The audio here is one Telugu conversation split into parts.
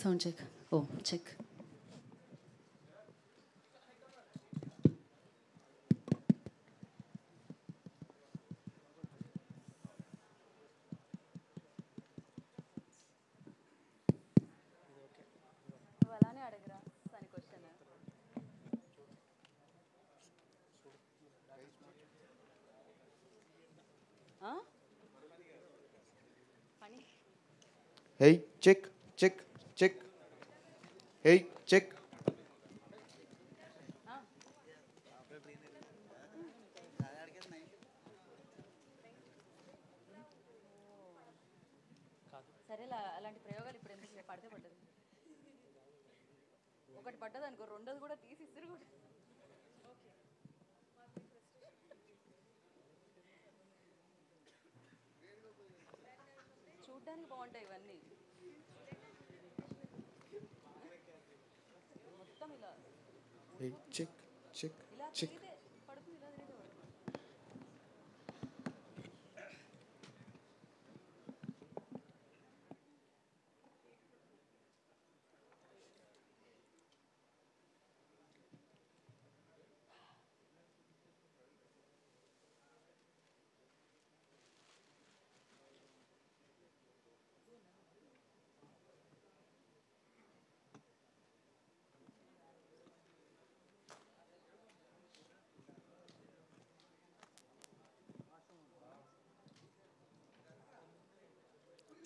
Sound check. Oh, check. అలానే అడగరా దాని క్వశ్చన్ పని Hey, check, check, check. Hey, check. సరేలా అలాంటి ప్రయోగాలు ఇప్పుడు ఎందుకు పడితే పడ్డది ఒకటి పడ్డది అనుకో రెండోది కూడా తీసి ఇస్తారు కూడా చూడ్డానికి బాగుంటాయి ఇవన్నీ మొత్తం ఇలా Hey, check, check, ఇలా check. తిరిగితే పడుతుంది ఇలా తిరిగితే పడుతుంది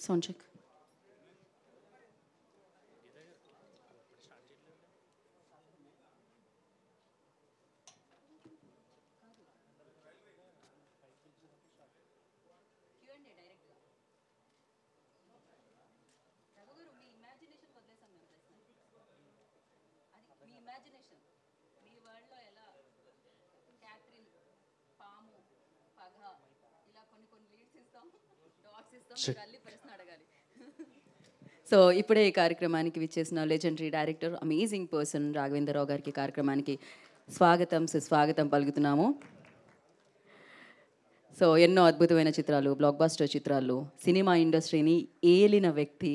Sound check. Q&A డైరెక్ట్గా రఘు గారు మీ ఇమాజినేషన్ వదిలేసాం మేము ప్రశ్న అది మీ ఇమాజినేషన్ మీ వరల్డ్లో ఎలా క్యాథరిన్ పాము పగ ఇలా కొన్ని కొన్ని లీడ్స్ ఇస్తాం డాట్స్ ఇస్తాం మీకు అల్లి ప్రశ్న అడగాలి సో ఇప్పుడే ఈ కార్యక్రమానికి విచ్చేసిన legendary director amazing person Raghavendra Rao గారికి కార్యక్రమానికి స్వాగతం సుస్వాగతం పలుకుతున్నాము. సో ఎన్నో అద్భుతమైన చిత్రాలు, బ్లాక్ బస్టర్ చిత్రాలు, సినిమా ఇండస్ట్రీని ఏలిన వ్యక్తి.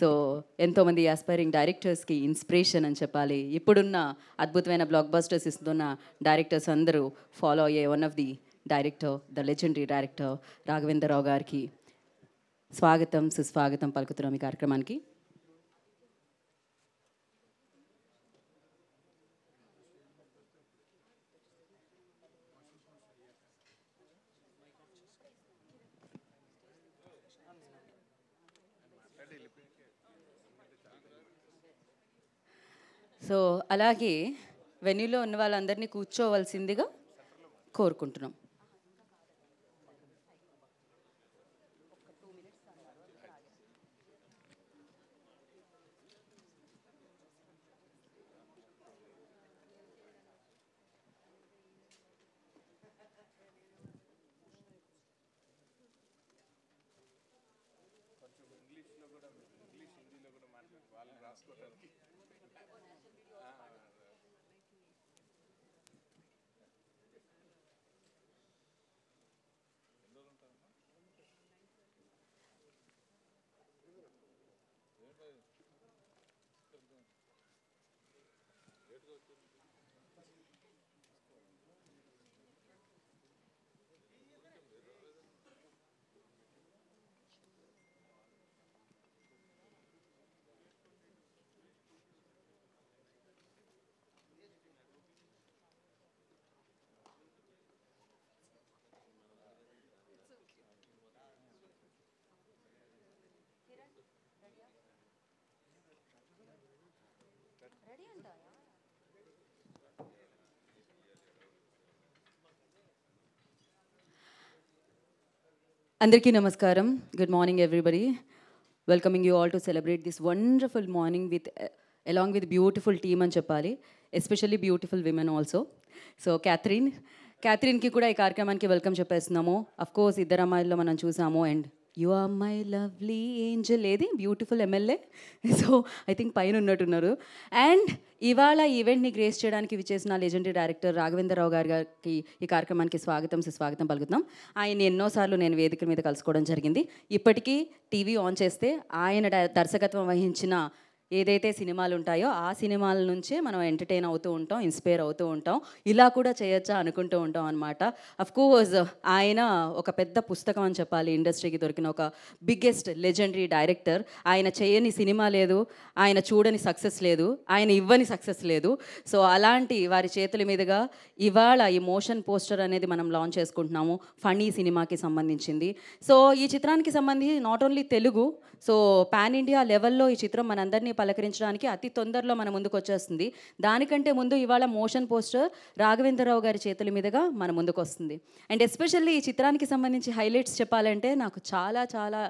సో ఎంతోమంది ఆస్పైరింగ్ డైరెక్టర్స్కి ఇన్స్పిరేషన్ అని చెప్పాలి. ఇప్పుడున్న అద్భుతమైన బ్లాక్ బస్టర్స్ ఇస్తున్న డైరెక్టర్స్ అందరూ ఫాలో అయ్యే one of the director, the legendary director Raghavendra Rao గారికి స్వాగతం సుస్వాగతం పలుకుతున్నాం ఈ కార్యక్రమానికి. సో అలాగే వెన్యూలో ఉన్న వాళ్ళందరినీ కూర్చోవలసిందిగా కోరుకుంటున్నాం. రెడీ అంటారా అందరికీ నమస్కారం. Good morning everybody. Welcoming you all to celebrate this wonderful morning with along with beautiful team అని చెప్పాలి. Especially beautiful women also. So క్యాథరిన్కి కూడా ఈ కార్యక్రమానికి వెల్కమ్ చెప్పేస్తున్నాము. అఫ్ కోర్స్ ఇద్దరు అమ్మాయిల్లో మనం చూసాము. And you are my lovely angel ఏది beautiful MLA. So I think పైన ఉన్నట్టున్నారు. అండ్ ఇవాళ ఈవెంట్ని గ్రేస్ చేయడానికి విచ్చేసిన లెజెండరీ డైరెక్టర్ రాఘవేంద్రరావు గారికి ఈ కార్యక్రమానికి స్వాగతం సుస్వాగతం పలుకుతున్నాం. ఆయన ఎన్నోసార్లు నేను వేదిక మీద కలుసుకోవడం జరిగింది. ఇప్పటికీ టీవీ ఆన్ చేస్తే ఆయన దర్శకత్వం వహించిన ఏదైతే సినిమాలు ఉంటాయో ఆ సినిమాల నుంచే మనం ఎంటర్టైన్ అవుతూ ఉంటాం, ఇన్స్పైర్ అవుతూ ఉంటాం. ఇలా కూడా చేయొచ్చా అనుకుంటూ ఉంటాం అనమాట. అఫ్కోర్స్ ఆయన ఒక పెద్ద పుస్తకం అని చెప్పాలి, ఇండస్ట్రీకి దొరికిన ఒక బిగ్గెస్ట్ లెజెండరీ డైరెక్టర్. ఆయన చేయని సినిమా లేదు, ఆయన చూడని సక్సెస్ లేదు, ఆయన ఇవ్వని సక్సెస్ లేదు. సో అలాంటి వారి చేతుల మీదుగా ఇవాళ ఈ మోషన్ పోస్టర్ అనేది మనం లాంచ్ చేసుకుంటున్నాము, ఫనీ సినిమాకి సంబంధించింది. సో ఈ చిత్రానికి సంబంధించి not only Telugu, so pan India లెవెల్లో ఈ చిత్రం మనందరినీ పలకరించడానికి అతి తొందరలో మన ముందుకు వచ్చేస్తుంది. దానికంటే ముందు ఇవాళ మోషన్ పోస్టర్ రాఘవేంద్రరావు గారి చేతుల మీదుగా మన ముందుకు వస్తుంది. అండ్ ఎస్పెషల్లీ ఈ చిత్రానికి సంబంధించి హైలైట్స్ చెప్పాలంటే నాకు చాలా చాలా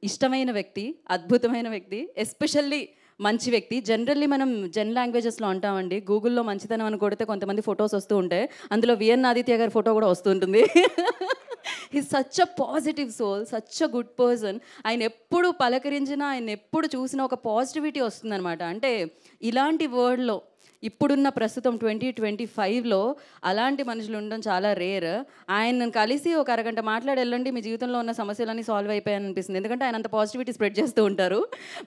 ఇష్టమైన వ్యక్తి, అద్భుతమైన వ్యక్తి, ఎస్పెషల్లీ మంచి వ్యక్తి. జనరల్లీ మనం లాంగ్వేజెస్లో అంటామండి, గూగుల్లో మంచితనం అని కొడితే కొంతమంది ఫొటోస్ వస్తూ ఉంటాయి, అందులో విఎన్ ఆదిత్య గారి ఫోటో కూడా వస్తూ ఉంటుంది. He's such a positive soul, such a good person. ఆయన ఎప్పుడు పలకరించినా, ఆయన ఎప్పుడు చూసినా ఒక పాజిటివిటీ వస్తుందన్నమాట. అంటే ఇలాంటి వరల్డ్లో ఇప్పుడున్న ప్రస్తుతం 2025లో అలాంటి మనుషులు ఉండడం చాలా రేర్. ఆయనను కలిసి ఒక అరగంట మాట్లాడి వెళ్ళండి, మీ జీవితంలో ఉన్న సమస్యలన్నీ సాల్వ్ అయిపోయాయని అనిపిస్తుంది. ఎందుకంటే ఆయన అంత పాజిటివిటీ స్ప్రెడ్ చేస్తూ ఉంటారు.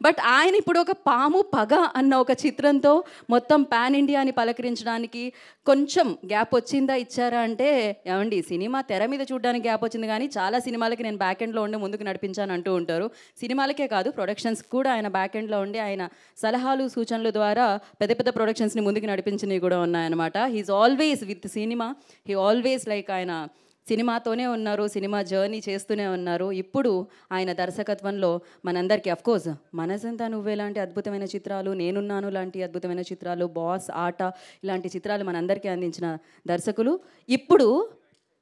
బట్ ఆయన ఇప్పుడు ఒక పాము పగ అన్న ఒక చిత్రంతో మొత్తం పాన్ ఇండియాని పలకరించడానికి కొంచెం గ్యాప్ వచ్చిందా, ఇచ్చారా అంటే, ఏమండి సినిమా తెర మీద చూడడానికి గ్యాప్ వచ్చింది, కానీ చాలా సినిమాలకి నేను బ్యాక్ ఎండ్లో ఉండి ముందుకు నడిపించాను అంటూ ఉంటారు. సినిమాలకే కాదు, ప్రొడక్షన్స్ కూడా ఆయన బ్యాక్ ఎండ్లో ఉండి ఆయన సలహాలు సూచనల ద్వారా పెద్ద పెద్ద ప్రొడక్షన్స్ని ముందుకు నడిపించినవి కూడా ఉన్నాయన్నమాట. He's always with cinema, he always like ఆయన సినిమాతోనే ఉన్నారు, సినిమా జర్నీ చేస్తూనే ఉన్నారు. ఇప్పుడు ఆయన దర్శకత్వంలో మనందరికీ అఫ్కోర్స్ మనసంతా నువ్వే లాంటి అద్భుతమైన చిత్రాలు, నేనున్నాను లాంటి అద్భుతమైన చిత్రాలు, బాస్, ఆట ఇలాంటి చిత్రాలు మనందరికీ అందించిన దర్శకులు ఇప్పుడు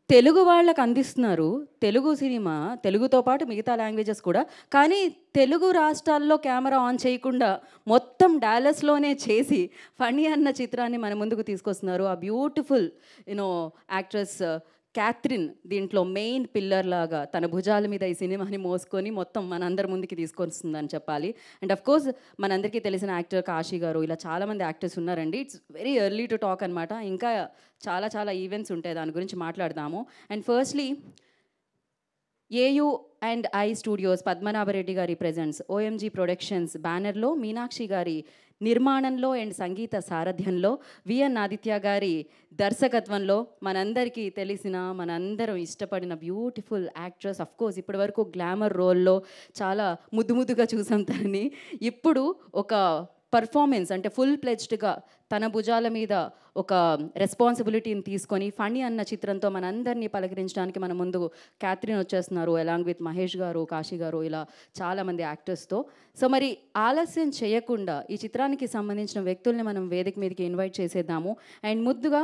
తెలుగు వాళ్ళకు అందిస్తున్నారు. తెలుగు సినిమా, తెలుగుతో పాటు మిగతా లాంగ్వేజెస్ కూడా, కానీ తెలుగు రాష్ట్రాల్లో కెమెరా ఆన్ చేయకుండా మొత్తం డాలస్లోనే చేసి ఫనీ అన్న చిత్రాన్ని మన ముందుకు తీసుకొస్తున్నారు. ఆ బ్యూటిఫుల్ యాక్ట్రెస్ క్యాథరిన్ దీంట్లో మెయిన్ పిల్లర్ లాగా తన భుజాల మీద ఈ సినిమాని మోసుకొని మొత్తం మనందరి ముందుకి తీసుకొస్తుందని చెప్పాలి. అండ్ అఫ్ కోర్స్ మనందరికీ తెలిసిన యాక్టర్ కాశీ గారు, ఇలా చాలామంది యాక్టర్స్ ఉన్నారండి. It's very early to talk అనమాట. ఇంకా చాలా చాలా ఈవెంట్స్ ఉంటాయి, దాని గురించి మాట్లాడదాము. And firstly AU and I studios Padmanabha Reddy గారి ప్రెజెంట్స్ ఓఎంజీ ప్రొడక్షన్స్ బ్యానర్లో మీనాక్షి గారి నిర్మాణంలో అండ్ సంగీత సారథ్యంలో విఎన్ ఆదిత్య గారి దర్శకత్వంలో మనందరికీ తెలిసిన, మనందరం ఇష్టపడిన బ్యూటిఫుల్ యాక్ట్రెస్, అఫ్కోర్స్ ఇప్పటి వరకు గ్లామర్ రోల్లో చాలా ముద్దుగా చూసాం తనని. ఇప్పుడు ఒక పర్ఫార్మెన్స్ అంటే ఫుల్ ప్లెజ్డ్గా తన భుజాల మీద ఒక రెస్పాన్సిబిలిటీని తీసుకొని ఫనీ అన్న చిత్రంతో మనందరినీ పలకరించడానికి మన ముందు క్యాథరిన్ వచ్చేస్తున్నారు, అలాంగ్ విత్ మహేష్ గారు, కాశీ గారు, ఇలా చాలామంది యాక్టర్స్తో. సో మరి ఆలస్యం చేయకుండా ఈ చిత్రానికి సంబంధించిన వ్యక్తుల్ని మనం వేదిక మీదకి ఇన్వైట్ చేసేద్దాము. అండ్ ముద్దుగా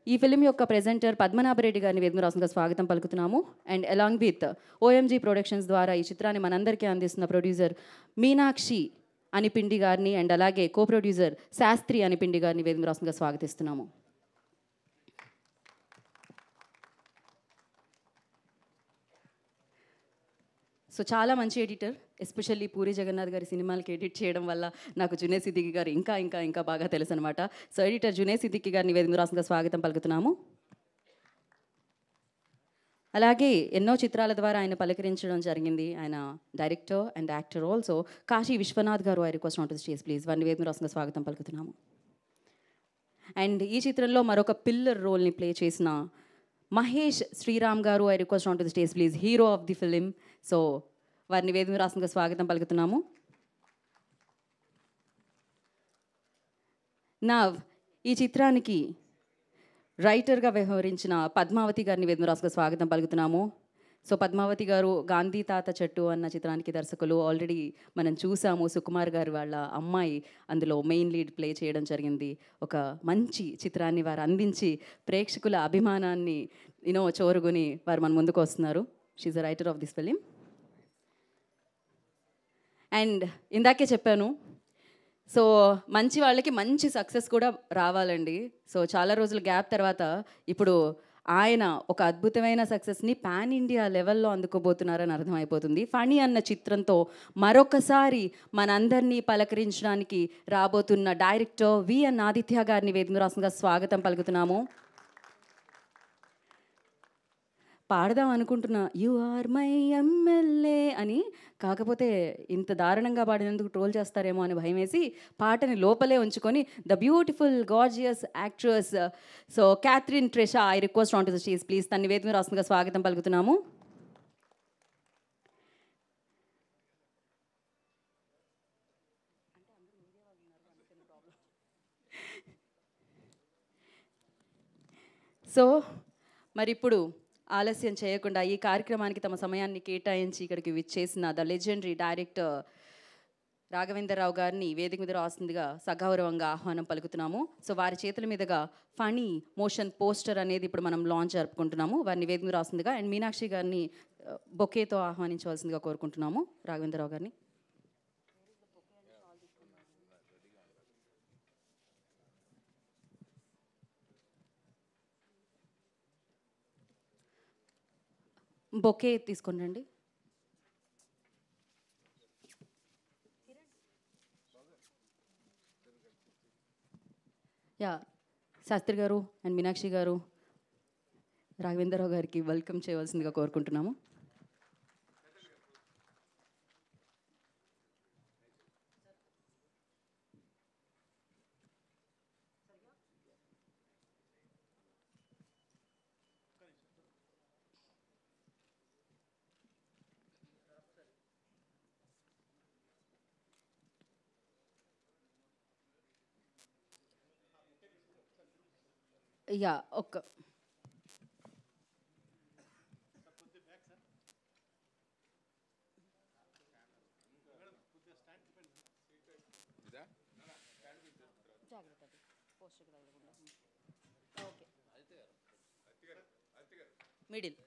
ఈ ఫిలిం యొక్క ప్రెజెంటర్ పద్మనాభరెడ్డి గారిని వేదిక రాష్ట్రంగా స్వాగతం పలుకుతున్నాము. And along with OMG productions ద్వారా ఈ చిత్రాన్ని మనందరికీ అందిస్తున్న ప్రొడ్యూసర్ మీనాక్షి అనిపిండి గారిని అండ్ అలాగే కో ప్రొడ్యూసర్ శాస్త్రి అనిపిండి గారిని వేదిక రాష్ట్రంగా స్వాగతిస్తున్నాము. సో చాలా మంచి ఎడిటర్, ఎస్పెషల్లీ పూరి జగన్నాథ్ గారి సినిమాలకి ఎడిట్ చేయడం వల్ల నాకు జునే సిద్దికి గారు ఇంకా ఇంకా ఇంకా బాగా తెలుసు అనమాట. సో ఎడిటర్ జునే సిద్దికి గారిని వేదిక రాష్ట్రంగా స్వాగతం పలుకుతున్నాము. అలాగే ఎన్నో చిత్రాల ద్వారా ఆయన పలకరించడం జరిగింది. ఆయన director and actor also. Kashi Vishwanath గారు I request on to the stage please. వారిని వేదిక రాష్ట్రంగా స్వాగతం పలుకుతున్నాము. అండ్ ఈ చిత్రంలో మరొక పిల్లర్ రోల్ని ప్లే చేసిన మహేష్ శ్రీరామ్ గారు I request on to the stage please, hero of the film. So వారిని వేదిక రాష్ట్రంగా స్వాగతం పలుకుతున్నాము. నా ఈ చిత్రానికి రైటర్గా వ్యవహరించిన పద్మావతి గారిని వేదిక రాష్ట్రంగా స్వాగతం పలుకుతున్నాము. సో పద్మావతి గారు గాంధీ తాత చెట్టు అన్న చిత్రానికి దర్శకులు. ఆల్రెడీ మనం చూసాము, సుకుమార్ గారు వాళ్ళ అమ్మాయి అందులో మెయిన్ లీడ్ ప్లే చేయడం జరిగింది. ఒక మంచి చిత్రాన్ని వారు అందించి ప్రేక్షకుల అభిమానాన్ని చోరుగుని వారు మన ముందుకు వస్తున్నారు. She's a writer of this film. And ఇందాకే చెప్పాను, సో మంచి వాళ్ళకి మంచి సక్సెస్ కూడా రావాలండి. సో చాలా రోజుల గ్యాప్ తర్వాత ఇప్పుడు ఆయన ఒక అద్భుతమైన సక్సెస్ని పాన్ ఇండియా లెవెల్లో అందుకోబోతున్నారని అర్థమైపోతుంది. ఫనీ అన్న చిత్రంతో మరొకసారి మనందరినీ పలకరించడానికి రాబోతున్న డైరెక్టర్ విఎన్ ఆదిత్య గారిని వేదిక రాష్ట్రంగా స్వాగతం పలుకుతున్నాము. పాడదాం అనుకుంటున్నా యు ఆర్ మై ఎమ్మెల్యే అని. కాకపోతే ఇంత దారుణంగా పాడినందుకు ట్రోల్ చేస్తారేమో అని భయం వేసి పాటని లోపలే ఉంచుకొని the beautiful gorgeous actress so Catherine Tresa I request on to the stage please. తన వేదిక మీద రాస్తుందిగా స్వాగతం పలుకుతున్నాము. సో మరి ఇప్పుడు ఆలస్యం చేయకుండా ఈ కార్యక్రమానికి తమ సమయాన్ని కేటాయించి ఇక్కడికి విచ్చేసిన ద లెజెండరీ డైరెక్టర్ రాఘవేంద్రరావు గారిని వేదిక మీద రాస్తుందిగా సగౌరవంగా ఆహ్వానం పలుకుతున్నాము. సో వారి చేతుల మీదుగా ఫనీ మోషన్ పోస్టర్ అనేది ఇప్పుడు మనం లాంచ్ జరుపుకుంటున్నాము. వారిని వేదిక మీద రాస్తుందిగా అండ్ మీనాక్షి గారిని బొకేతో ఆహ్వానించవలసిందిగా కోరుకుంటున్నాము రాఘవేంద్రరావు గారిని. బొకే తీసుకొని రండి. యా శాస్త్రి గారు అండ్ మీనాక్షి గారు రాఘవేంద్రరావు గారికి వెల్కమ్ చేయవలసిందిగా కోరుకుంటున్నాము. యా ఒక్క మిడిల్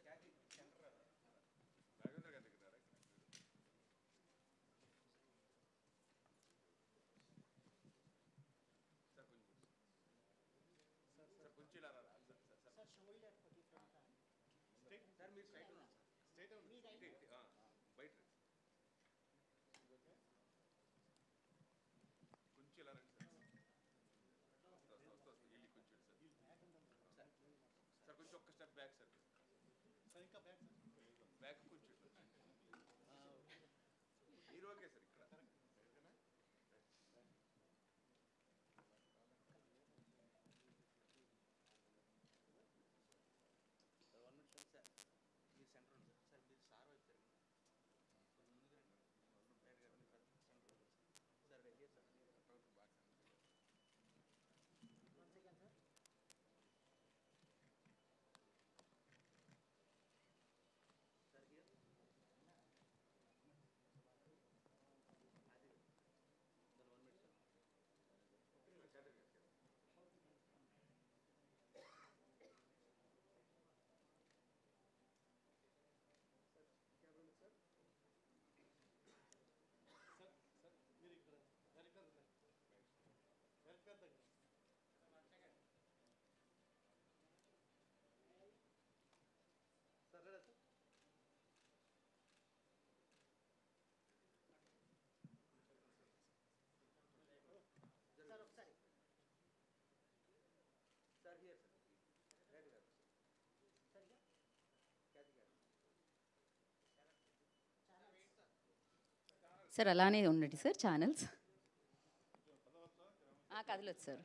సార్ అలానే ఉండండి సార్ ఛానల్స్ కదలొచ్చు సార్.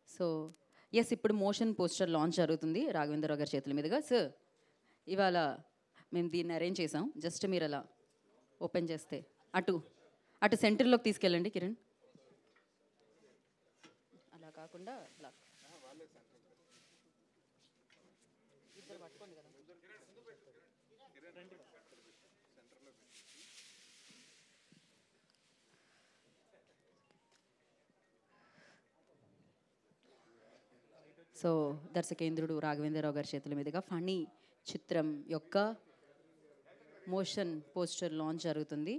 సో ఎస్ ఇప్పుడు మోషన్ పోస్టర్ లాంచ్ జరుగుతుంది రాఘవేంద్రరావు గారి చేతుల మీదుగా. సార్ ఇవాళ మేము దీన్ని అరేంజ్ చేసాం, జస్ట్ మీరు అలా ఓపెన్ చేస్తే అటు అటు సెంటర్లోకి తీసుకెళ్ళండి కిరణ్. అలా కాకుండా అలా ఇద్దరు పట్టుకోండి కదా. సో దర్శకేంద్రుడు రాఘవేంద్రరావు గారి చేతుల మీదుగా ఫనీ చిత్రం యొక్క మోషన్ పోస్టర్ లాంచ్ జరుగుతుంది.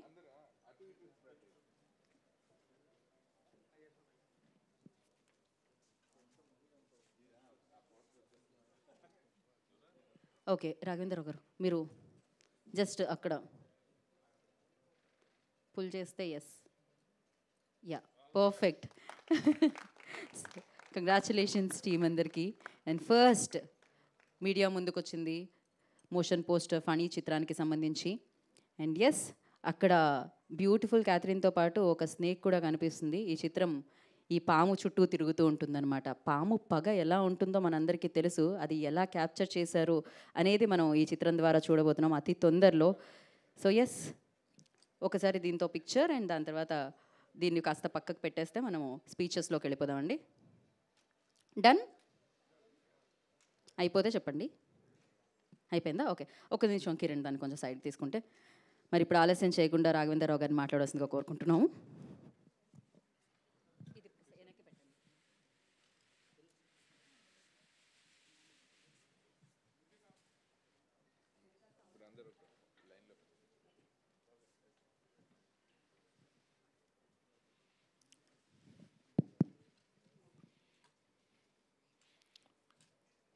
ఓకే రాఘవేంద్రరావు గారు మీరు జస్ట్ అక్కడ పుల్ చేస్తే yes, yeah, perfect. Congratulations team అందరికీ. అండ్ ఫస్ట్ మీడియా ముందుకు వచ్చింది మోషన్ పోస్టర్ ఫనీ చిత్రానికి సంబంధించి. అండ్ ఎస్, అక్కడ బ్యూటిఫుల్ క్యాథరిన్తో పాటు ఒక స్నేక్ కూడా కనిపిస్తుంది. ఈ చిత్రం ఈ పాము చుట్టూ తిరుగుతూ ఉంటుందన్నమాట. పాము పగ ఎలా ఉంటుందో మనందరికీ తెలుసు. అది ఎలా క్యాప్చర్ చేశారు అనేది మనం ఈ చిత్రం ద్వారా చూడబోతున్నాం అతి తొందరలో. సో ఎస్, ఒకసారి దీంతో పిక్చర్ అండ్ దాని తర్వాత దీన్ని కాస్త పక్కకు పెట్టేస్తే మనము స్పీచెస్లోకి వెళ్ళిపోదామండి. డన్ అయిపోతే చెప్పండి. అయిపోయిందా? ఓకే, ఒక నిమిషం కిరణ్ దాన్ని కొంచెం సైడ్ తీసుకుంటే. మరి ఇప్పుడు ఆలస్యం చేయకుండా రాఘవేంద్రరావు గారిని మాట్లాడాల్సిందిగా కోరుకుంటున్నాము.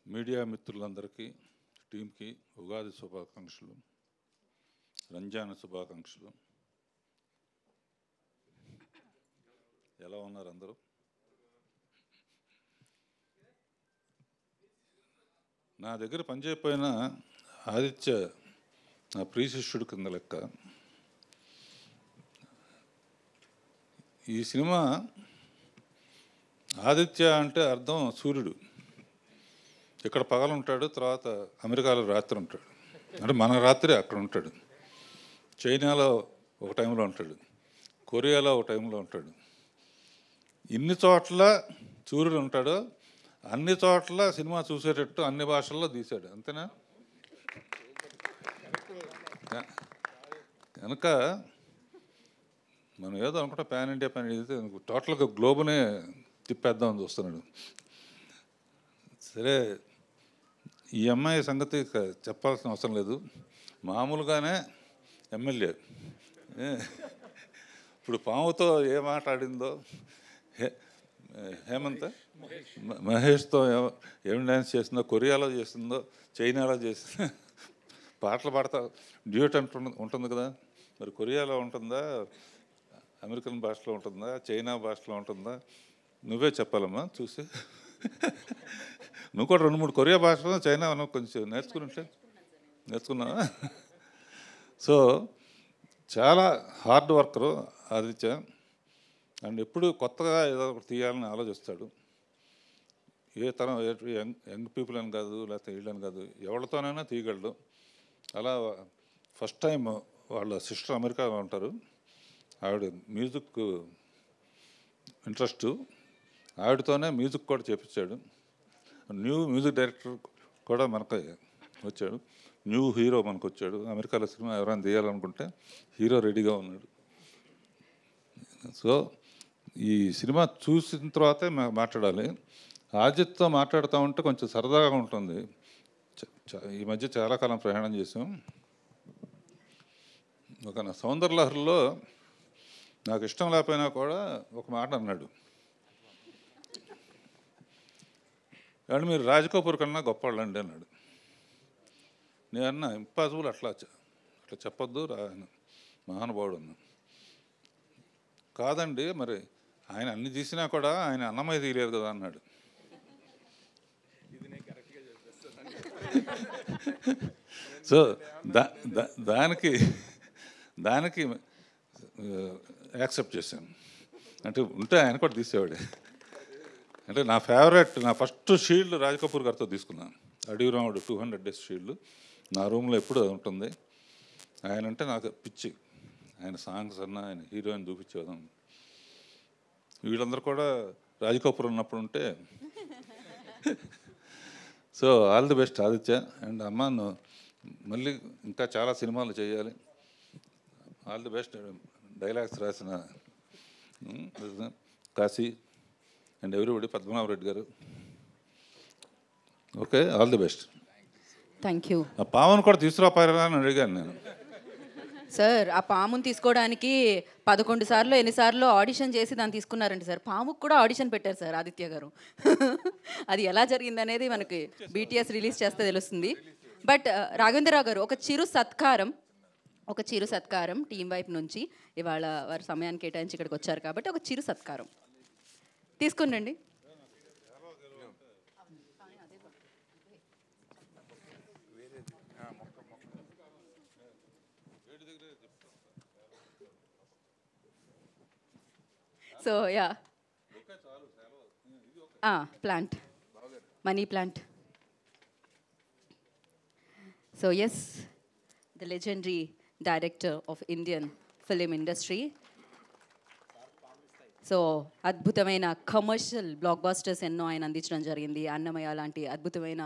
మీడియా మిత్రులందరికీ, టీంకి ఉగాది శుభాకాంక్షలు, రంజాన్ శుభాకాంక్షలు. ఎలా ఉన్నారు అందరూ? నా దగ్గర పనిచేయకపోయిన ఆదిత్య నా ప్రియ శిష్యుడు కింద లెక్క. ఈ సినిమా ఆదిత్య అంటే అర్థం సూర్యుడు. ఇక్కడ పగలు ఉంటాడు, తర్వాత అమెరికాలో రాత్రి ఉంటాడు. అంటే మన రాత్రి అక్కడ ఉంటాడు. చైనాలో ఒక టైంలో ఉంటాడు, కొరియాలో ఒక టైంలో ఉంటాడు. ఇన్ని చోట్ల సూర్యుడు ఉంటాడు, అన్ని చోట్ల సినిమా చూసేటట్టు అన్ని భాషల్లో తీశాడు. అంతేనా? కనుక మనం ఏదో అనుకుంటా ప్యాన్ ఇండియా టోటల్గా గ్లోబునే తిప్పేద్దామని చూస్తున్నాడు. సరే, ఈ అమ్మాయి సంగతి చెప్పాల్సిన అవసరం లేదు. మామూలుగానే ఎమ్మెల్యే. ఇప్పుడు పాముతో ఏ మాట ఆడిందో, హేమంత్ మహేష్తో ఏం డ్యాన్స్ చేసిందో, కొరియాలో చేసిందో, చైనాలో చేసిందో, పాటలు పాడతా డ్యూట్ ఉంటుంది కదా. మరి కొరియాలో ఉంటుందా, అమెరికన్ భాషలో ఉంటుందా, చైనా భాషలో ఉంటుందా? నువ్వే చెప్పాలమ్మా చూసి. నువ్వు కూడా 2-3 కొరియా భాషలో, చైనా కొంచెం నేర్చుకున్నావా? సో చాలా హార్డ్ వర్కరు ఆదిత్య. అండ్ ఎప్పుడు కొత్తగా ఏదో ఒకటి తీయాలని ఆలోచిస్తాడు. ఏ తరం యంగ్ పీపుల్ అని కాదు, లేకపోతే వీళ్ళని కాదు, ఎవరితోనైనా తీయగలడు. అలా ఫస్ట్ టైం వాళ్ళ సిస్టర్ అమెరికాలో ఉంటారు. ఆవిడ మ్యూజిక్ ఇంట్రెస్ట్, ఆవిడతోనే మ్యూజిక్ కూడా చేపించాడు. న్యూ మ్యూజిక్ డైరెక్టర్ కూడా మనకు వచ్చాడు, న్యూ హీరో మనకు వచ్చాడు. అమెరికాలో సినిమా ఎవరైనా తీయాలనుకుంటే హీరో రెడీగా ఉన్నాడు. సో ఈ సినిమా చూసిన తర్వాతే మాట్లాడాలి. ఆజిత్తో మాట్లాడుతూ ఉంటే కొంచెం సరదాగా ఉంటుంది. ఈ మధ్య చాలా కాలం ప్రయాణం చేసాం. ఒక నా సౌందర్యలహరిలో నాకు ఇష్టం లేకపోయినా కూడా ఒక మాట అన్నాడు, కానీ మీరు రాజ్ కపూర్ కన్నా గొప్పవాళ్ళండి అన్నాడు. నేను అన్నా ఇంపాసిబుల్, అట్లా చెప్పొద్దు, మహానుభావుడు అన్నా. కాదండి, మరి ఆయన అన్ని తీసినా కూడా ఆయన అన్నమయ్య తీయలేదు కదా అన్నాడు. సో దానికి యాక్సెప్ట్ చేశాను. అంటే ఉంటే ఆయన కూడా తీసేవాడే. అంటే నా ఫేవరెట్, నా ఫస్ట్ షీల్డ్ రాజ్ కపూర్ గారితో తీసుకున్నాను. అడవి రాముడు 200 డేస్ షీల్డ్ నా రూమ్లో ఎప్పుడు ఉంటుంది. ఆయన అంటే నాకు పిచ్చి. ఆయన సాంగ్స్ అన్నా ఆయన హీరోయిన్ చూపించేదాం. వీళ్ళందరూ కూడా రాజ్ కపూర్ ఉన్నప్పుడు ఉంటే. So all the best Aditya. And అమ్మ నువ్వు మళ్ళీ ఇంకా చాలా సినిమాలు చేయాలి. All the best. డైలాగ్స్ రాసిన కాశీ అండ్ ఎవ్రీబడి, పద్మనాభరెడ్డి గారు. Okay, all the best. Thank you ఆ పావన్ కూడా తీసుకురాపారా అని అడిగాను నేను. సార్. ఆ పాముని తీసుకోవడానికి 11 సార్లు ఎన్నిసార్లు ఆడిషన్ చేసి దాన్ని తీసుకున్నారండి సార్. పాముకు కూడా ఆడిషన్ పెట్టారు సార్ ఆదిత్య గారు. అది ఎలా జరిగిందనేది మనకి BTS రిలీజ్ చేస్తే తెలుస్తుంది. బట్ రాఘవేంద్రరావు గారు, ఒక చిరు సత్కారం టీం వైపు నుంచి. ఇవాళ వారి సమయాన్ని కేటాయించి ఇక్కడికి వచ్చారు కాబట్టి ఒక చిరు సత్కారం తీసుకునండి. So yeah, plant, money plant. So yes, the legendary director of Indian film industry. So అద్భుతమైన కమర్షియల్ బ్లాక్ బాస్టర్స్ ఎన్నో ఆయన అందించడం జరిగింది. అన్నమయ్య లాంటి అద్భుతమైన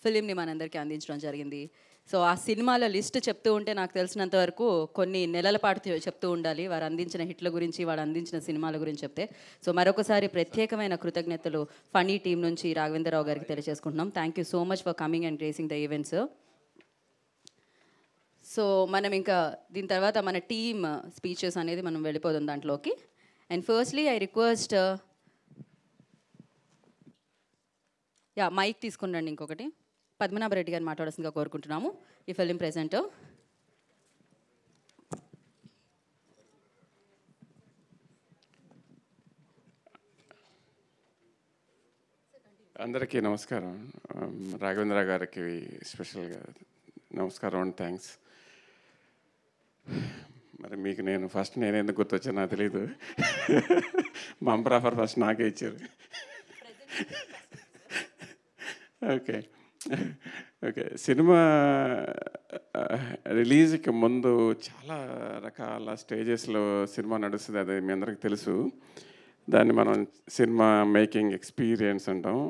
ఫిలింని మనందరికీ అందించడం జరిగింది. సో ఆ సినిమాల లిస్ట్ చెప్తూ ఉంటే నాకు తెలిసినంత వరకు కొన్ని నెలల పాటు చెప్తూ ఉండాలి, వారు అందించిన హిట్ల గురించి, వారు అందించిన సినిమాల గురించి చెప్తే. సో మరొకసారి ప్రత్యేకమైన కృతజ్ఞతలు ఫనీ టీం నుంచి రాఘవేంద్రరావు గారికి తెలియజేసుకుంటున్నాం. Thank you so much for coming and gracing the events. So మనం ఇంకా దీని తర్వాత మన టీమ్ స్పీచెస్ అనేది మనం వెళ్ళిపోదాం దాంట్లోకి. And firstly I request, mic తీసుకున్నాండి ఇంకొకటి, పద్మనాభరెడ్డి గారిని మాట్లాడాల్సిందిగా కోరుకుంటున్నాము, ఈ ఫిలిం ప్రెజెంటర్. అందరికీ నమస్కారం. రాఘవేంద్ర గారికి స్పెషల్గా నమస్కారం అండ్ థ్యాంక్స్. మరి మీకు నేను ఎందుకు గుర్తొచ్చా నాకు తెలీదు. బంపర్ ఆఫర్ ఫస్ట్ నాకే ఇచ్చారు. ఓకే, సినిమా రిలీజ్కి ముందు చాలా రకాల స్టేజెస్లో సినిమా నడుస్తుంది, అది మీ అందరికీ తెలుసు. దాన్ని మనం సినిమా మేకింగ్ ఎక్స్పీరియన్స్ అంటాం.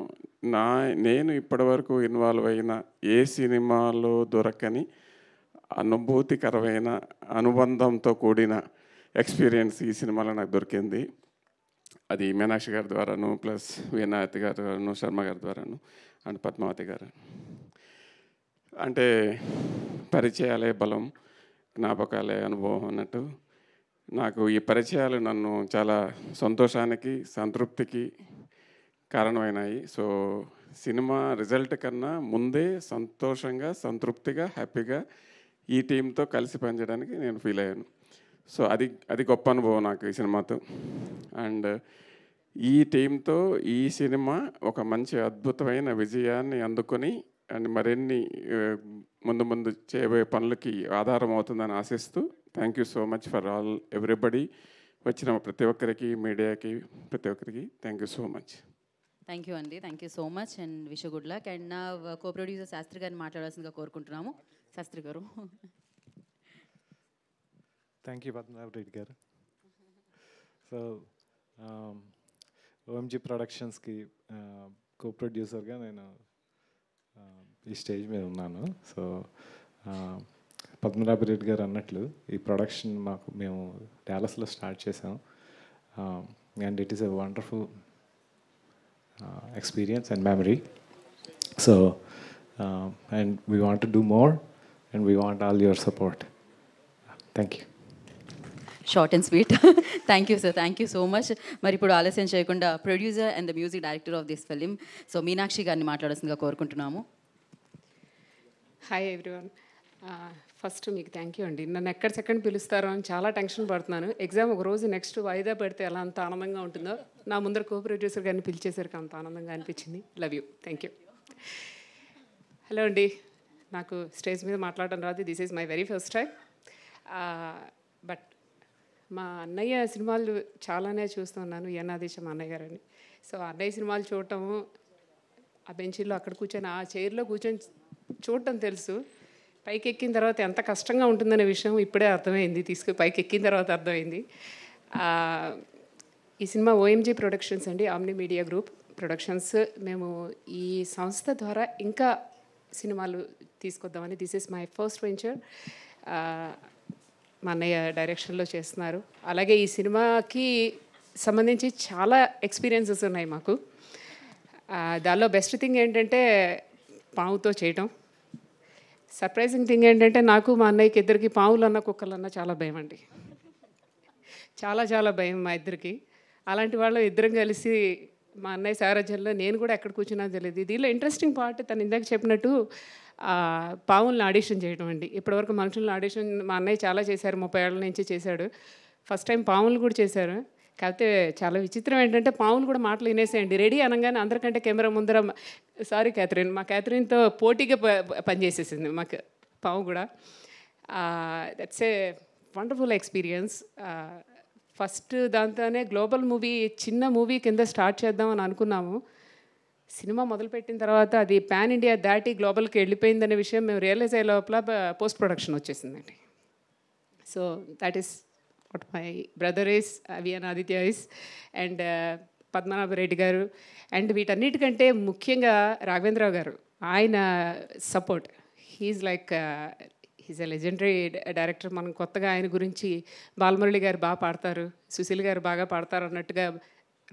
నేను ఇప్పటివరకు ఇన్వాల్వ్ అయిన ఏ సినిమాలో దొరకని అనుభూతికరమైన అనుబంధంతో కూడిన ఎక్స్పీరియన్స్ ఈ సినిమాలో నాకు దొరికింది. అది మీనాక్షి గారి ద్వారాను, ప్లస్ వీణాయతి గారి ద్వారాను, శర్మ గారి ద్వారాను, అండ్ పద్మావతి గారు. అంటే పరిచయాలే బలం, జ్ఞాపకాలే అనుభవం అన్నట్టు నాకు ఈ పరిచయాలు నన్ను చాలా సంతోషానికి, సంతృప్తికి కారణమైనాయి. సో సినిమా రిజల్ట్ కన్నా ముందే సంతోషంగా, సంతృప్తిగా, హ్యాపీగా ఈ టీంతో కలిసి పనిచేయడానికి నేను ఫీల్ అయ్యాను. సో అది గొప్ప అనుభవం నాకు ఈ సినిమాతో. అండ్ ఈ టీంతో ఈ సినిమా ఒక మంచి అద్భుతమైన విజయాన్ని అందుకొని అండ్ మరిన్ని ముందు చేయబోయే పనులకి ఆధారం అవుతుందని ఆశిస్తూ, thank you so much for all everybody, వచ్చిన ప్రతి ఒక్కరికి, మీడియాకి, ప్రతి ఒక్కరికి thank you so much. Thank you అండి, thank you so much and wish good luck. And నా కో ప్రొడ్యూసర్ శాస్త్రి గారిని మాట్లాడాల్సిందిగా కోరుకుంటున్నాము. శాస్త్రి గారు. థ్యాంక్ యూ పద్మనాభరెడ్డి గారు. సో OMG ప్రొడక్షన్స్కి కో ప్రొడ్యూసర్గా నేను ఈ స్టేజ్ మీద ఉన్నాను. సో పద్మనాభరెడ్డి గారు అన్నట్లు ఈ ప్రొడక్షన్ మేము డాలస్లో స్టార్ట్ చేసాం. And it is a wonderful experience and memory. So and we want to do more and we want all your support. Thank you. Short and sweet. Thank you sir, thank you so much. మరి ఇప్పుడు ఆలస్యం చేయకుండా producer and the music director of this film, so Meenakshi గారిని మాట్లాడాల్సిందిగా కోరుకుంటున్నాము. Hi everyone. ఫస్ట్ మీకు థ్యాంక్ యూ అండి. నన్ను ఎక్కడ సెకండ్ పిలుస్తారో అని చాలా టెన్షన్ పడుతున్నాను. ఎగ్జామ్ ఒక రోజు నెక్స్ట్ వాయిదా పెడితే ఎలా అంత ఆనందంగా ఉంటుందో, నా ముందర కో ప్రొడ్యూసర్ గారిని పిలిచేసరికి అంత ఆనందంగా అనిపించింది. Love you, thank you. Hello అండి, నాకు స్టేజ్ మీద మాట్లాడడం రాదు. This is my very first time. But మా అన్నయ్య సినిమాలు చాలానే చూస్తున్నాను, యనాదేశం అన్నయ్య గారని. సో అన్నయ్య సినిమాలు చూడటము, ఆ బెంచీలో అక్కడ కూర్చొని ఆ చైర్లో కూర్చొని చూడటం తెలుసు. పైకి ఎక్కిన తర్వాత ఎంత కష్టంగా ఉంటుందనే విషయం ఇప్పుడే అర్థమైంది, పైకి ఎక్కిన తర్వాత అర్థమైంది. ఈ సినిమా ఓఎంజీ ప్రొడక్షన్స్ అండి, ఆమ్ని మీడియా గ్రూప్ ప్రొడక్షన్స్. మేము ఈ సంస్థ ద్వారా ఇంకా సినిమాలు తీసుకొద్దామని, this is my first venture. మా అన్నయ్య డైరెక్షన్లో చేస్తున్నారు. అలాగే ఈ సినిమాకి సంబంధించి చాలా ఎక్స్పీరియన్సెస్ ఉన్నాయి మాకు. దానిలో బెస్ట్ థింగ్ ఏంటంటే పావుతో చేయటం. సర్ప్రైజింగ్ థింగ్ ఏంటంటే నాకు మా అన్నయ్యకి ఇద్దరికి పావులన్నా కుక్కలన్నా చాలా భయం అండి. చాలా చాలా భయం మా ఇద్దరికి. అలాంటి వాళ్ళు ఇద్దరం కలిసి మా అన్నయ్య సారథ్యంలో నేను కూడా ఎక్కడ కూర్చున్నా తెలియదు. దీనిలో ఇంట్రెస్టింగ్ పార్ట్ తను ఇందాక చెప్పినట్టు పావులను ఆడిషన్ చేయడం అండి. ఇప్పటివరకు మనుషులను ఆడిషన్ మా అన్నయ్య చాలా చేశారు, 30 ఏళ్ళ నుంచి చేశాడు. ఫస్ట్ టైం పావులు కూడా చేశారు. కాకపోతే చాలా విచిత్రం ఏంటంటే పావులు కూడా మాటలు వినేసేయండి. రెడీ అనగానే అందరికంటే కెమెరా ముందర, సారీ క్యాథరిన్, మా క్యాథరిన్తో పోటీగా పనిచేసేసింది మాకు పావు కూడా. That's a wonderful experience. First దాంతోనే గ్లోబల్ మూవీ, చిన్న మూవీ కింద స్టార్ట్ చేద్దామని అనుకున్నాము. సినిమా మొదలుపెట్టిన తర్వాత అది పాన్ ఇండియా దాటి గ్లోబల్కి వెళ్ళిపోయిందనే విషయం మేము రియలైజ్ అయ్యే లోపల పోస్ట్ ప్రొడక్షన్ వచ్చేసిందండి. So that is what my brother is, VN Aditya is, and Padmanabha Reddy గారు, అండ్ వీటన్నిటికంటే ముఖ్యంగా రాఘవేంద్రరావు గారు, ఆయన support. He's like he's a legendary director. మనం కొత్తగా ఆయన గురించి బాలమురళి గారు బాగా పాడతారు, సుశీల్ గారు బాగా పాడతారు అన్నట్టుగా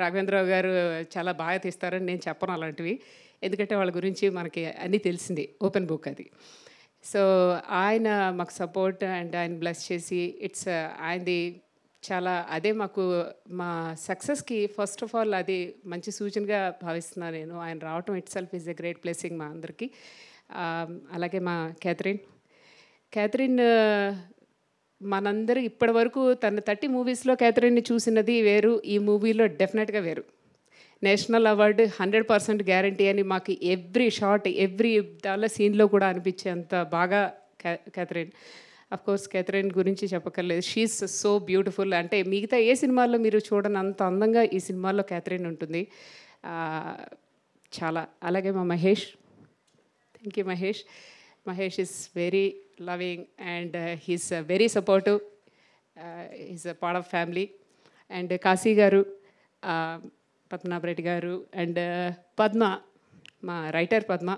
రాఘవేంద్రరావు గారు చాలా బాగా తీస్తారని నేను చెప్పను అలాంటివి, ఎందుకంటే వాళ్ళ గురించి మనకి అన్నీ తెలిసింది, ఓపెన్ బుక్ అది. సో ఆయన మాకు సపోర్ట్ అండ్ ఆయన బ్లెస్ చేసి ఇట్స్ ఆయనది చాలా, అదే మాకు మా సక్సెస్కి ఫస్ట్ ఆఫ్ ఆల్ అది మంచి సూచనగా భావిస్తున్నాను నేను. ఆయన రావటం it self is a great blessing మా అందరికీ. అలాగే మా క్యాథరిన్ మనందరూ ఇప్పటి వరకు తన 30 మూవీస్లో క్యాథరిన్ని చూసినది వేరు, ఈ మూవీలో డెఫినెట్గా వేరు. నేషనల్ అవార్డు 100% గ్యారంటీ అని మాకు ఎవ్రీ షాట్, ఎవ్రీ దానిలో సీన్లో కూడా అనిపించేంత బాగా క్యాథరిన్. కోర్స్ క్యాథరిన్ గురించి చెప్పక్కర్లేదు, షీఈస్ సో బ్యూటిఫుల్. అంటే మిగతా ఏ సినిమాల్లో మీరు చూడని అంత అందంగా ఈ సినిమాల్లో క్యాథరిన్ ఉంటుంది చాలా. అలాగే మా Mahesh, thank you Mahesh. Mahesh is very loving and he's very supportive. He's a part of family. And Kasi garu, Padmanabh garu, and Padma, my writer Padma.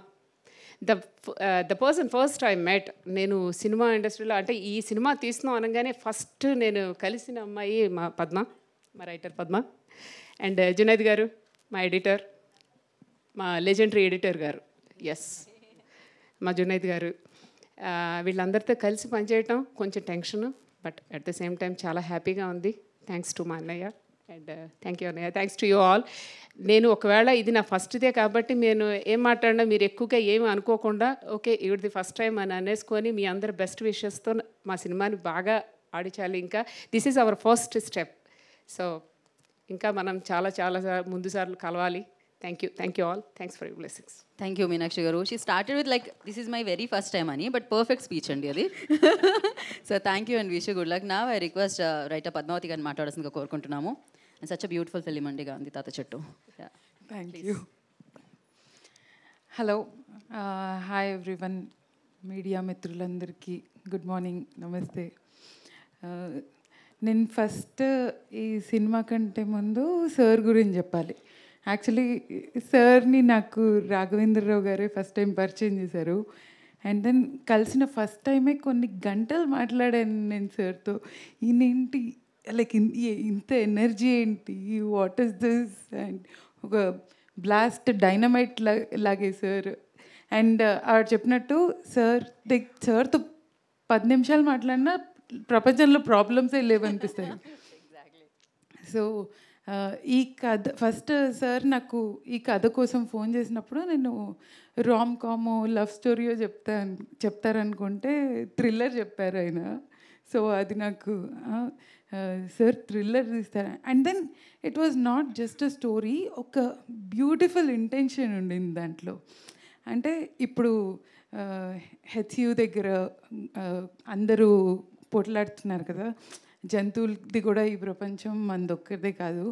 The person first I met, నేను సినిమా ఇండస్ట్రీలో అంటే ఈ సినిమా తీస్తున్నాం అనగానే ఫస్ట్ నేను కలిసిన అమ్మాయి మా పద్మ, మా రైటర్ పద్మ. అండ్ జునైద్ గారు, మా ఎడిటర్, మా లెజెండరీ ఎడిటర్ గారు, ఎస్ మా జునైద్ గారు. వీళ్ళందరితో కలిసి పనిచేయటం కొంచెం tension, but at the same time చాలా హ్యాపీగా ఉంది. థ్యాంక్స్ టు మా అన్నయ్య అండ్ థ్యాంక్ యూ అన్నయ్య, థ్యాంక్స్ టు యూ ఆల్. నేను ఒకవేళ ఇది నా ఫస్ట్దే కాబట్టి నేను ఏం మాట్లాడినా మీరు ఎక్కువగా ఏమి అనుకోకుండా ఓకే ఇవిడిది ఫస్ట్ టైం అని అనేసుకొని మీ అందరి బెస్ట్ విషెస్తో మా సినిమాని బాగా ఆడించాలి. ఇంకా this is our first step. So ఇంకా మనం చాలా చాలా ముందు సార్లు కలవాలి. Thank you all. Thanks for your blessings. Thank you Meenakshi గారు. She started with like this is my very first time అని, బట్ పర్ఫెక్ట్ స్పీచ్ అండి అది. So thank you and wish you good luck. నా ఐ రిక్వెస్ట్ రైటర్ పద్మావతి గారిని మాట్లాడాల్సిందిగా కోరుకుంటున్నాము. And such a beautiful film అండి Gandhi Thatha Chettu. Thank you. Hello, hi everyone, media మిత్రులందరికీ గుడ్ మార్నింగ్, నమస్తే. నేను ఫస్ట్ ఈ సినిమా కంటే ముందు సార్ గురించి చెప్పాలి. యాక్చువల్లీ సార్ని నాకు రాఘవేంద్రరావు గారే ఫస్ట్ టైం పరిచయం చేశారు. అండ్ దెన్ కలిసిన ఫస్ట్ టైమే కొన్ని గంటలు మాట్లాడాను నేను సార్తో. ఈయనేంటి లైక్ ఇంత ఎనర్జీ ఏంటి, వాట్ ఈస్ దిస్, అండ్ ఒక బ్లాస్ట్ డైనమైట్ లాగే సార్. అండ్ ఆవిడ చెప్పినట్టు సార్తో 10 నిమిషాలు మాట్లాడినా ప్రపంచంలో ప్రాబ్లమ్సే లేవనిపిస్తాయి. సో ఈ కథ ఫస్ట్ సార్ నాకు ఈ కథ కోసం ఫోన్ చేసినప్పుడు నేను రామ్ కామో లవ్ స్టోరీయో చెప్తారనుకుంటే థ్రిల్లర్ చెప్పారు ఆయన. సో అది నాకు సార్ థ్రిల్లర్ తీస్తారు. And then it was not just a story, ఒక బ్యూటిఫుల్ ఇంటెన్షన్ ఉండింది దాంట్లో. అంటే ఇప్పుడు హెచ్యూ దగ్గర అందరూ పోట్లాడుతున్నారు కదా, జంతువులది కూడా ఈ ప్రపంచం మనదొక్కరిదే కాదు.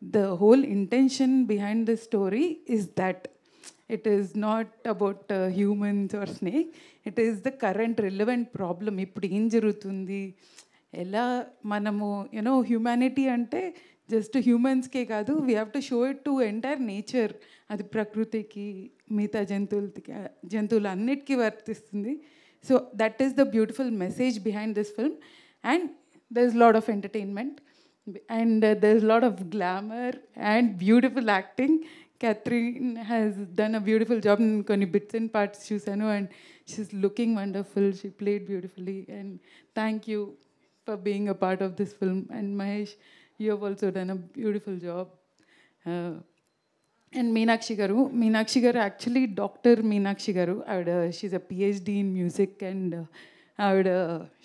The whole intention behind the story is that it is not about humans or snake, it is the current relevant problem. ఇప్పుడు ఏం జరుగుతుంది, ఎలా మనము యూనో హ్యూమానిటీ అంటే జస్ట్ హ్యూమన్స్కే కాదు, we have to show it to entire nature. అది ప్రకృతికి, మిగతా జంతువులు అన్నిటికీ వర్తిస్తుంది. So that is the beautiful message behind this film. And there is lot of entertainment and there's a lot of glamour and beautiful acting. Catherine has done a beautiful job in konni bits and parts chusanu, and she's looking wonderful. She played beautifully, and thank you for being a part of this film. And Mahesh, you have also done a beautiful job. And Meenakshi garu actually Dr. Meenakshi garu, she's a PhD in music, and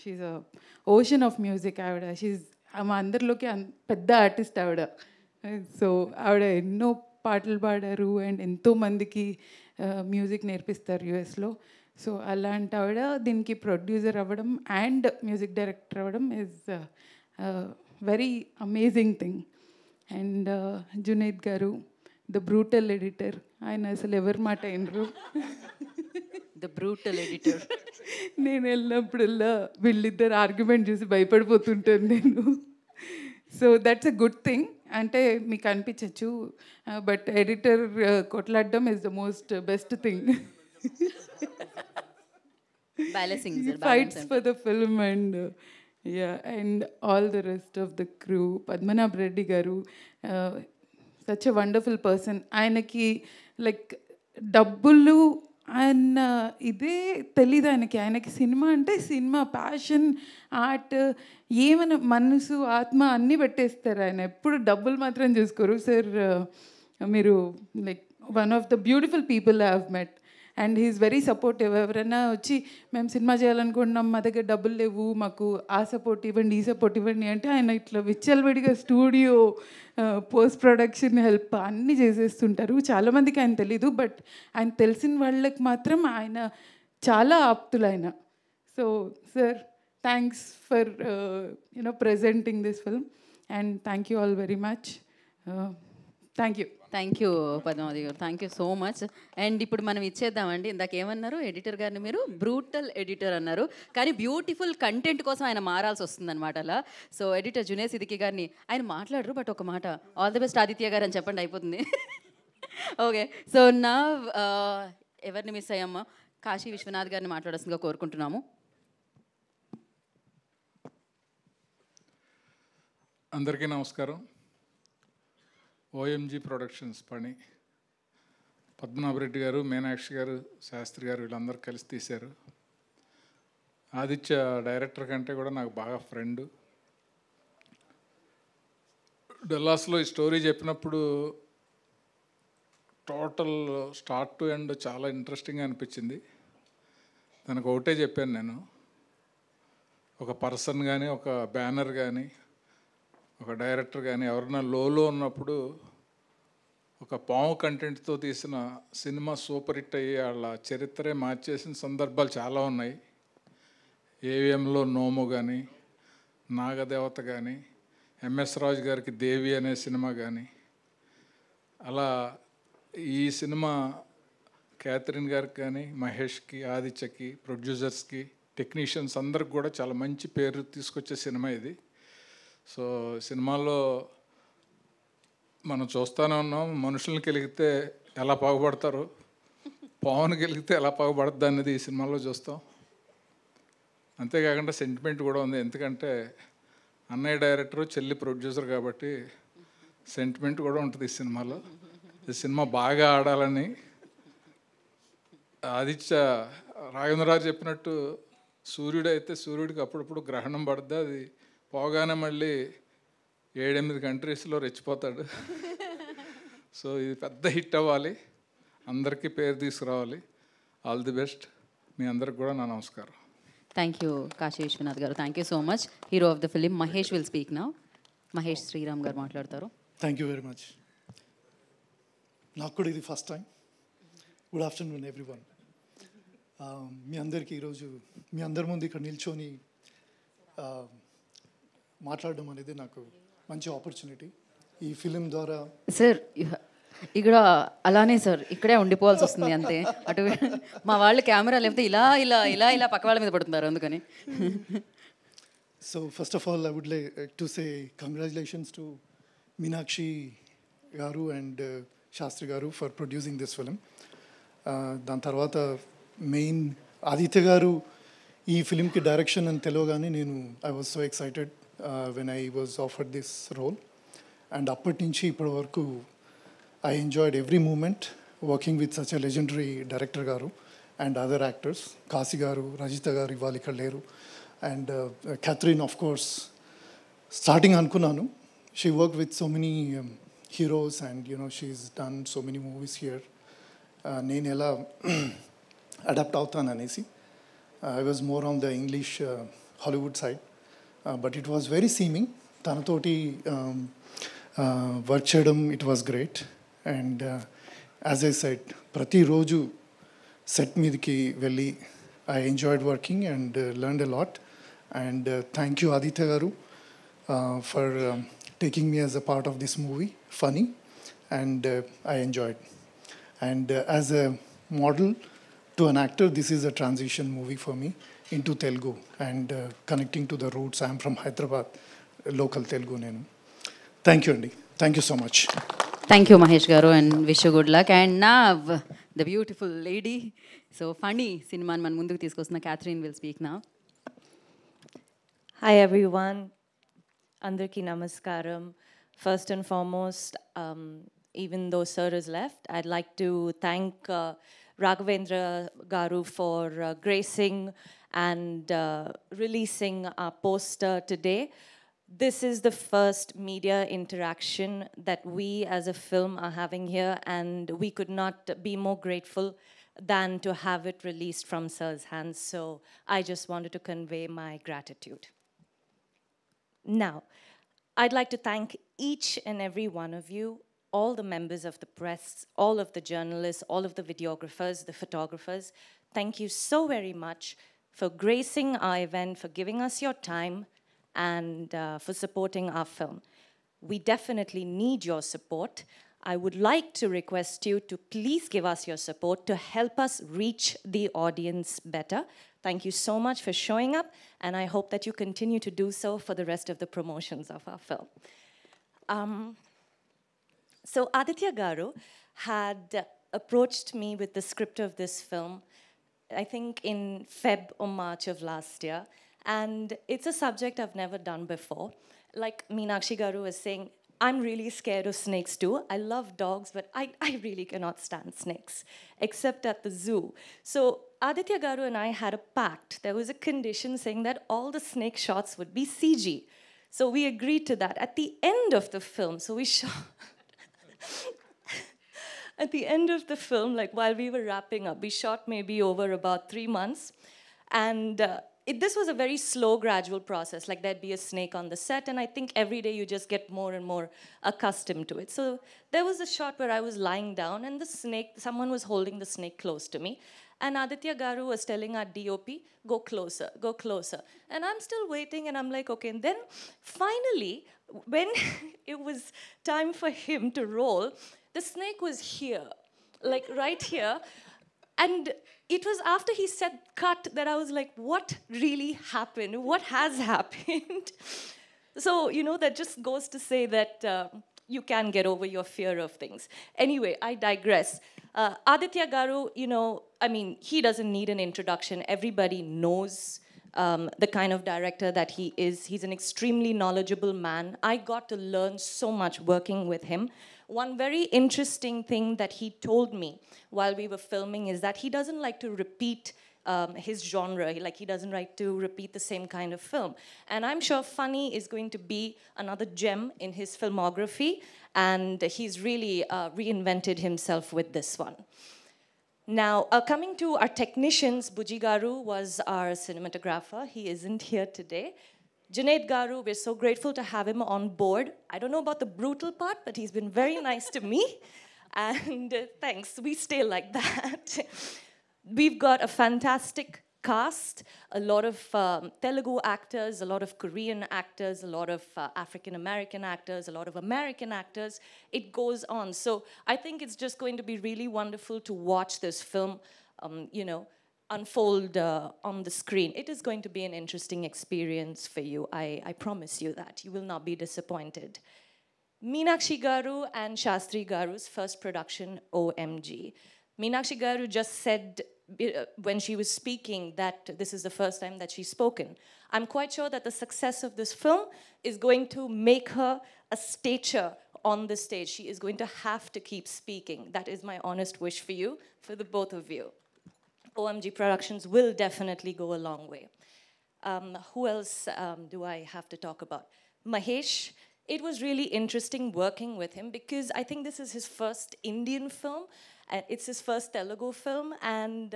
she's a ocean of music. She's ఆమె అందరిలోకి పెద్ద ఆర్టిస్ట్ ఆవిడ. సో ఆవిడ ఎన్నో పాటలు పాడారు అండ్ ఎంతోమందికి మ్యూజిక్ నేర్పిస్తారు యూఎస్లో. సో అలాంటి ఆవిడ దీనికి ప్రొడ్యూసర్ అవ్వడం అండ్ మ్యూజిక్ డైరెక్టర్ అవ్వడం is very amazing thing. And Junaid గారు, ద బ్రూటల్ ఎడిటర్, ఆయన అసలు ఎవరి మాట అయినరు. The brutal editor. నేను వెళ్ళినప్పుడల్లా వీళ్ళిద్దరు ఆర్గ్యుమెంట్ చూసి భయపడిపోతుంటాను నేను. So that's a good thing. అంటే మీకు అనిపించవచ్చు, బట్ ఎడిటర్ కొట్లాడడం is the most best thing. Fights for the film and and all the rest of the crew. Padmanabh Reddy గారు, సచ్ ఎ వండర్ఫుల్ పర్సన్. ఆయనకి లైక్ డబ్బులు ఆయన ఇదే తెలీదు ఆయనకి సినిమా అంటే సినిమా, ప్యాషన్, ఆర్ట్, ఏమైనా మనసు, ఆత్మ అన్నీ పెట్టేస్తారు. ఆయన ఎప్పుడు డబ్బులు మాత్రం చూసుకోరు. సార్ మీరు like one of the beautiful people I have met, and he's very supportive. ఎవరైనా వచ్చి మేము సినిమా చేయాలనుకుంటున్నాం, మా దగ్గర డబ్బులు లేవు, మాకు ఆ సపోర్ట్ ఇవ్వండి, ఈ సపోర్ట్ ఇవ్వండి అంటే ఆయన ఇట్లా విచ్చలవిడిగా స్టూడియో, పోస్ట్ ప్రొడక్షన్ హెల్ప్ అన్నీ చేసేస్తుంటారు. చాలామందికి ఆయన తెలీదు, బట్ ఆయన తెలిసిన వాళ్ళకి మాత్రం ఆయన చాలా ఆప్తులు ఆయన. So sir, thanks for you know presenting this film, and thank you all very much. Thank you. Thank you Padmavathi గారు, thank you so much. And ఇప్పుడు మనం ఇచ్చేద్దామండి. ఇందాక ఏమన్నారు ఎడిటర్ గారిని, మీరు బ్రూటల్ ఎడిటర్ అన్నారు, కానీ బ్యూటిఫుల్ కంటెంట్ కోసం ఆయన మారాల్సి వస్తుంది అనమాట అలా. సో ఎడిటర్ జునేద్ సిద్దికీ గారిని, ఆయన మాట్లాడరు బట్ ఒక మాట, ఆల్ ది బెస్ట్ ఆదిత్య గారు అని చెప్పండి, అయిపోతుంది. ఓకే, సో నా ఎవరిని మిస్ అయ్యామో కాశీ విశ్వనాథ్ గారిని మాట్లాడాల్సిందిగా కోరుకుంటున్నాము. అందరికీ నమస్కారం. ఓఎంజీ ప్రొడక్షన్స్ పని పద్మనాభరెడ్డి గారు, మీనాక్షి గారు, శాస్త్రి గారు వీళ్ళందరూ కలిసి తీశారు. ఆదిత్య డైరెక్టర్ కంటే కూడా నాకు బాగా ఫ్రెండ్. డల్లాస్లో ఈ స్టోరీ చెప్పినప్పుడు టోటల్ స్టార్ట్ టు ఎండ్ చాలా ఇంట్రెస్టింగ్గా అనిపించింది. దానికి ఒకటే చెప్పాను నేను, ఒక పర్సన్ కానీ, ఒక బ్యానర్ కానీ, ఒక డైరెక్టర్ కానీ ఎవరైనా లోలో ఉన్నప్పుడు ఒక పాము కంటెంట్తో తీసిన సినిమా సూపర్ హిట్ అయ్యి వాళ్ళ చరిత్రే మార్చేసిన సందర్భాలు చాలా ఉన్నాయి. ఏవిఎంలో నోము కానీ, నాగదేవత కానీ, ఎంఎస్ రాజు గారికి దేవి అనే సినిమా కానీ, అలా ఈ సినిమా క్యాథరిన్ గారికి కానీ, మహేష్కి, ఆదిత్యకి, ప్రొడ్యూసర్స్కి, టెక్నీషియన్స్ అందరికి కూడా చాలా మంచి పేరు తీసుకొచ్చే సినిమా ఇది. సో సినిమాలో మనం చూస్తూనే ఉన్నాం, మనుషులను గెలిగితే ఎలా బాగుపడతారు, పవన్ గెలిగితే ఎలా బాగుపడుద్ది అనేది ఈ సినిమాలో చూస్తాం. అంతేకాకుండా సెంటిమెంట్ కూడా ఉంది, ఎందుకంటే అన్నయ్య డైరెక్టరు, చెల్లి ప్రొడ్యూసర్ కాబట్టి సెంటిమెంట్ కూడా ఉంటుంది ఈ సినిమాలో. ఈ సినిమా బాగా ఆడాలని ఆదిత్య రాఘవేంద్రరావు చెప్పినట్టు, సూర్యుడు అయితే సూర్యుడికి అప్పుడప్పుడు గ్రహణం పడుద్ది, అది పోగానే మళ్ళీ 7-8 కంట్రీస్లో రెచ్చిపోతాడు. సో ఇది పెద్ద హిట్ అవ్వాలి, అందరికీ పేరు తీసుకురావాలి. All the best. మీ అందరికి కూడా నా నమస్కారం. థ్యాంక్ యూ కాశీ విశ్వనాథ్ గారు, thank you so much. Hero of the film Mahesh will speak now. Mahesh Sriram గారు మాట్లాడతారు. Thank you very much. నాకు కూడా ఇది first time. Good afternoon everyone. మీ అందరికీ ఈరోజు మీ అందరి ముందు ఇక్కడ నిల్చొని మాట్లాడడం అనేది నాకు మంచి ఆపర్చునిటీ. ఈ ఫిలిం ద్వారా సార్ ఇక్కడ అలానే సార్ ఇక్కడే ఉండిపోవాల్సి వస్తుంది అంతే. అటు మా వాళ్ళు కెమెరా లేకపోతే ఇలా ఇలా ఇలా ఇలా పక్క వాళ్ళ మీద పడుతున్నారు అందుకని. So first of all, I would like to say congratulations to Meenakshi Garu and Shastri Garu for producing this film. దాని తర్వాత మెయిన్ ఆదిత్య గారు ఈ ఫిలింకి డైరెక్షన్ అని తెలియగానే నేను I was so excited when I was offered this role. And అప్పటి నుంచి ఇప్పటి వరకు I enjoyed every moment working with such a legendary director గారు అండ్ అదర్ యాక్టర్స్. కాశీ గారు, రజిత గారు ఇవాళ ఇక్కడ లేరు. And Catherine of course starting అనుకున్నాను she work with so many heroes and you know she's done so many movies here. నేను ఎలా అడాప్ట్ అవుతాను అనేసి I was more on the English Hollywood side, but it was very seeming. తనతోటి వర్క్ చేయడం it was great. And as I said ప్రతిరోజు సెట్ మీదకి వెళ్ళి I enjoyed working and learned a lot. And thank you Aditya గారు for taking me as a part of this movie, funny, and I enjoyed. And as a model to an actor, this is a transition movie for me into Telugu and connecting to the roots. I am from Hyderabad, local Telugu nenu. Thank you, Andy. Thank you so much. Thank you, Mahesh Garu, and wish you good luck. And now, the beautiful lady, so funny cinema man munduku తీసుకొస్తున్న Catherine will speak now. Hi everyone. Andarki namaskaram. First and foremost, even though sir is left, I'd like to thank Raghavendra Garu for gracing and releasing our poster today. This is the first media interaction that we as a film are having here, and we could not be more grateful than to have it released from sir's hands. So I just wanted to convey my gratitude. Now, I'd like to thank each and every one of you, all the members of the press, all of the journalists, all of the videographers, the photographers. Thank you so very much for gracing our event, for giving us your time, and for supporting our film. We definitely need your support. I would like to request you to please give us your support to help us reach the audience better. Thank you so much for showing up, and I hope that you continue to do so for the rest of the promotions of our film. So Aditya Garu had approached me with the script of this film, I think in Feb or March of last year, and it's a subject I've never done before. Like Meenakshi Garu was saying, I'm really scared of snakes too. I love dogs, but I really cannot stand snakes, except at the zoo. So Aditya Garu and I had a pact. There was a condition saying that all the snake shots would be CG. So we agreed to that. At the end of the film, so we shot... At the end of the film, like while we were wrapping up, we shot maybe over about 3 months. And this was a very slow, gradual process. Like there'd be a snake on the set, and I think every day you just get more and more accustomed to it. So there was a shot where I was lying down, and the snake, someone was holding the snake close to me. And Aditya Garu was telling our DOP, go closer, go closer. And I'm still waiting, and I'm like, okay. And then finally, when it was time for him to roll, the snake was here, like right here. And it was after he said cut that I was like, what really happened? What has happened? So, you know, that just goes to say that you can get over your fear of things. Anyway, I digress. Aditya Garu, you know, I mean, he doesn't need an introduction. Everybody knows the kind of director that he is. He's an extremely knowledgeable man. I got to learn so much working with him. One very interesting thing that he told me while we were filming is that he doesn't like to repeat his genre. Like he doesn't like to repeat the same kind of film. And I'm sure Funny is going to be another gem in his filmography, and he's really reinvented himself with this one. Now, coming to our technicians, Buji Garu was our cinematographer. He isn't here today. Junaid Garu, we're so grateful to have him on board. I don't know about the brutal part, but he's been very nice to me. And thanks, we stay like that. We've got a fantastic cast, a lot of Telugu actors, a lot of Korean actors, a lot of African American actors, a lot of American actors. It goes on. So I think it's just going to be really wonderful to watch this film, unfold on the screen. It is going to be an interesting experience for you. I promise you that. You will not be disappointed. Meenakshi Garu and Shastri Garu's first production, OMG. Meenakshi Garu just said when she was speaking that this is the first time that she's spoken. I'm quite sure that the success of this film is going to make her a stature on the stage. She is going to have to keep speaking. That is my honest wish for you, for the both of you. OMG Productions will definitely go a long way. Who else do I have to talk about? Mahesh. It was really interesting working with him because I think this is his first Indian film. It's his first Telugu film, and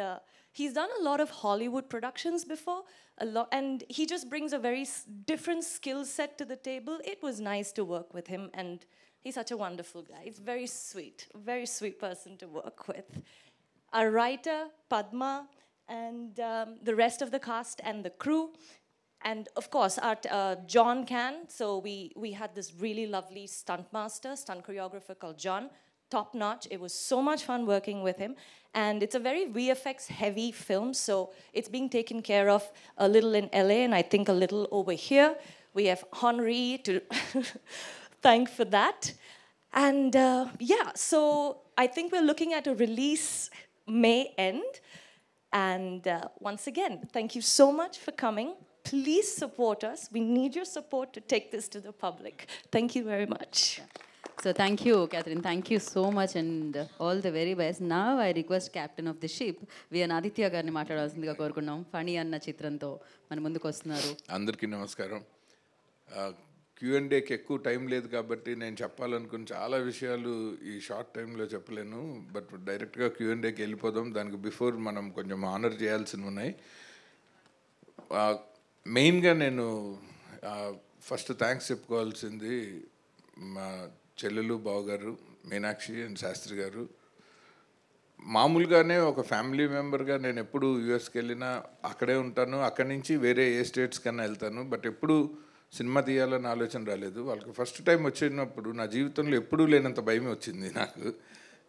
he's done a lot of Hollywood productions before, and he just brings a very different skill set to the table. It was nice to work with him, and he's such a wonderful guy. He's very sweet person to work with. Our writer, Padma, and the rest of the cast and the crew. And of course, our John Can. So we had this really lovely stunt choreographer called John, top notch. It was so much fun working with him. And it's a very VFX heavy film, so it's being taken care of a little in LA and I think a little over here. We have Henri to thank for that. And so I think we're looking at a release May end. And once again, thank you so much for coming. Please support us. We need your support to take this to the public. Thank you very much. So thank you, Catherine. Thank you so much and all the very best. Now I request Captain of the Ship, V.N. Aditya గారిని మాట్లాడాల్సిందిగా కోరుకున్నాం. ఫణి అన్న చిత్రంతో మన ముందుకు వస్తున్నారు. అందరికీ నమస్కారం. Q&Aకి ఎక్కువ టైం లేదు కాబట్టి నేను చెప్పాలనుకున్న చాలా విషయాలు ఈ షార్ట్ టైంలో చెప్పలేను. బట్ డైరెక్ట్గా Q&Aకి వెళ్ళిపోదాం. దానికి బిఫోర్ మనం కొంచెం ఆనర్ చేయాల్సినవి ఉన్నాయి. మెయిన్గా నేను ఫస్ట్ థ్యాంక్స్ చెప్పుకోవాల్సింది మా చెల్లెలు బావగారు మీనాక్షి అండ్ శాస్త్రి గారు. మామూలుగానే ఒక ఫ్యామిలీ మెంబర్గా నేను ఎప్పుడు యూఎస్కి వెళ్ళినా అక్కడే ఉంటాను. అక్కడి నుంచి వేరే ఏ స్టేట్స్ కన్నా వెళ్తాను. బట్ ఎప్పుడు సినిమా తీయాలని ఆలోచన రాలేదు. వాళ్ళకి ఫస్ట్ టైం వచ్చినప్పుడు నా జీవితంలో ఎప్పుడూ లేనంత భయం వచ్చింది నాకు.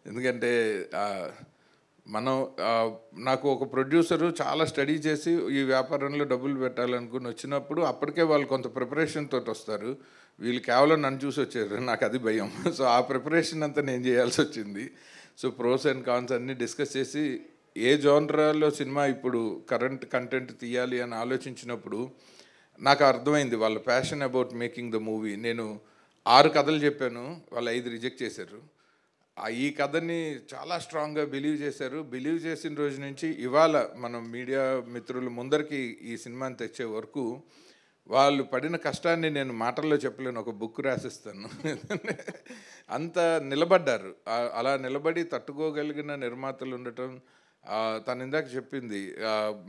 ఎందుకంటే నాకు ఒక ప్రొడ్యూసరు చాలా స్టడీ చేసి ఈ వ్యాపారంలో డబ్బులు పెట్టాలనుకుని వచ్చినప్పుడు అప్పటికే వాళ్ళు కొంత ప్రిపరేషన్ తోటి వస్తారు. వీళ్ళు కేవలం నన్ను చూసి వచ్చారు. నాకు అది భయం. సో ఆ ప్రిపరేషన్ అంతా నేను చేయాల్సి వచ్చింది. సో ప్రోస్ అండ్ కాన్స్ అన్నీ డిస్కస్ చేసి ఏ జోనరాలో సినిమా ఇప్పుడు కరెంట్ కంటెంట్ తీయాలి అని ఆలోచించినప్పుడు నాకు అర్థమైంది వాళ్ళ passion about making the movie. నేను 6 కథలు చెప్పాను, వాళ్ళు 5 రిజెక్ట్ చేశారు. ఈ కథని చాలా స్ట్రాంగ్గా బిలీవ్ చేశారు. బిలీవ్ చేసిన రోజు నుంచి ఇవాళ మనం మీడియా మిత్రుల ముందరికి ఈ సినిమాని తెచ్చే వరకు వాళ్ళు పడిన కష్టాన్ని నేను మాటల్లో చెప్పలేను, ఒక బుక్ రాసిస్తాను. అంత నిలబడ్డారు. అలా నిలబడి తట్టుకోగలిగిన నిర్మాతలు ఉండటం. తను ఇందాక చెప్పింది,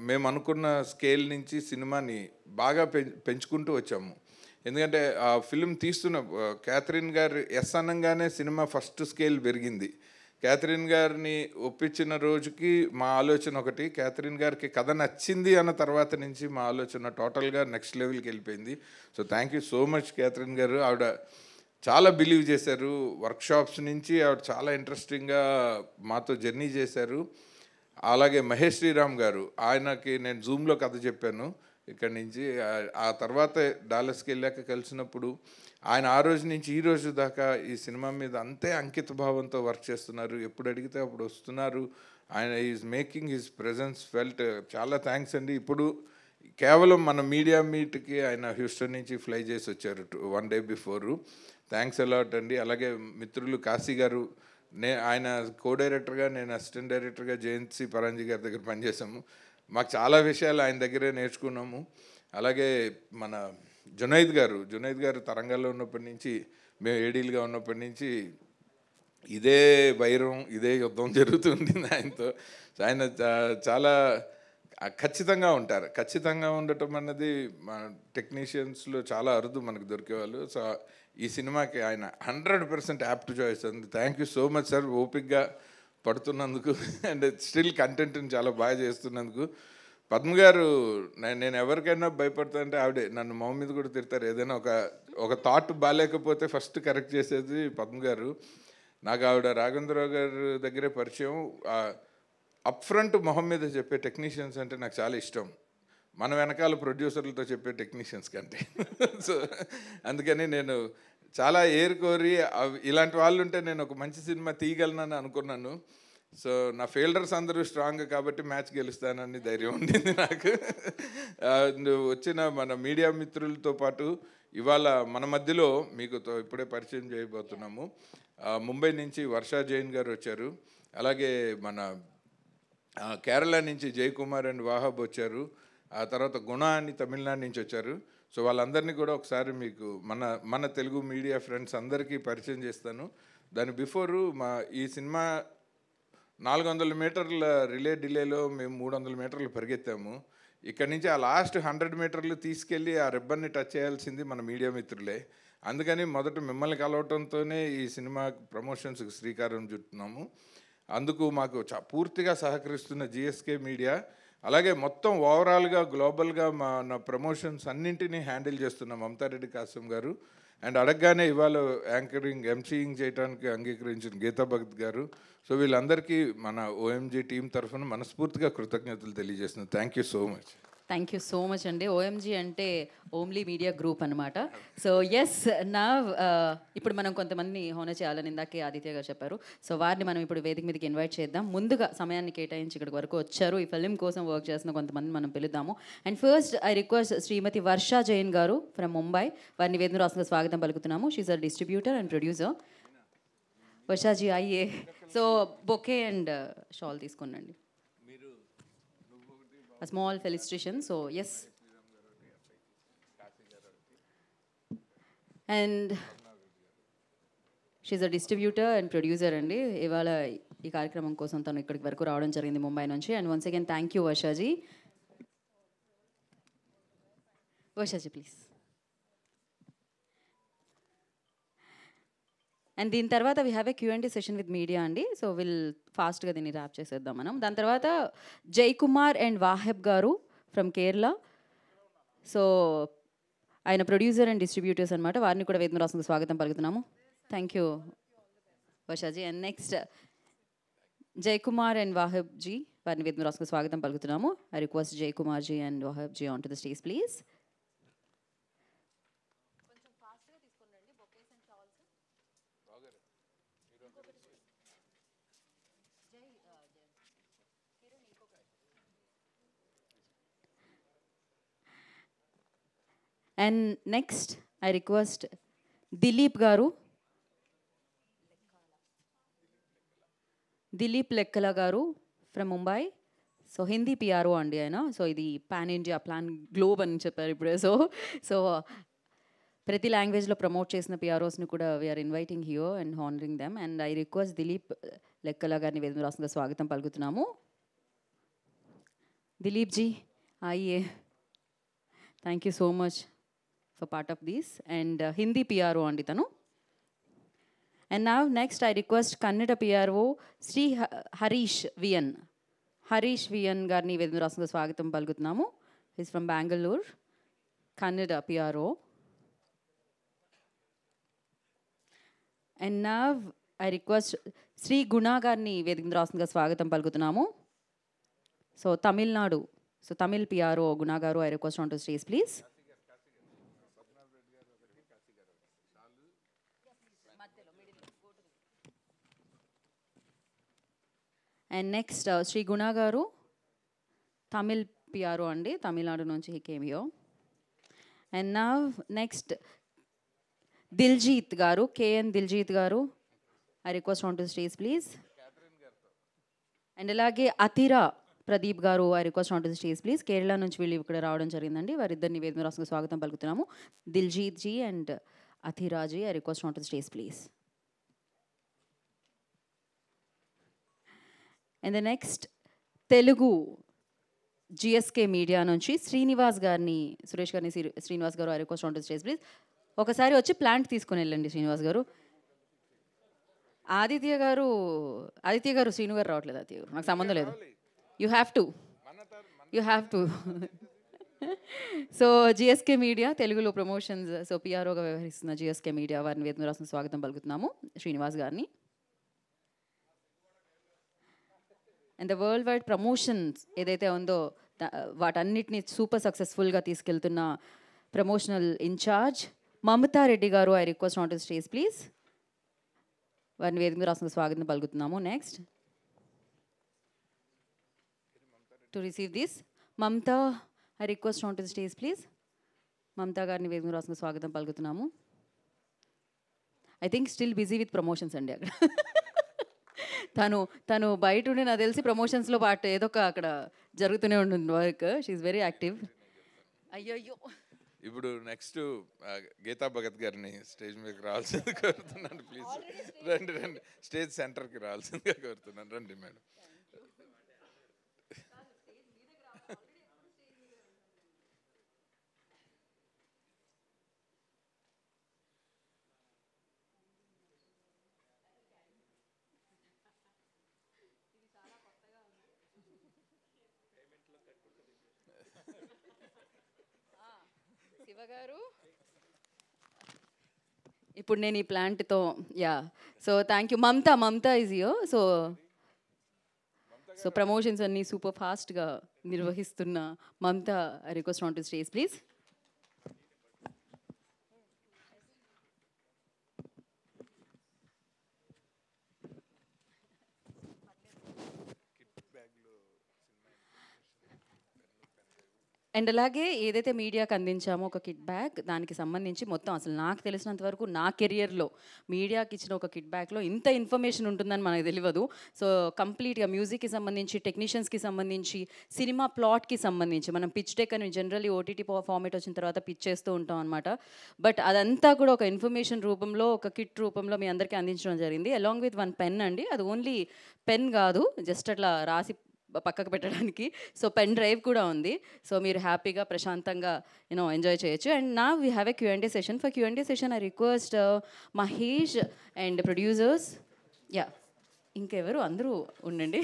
మేము అనుకున్న స్కేల్ నుంచి సినిమాని బాగా పెంచుకుంటూ వచ్చాము. ఎందుకంటే ఆ ఫిల్మ్ తీస్తున్న క్యాథరిన్ గారు ఎస్ అనగానే సినిమా ఫస్ట్ స్కేల్ పెరిగింది. క్యాథరిన్ గారిని ఒప్పించిన రోజుకి మా ఆలోచన ఒకటి, క్యాథరిన్ గారికి కథ నచ్చింది అన్న తర్వాత నుంచి మా ఆలోచన టోటల్గా నెక్స్ట్ లెవెల్కి వెళ్ళిపోయింది. So thank you so much Catherine గారు. ఆవిడ చాలా బిలీవ్ చేశారు. వర్క్షాప్స్ నుంచి ఆవిడ చాలా ఇంట్రెస్టింగ్గా మాతో జర్నీ చేశారు. అలాగే మహేష్ శ్రీరామ్ గారు, ఆయనకి నేను జూమ్లో కథ చెప్పాను ఇక్కడి నుంచి. ఆ తర్వాత డాలస్కి వెళ్ళాక కలిసినప్పుడు ఆయన ఆ రోజు నుంచి ఈ రోజు దాకా ఈ సినిమా మీద అంతే అంకిత భావంతో వర్క్ చేస్తున్నారు. ఎప్పుడు అడిగితే అప్పుడు వస్తున్నారు. ఆయన is making his presence felt. చాలా థ్యాంక్స్ అండి. ఇప్పుడు కేవలం మన మీడియా మీట్కి ఆయన హ్యూస్టన్ నుంచి ఫ్లై చేసి వచ్చారు 1 డే బిఫోరు. థ్యాంక్స్ అలాట్ అండి. అలాగే మిత్రులు కాశీ గారు, ఆయన కో డైరెక్టర్గా, నేను అసిస్టెంట్ డైరెక్టర్గా జయంతి పరాంజీ గారి దగ్గర పనిచేసాము. మాకు చాలా విషయాలు ఆయన దగ్గరే నేర్చుకున్నాము. అలాగే మన జునైద్ గారు తరంగాల్లో ఉన్నప్పటి నుంచి, మేము ఏడీలుగా ఉన్నప్పటి నుంచి ఇదే వైరం, ఇదే యుద్ధం జరుగుతుంటుంది ఆయనతో. ఆయన చాలా ఖచ్చితంగా ఉంటారు. ఖచ్చితంగా ఉండటం అన్నది మన టెక్నీషియన్స్లో చాలా అరుదు మనకు దొరికేవాళ్ళు. సో ఈ సినిమాకి ఆయన 100% యాప్ట్ చాయిస్ అంది. Thank you so much sir, ఓపిక్గా పడుతున్నందుకు అండ్ స్టిల్ కంటెంట్ని చాలా బాగా చేస్తున్నందుకు. పద్మ గారు నేను ఎవరికైనా భయపడతా అంటే ఆవిడే నన్ను మొహం మీద కూడా తిడతారు. ఏదైనా ఒక థాట్ బాగాలేకపోతే ఫస్ట్ కరెక్ట్ చేసేది పద్మ గారు. నాకు ఆవిడ రాఘవేంద్రరావు గారి దగ్గరే పరిచయం. అప్ ఫ్రంట్ మొహం మీద చెప్పే టెక్నీషియన్స్ అంటే నాకు చాలా ఇష్టం, మన వెనకాల ప్రొడ్యూసర్లతో చెప్పే టెక్నీషియన్స్ కంటే. సో అందుకని నేను చాలా ఏరుకోరి ఇలాంటి వాళ్ళు ఉంటే నేను ఒక మంచి సినిమా తీయగలనని అనుకున్నాను. సో నా ఫీల్డర్స్ అందరూ స్ట్రాంగ్ కాబట్టి మ్యాచ్ గెలుస్తానని ధైర్యం ఉండింది నాకు. వచ్చిన మన మీడియా మిత్రులతో పాటు ఇవాళ మన మధ్యలో మీకు ఇప్పుడే పరిచయం చేయబోతున్నాము. ముంబై నుంచి వర్షా జైన్ గారు వచ్చారు, అలాగే మన కేరళ నుంచి జయకుమార్ అండ్ వాహబ్ వచ్చారు, ఆ తర్వాత గుణ అని తమిళనాడు నుంచి వచ్చారు. సో వాళ్ళందరినీ కూడా ఒకసారి మీకు మన తెలుగు మీడియా ఫ్రెండ్స్ అందరికీ పరిచయం చేస్తాను. దాని బిఫోరు ఈ సినిమా 400 మీటర్ల డిలేలో మేము 300 మీటర్లు పరిగెత్తాము. ఇక్కడ నుంచి ఆ లాస్ట్ 100 మీటర్లు తీసుకెళ్ళి ఆ రిబ్బన్ని టచ్ చేయాల్సింది మన మీడియా మిత్రులే. అందుకని మొదట మిమ్మల్ని కలవటంతోనే ఈ సినిమా ప్రమోషన్స్కి శ్రీకారం చుట్టున్నాము. అందుకు మాకు పూర్తిగా సహకరిస్తున్న జిఎస్కే మీడియా, అలాగే మొత్తం ఓవరాల్గా గ్లోబల్గా మన ప్రమోషన్స్ అన్నింటినీ హ్యాండిల్ చేస్తున్న మమతారెడ్డి కాసం గారు, అండ్ అడగగానే ఇవాళ యాంకరింగ్ ఎంసీయింగ్ చేయడానికి అంగీకరించిన గీతా భగత్ గారు. సో వీళ్ళందరికీ మన ఓఎంజీ టీం తరఫున మనస్ఫూర్తిగా కృతజ్ఞతలు తెలియజేస్తున్నాను. Thank you so much. Thank you so much అండి. ఓఎంజీ అంటే ఓమ్లీ మీడియా గ్రూప్ అనమాట. సో ఎస్ నా ఇప్పుడు మనం కొంతమందిని హోనర్ చేయాలని ఇందాకే ఆదిత్య గారు చెప్పారు. సో వారిని మనం ఇప్పుడు వేదిక మీదకి ఇన్వైట్ చేద్దాం. ముందుగా సమయాన్ని కేటాయించి ఇక్కడికి వరకు వచ్చారు, ఈ ఫిలిం కోసం వర్క్ చేస్తున్న కొంతమంది మనం పిలుద్దాము. And first I request Shrimati Varsha Jain గారు ఫ్రమ్ ముంబై, వారిని వేదిక రాష్ట్రంగా స్వాగతం పలుకుతున్నాము. She's a distributor and producer. Varsha ji అయ్యే, సో బొకే అండ్ షాల్ తీసుకున్నాండి. A small felicitation, so yes. And she's a distributor and producer అండి. ఇవాళ ఈ కార్యక్రమం కోసం తను ఇక్కడికి వరకు రావడం జరిగింది ముంబై నుంచి. And once again thank you Varsha ji. Varsha ji please. And దీని తర్వాత we have a Q&A session with media అండి. సో విల్ ఫాస్ట్గా దీన్ని ర్యాప్ చేసేద్దాం మనం. దాని తర్వాత జయకుమార్ అండ్ వాహెబ్ గారు ఫ్రమ్ కేరళ, సో ఆయన ప్రొడ్యూసర్ అండ్ డిస్ట్రిబ్యూటర్స్ అనమాట. వారిని కూడా వేదిక రాష్ట్రంగా స్వాగతం పలుకుతున్నాము. Thank you Varsha ji. And next Jayakumar and Wahab ji, వారిని వేదిక రాష్ట్రంగా స్వాగతం పలుకుతున్నాము. I request Jayakumar ji and Wahab ji on to the stage please. And next I request Dileep గారు, దిలీప్ లెక్కల గారు from Mumbai. So Hindi PRO అండి ఆయన. సో ఇది పాన్ ఇండియా ప్లాన్ గ్లోబ్ అని చెప్పారు ఇప్పుడే. సో ప్రతి లాంగ్వేజ్లో ప్రమోట్ చేసిన పిఆర్ఓస్ని కూడా we're inviting here and honoring them. And I request Dileep Lekkala గారిని వేదిక రాష్ట్రంగా స్వాగతం పలుకుతున్నాము. దిలీప్ జీ ఆయియే, thank you so much for part of this. And Hindi PRO andi tanu. And now next I request Kannada PRO Sri Harish VN. Harish VN garni vedina rasanga swagatam palgutunnamu. He is from Bangalore, Kannada PRO. And now I request Sri Guna garni vedina rasanga swagatam palgutunnamu. So Tamil Nadu, so Tamil PRO Guna garu, I request on to stage please. And next Shri Guna గారు తమిళ్ పిఆర్ఓ అండి, తమిళనాడు నుంచి హీ కేమ్ హియర్. అండ్ నా నెక్స్ట్ దిల్జీత్ గారు, కేఎన్ దిల్జీత్ గారు, I request on to stage please. And అలాగే అతిరా ప్రదీప్ గారు, I request on to stage please. Kerala నుంచి వీళ్ళు ఇక్కడ రావడం జరిగిందండి. వారిద్దరిని వేదిక రాష్ట్రంగా స్వాగతం పలుకుతున్నాము. Diljith ji and Athira ji, I request on to stage please. And the next Telugu GSK media నుంచి శ్రీనివాస్ గారిని, సురేష్ గారిని, శ్రీనివాస్ గారు, I request on to stage please. ఒకసారి వచ్చి ప్లాంట్ తీసుకొని వెళ్ళండి శ్రీనివాస్ గారు. ఆదిత్య గారు శ్రీను గారు రావట్లేదు. ఆదిత్య గారు నాకు సంబంధం లేదు. You have to you have to. So GSK media తెలుగులో ప్రమోషన్స్ సో పిఆర్ఓగా వ్యవహరిస్తున్న జిఎస్కే మీడియా వారిని వేదిక రాసిన స్వాగతం పలుకుతున్నాము శ్రీనివాస్ గారిని. And the world wide promotions ఏదైతే ఉందో వాటన్నిటిని సూపర్ సక్సెస్ఫుల్గా తీసుకెళ్తున్న ప్రమోషనల్ ఇన్ఛార్జ్ మమతా రెడ్డి గారు, I request on to stage please. వారిని వేదిక రాసిన స్వాగతం పలుకుతున్నాము. Next to receive this Mamata, I request on to stage please. Mamata గారిని వేదిక రాసిన స్వాగతం పలుకుతున్నాము. I think still busy with promotions అండి అక్కడ. తను బయట ఉండి నాకు తెలిసి ప్రమోషన్స్లో పాటు ఏదో ఒక అక్కడ జరుగుతూనే ఉంటుంది వర్క్. She is very active. అయ్యో ఇప్పుడు నెక్స్ట్ గీతా భగత్ గారిని స్టేజ్ మీదకి రావాల్సింది కోరుతున్నాను ప్లీజ్. రండి స్టేజ్ సెంటర్కి రావాల్సిందిగా కోరుతున్నాను. రండి మేడం. శివగారు ఇప్పుడు నేను ఈ ప్లాంట్తో so thank you. Mamata is యో. సో ప్రమోషన్స్ అన్నీ సూపర్ ఫాస్ట్గా నిర్వహిస్తున్న Mamata, I request on to stage please. And అలాగే ఏదైతే మీడియాకి అందించామో ఒక కిట్ బ్యాగ్, దానికి సంబంధించి మొత్తం అసలు నాకు తెలిసినంత వరకు నా కెరియర్లో మీడియాకి ఇచ్చిన ఒక కిట్ బ్యాగ్లో ఇంత ఇన్ఫర్మేషన్ ఉంటుందని మనకు తెలియదు. సో కంప్లీట్గా మ్యూజిక్కి సంబంధించి, టెక్నీషియన్స్కి సంబంధించి, సినిమా ప్లాట్కి సంబంధించి మనం పిచ్ డెక్ అని జనరల్లీ ఓటీటీ ఫార్మేట్ వచ్చిన తర్వాత పిచ్ చేస్తూ ఉంటాం అనమాట. బట్ అదంతా కూడా ఒక ఇన్ఫర్మేషన్ రూపంలో, ఒక కిట్ రూపంలో మీ అందరికీ అందించడం జరిగింది. అలాంగ్ విత్ వన్ పెన్ అండి. అది ఓన్లీ పెన్ కాదు, జస్ట్ అట్లా రాసి పక్కకు పెట్టడానికి. సో పెన్ డ్రైవ్ కూడా ఉంది. సో మీరు హ్యాపీగా ప్రశాంతంగా ఎంజాయ్ చేయొచ్చు. అండ్ నా we have a Q&A session. For Q&A session I request Mahesh and producers. ఇంకెవరు అందరూ ఉండండి.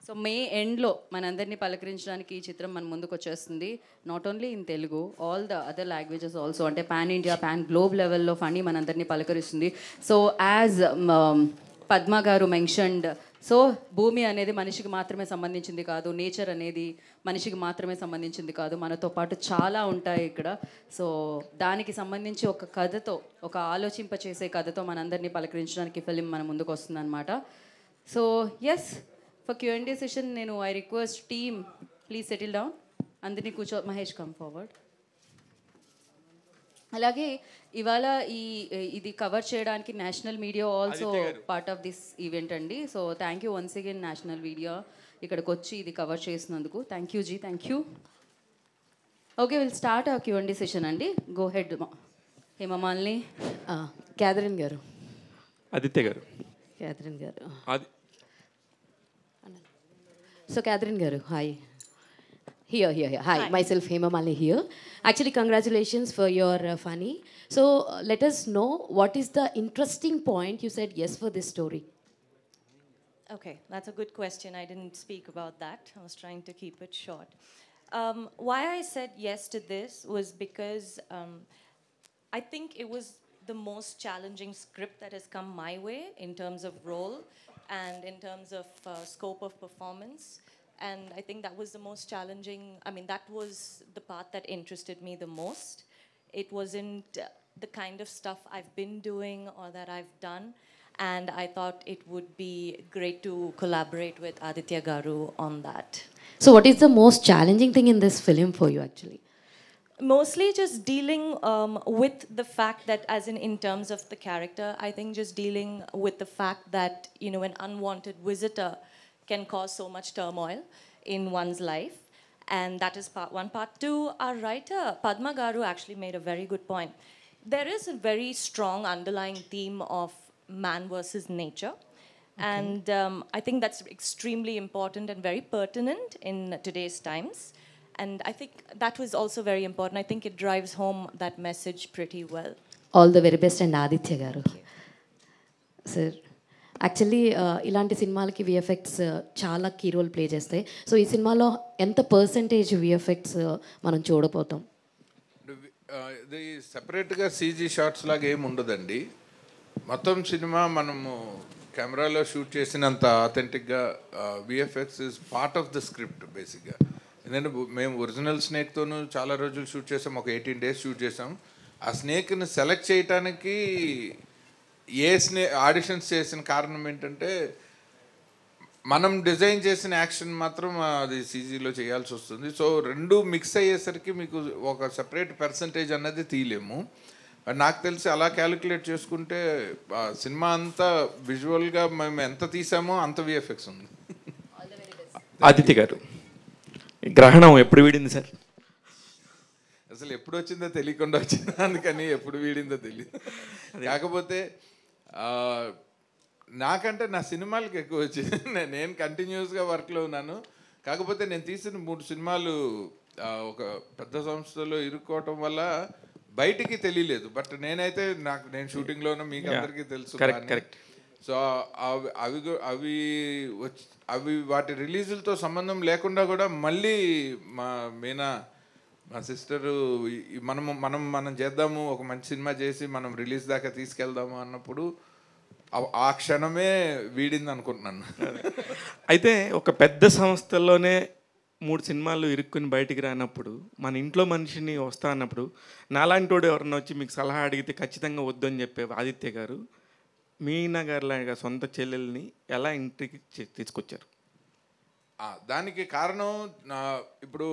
సో మే ఎండ్లో మనందరినీ పలకరించడానికి ఈ చిత్రం మన ముందుకు వచ్చేస్తుంది. Not only in Telugu, all the other languages also. అంటే పాన్ ఇండియా, పాన్ గ్లోబ్ లెవెల్లో ఫనీ మనందరినీ పలకరిస్తుంది. సో యాజ్ పద్మ గారు మెన్షన్డ్, సో భూమి అనేది మనిషికి మాత్రమే సంబంధించింది కాదు, నేచర్ అనేది మనిషికి మాత్రమే సంబంధించింది కాదు, మనతో పాటు చాలా ఉంటాయి ఇక్కడ. సో దానికి సంబంధించి ఒక కథతో, ఒక ఆలోచింపచేసే కథతో మనందరినీ పలకరించడానికి ఫిలిం మన ముందుకు వస్తుందన్నమాట. So yes, for Q&A session నేను I request team please settle down. అందరినీ కూర్చో. Mahesh come forward. అలాగే ఇవాళ ఇది కవర్ చేయడానికి national media also part of this event అండి. So thank you once again national media ఇక్కడికి వచ్చి ఇది కవర్ చేసినందుకు. Thank you ji, thank you. Okay, will start a Q&A session అండి. Go head Hema Malini. క్యాథరిన్ గారు. ఆదిత్య గారు. క్యాథరిన్ గారు. So Catherine Garu, hi. Here. Hi, myself Hema Malini here. Actually, congratulations for your funny. So let us know what is the interesting point you said yes for this story. Okay, that's a good question. I didn't speak about that. I was trying to keep it short. Why I said yes to this was because I think it was the most challenging script that has come my way in terms of role and in terms of scope of performance. And I think that was the most challenging. I mean, that was the part that interested me the most. It wasn't the kind of stuff I've been doing or that I've done. And I thought it would be great to collaborate with Aditya Garu on that. So what is the most challenging thing in this film for you actually? Mostly just dealing with the fact that, as in terms of the character, I think just dealing with the fact that, an unwanted visitor can cause so much turmoil in one's life. And that is part one. Part two, our writer, Padma Garu, actually made a very good point. There is a very strong underlying theme of man versus nature. Okay. And I think that's extremely important and very pertinent in today's times. And I think that was also very important. I think it drives home that message pretty well. All the very best, and Aditya Garu. Sir, actually ఇలాంటి సినిమాలకి విఎఫ్ఎక్స్ చాలా కీ రోల్ ప్లే చేస్తాయి. సో ఈ సినిమాలో ఎంత పర్సంటేజ్ విఎఫ్ఎక్స్ మనం చూడబోతాం? ఇది సెపరేట్గా సీజీ షార్ట్స్ లాగా ఏమి ఉండదండి. మొత్తం సినిమా మనము కెమెరాలో షూట్ చేసినంత ఆథెంటిక్గా VFX is part of the script బేసిక్గా. ఎందుకంటే మేము ఒరిజినల్ స్నేక్తోనూ చాలా రోజులు షూట్ చేసాం, ఒక 18 days షూట్ చేసాం. ఆ స్నేక్ని సెలెక్ట్ చేయటానికి ఆడిషన్స్ చేసిన కారణం ఏంటంటే మనం డిజైన్ చేసిన యాక్షన్ మాత్రం అది సీజీలో చేయాల్సి వస్తుంది. సో రెండు మిక్స్ అయ్యేసరికి మీకు ఒక సెపరేట్ పర్సంటేజ్ అన్నది తీయలేము. నాకు తెలిసి అలా క్యాలిక్యులేట్ చేసుకుంటే సినిమా అంతా విజువల్గా మేము ఎంత తీసామో అంత విఎఫ్ఎక్స్ ఉంది. ఆదిత్య గారు, గ్రహణం ఎప్పుడు వీడింది సార్? అసలు ఎప్పుడు వచ్చిందో తెలియకుండా వచ్చిందో, అందుకని ఎప్పుడు వీడిందో తెలియదు. కాకపోతే నాకంటే నా సినిమాలకి ఎక్కువ వచ్చింది. నేను కంటిన్యూస్గా వర్క్లో ఉన్నాను. కాకపోతే నేను తీసిన 3 సినిమాలు ఒక పెద్ద సంస్థలో ఇరుక్కోవటం వల్ల బయటికి తెలియలేదు. బట్ నేనైతే నేను షూటింగ్లోనూ మీకు అందరికీ తెలుసు. సో అవి వాటి రిలీజులతో సంబంధం లేకుండా కూడా మళ్ళీ మా సిస్టరు మనం చేద్దాము, ఒక మంచి సినిమా చేసి మనం రిలీజ్ దాకా తీసుకెళ్దాము అన్నప్పుడు ఆ క్షణమే వీడింది అనుకుంటున్నాను. అయితే ఒక పెద్ద సంస్థల్లోనే 3 సినిమాలు ఇరుక్కుని బయటికి రానప్పుడు, మన ఇంట్లో మనిషిని వస్తా అన్నప్పుడు, నాలాంటి వాడు ఎవరన్నా వచ్చి మీకు సలహా అడిగితే ఖచ్చితంగా వద్దని చెప్పే ఆదిత్య గారు మీనా గారి లాగా సొంత చెల్లెల్ని ఎలా ఇంటికి తీసుకొచ్చారు? దానికి కారణం ఇప్పుడు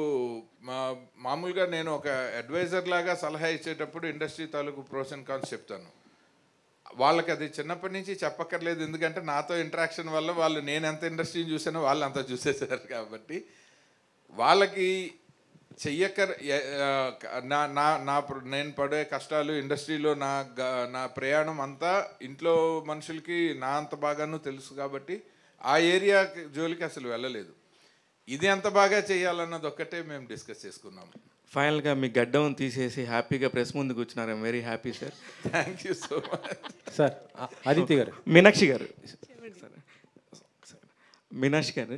మామూలుగా నేను ఒక అడ్వైజర్ లాగా సలహా ఇచ్చేటప్పుడు ఇండస్ట్రీ తాలూకు ప్రోస్ అండ్ కాన్స్ చెప్తాను. వాళ్ళకి అది చిన్నప్పటి నుంచి చెప్పక్కర్లేదు, ఎందుకంటే నాతో ఇంటరాక్షన్ వల్ల వాళ్ళు నేను ఎంత ఇండస్ట్రీని చూసానో వాళ్ళు అంతా చూసేసారు. కాబట్టి వాళ్ళకి నేను పడే కష్టాలు, ఇండస్ట్రీలో నా ప్రయాణం అంతా ఇంట్లో మనుషులకి నా అంత బాగానూ తెలుసు. కాబట్టి ఆ ఏరియా జోలికి అసలు వెళ్ళలేదు. ఇది ఎంత బాగా చేయాలన్నది ఒక్కటే మేము డిస్కస్ చేసుకున్నాము. ఫైనల్గా మీ గడ్డం తీసేసి హ్యాపీగా ప్రెస్ ముందు కూర్చున్నారు. I'm very happy sir. Thank you so much sir. Aditya గారు, మీనాక్షి గారు, మీనాక్షి గారు,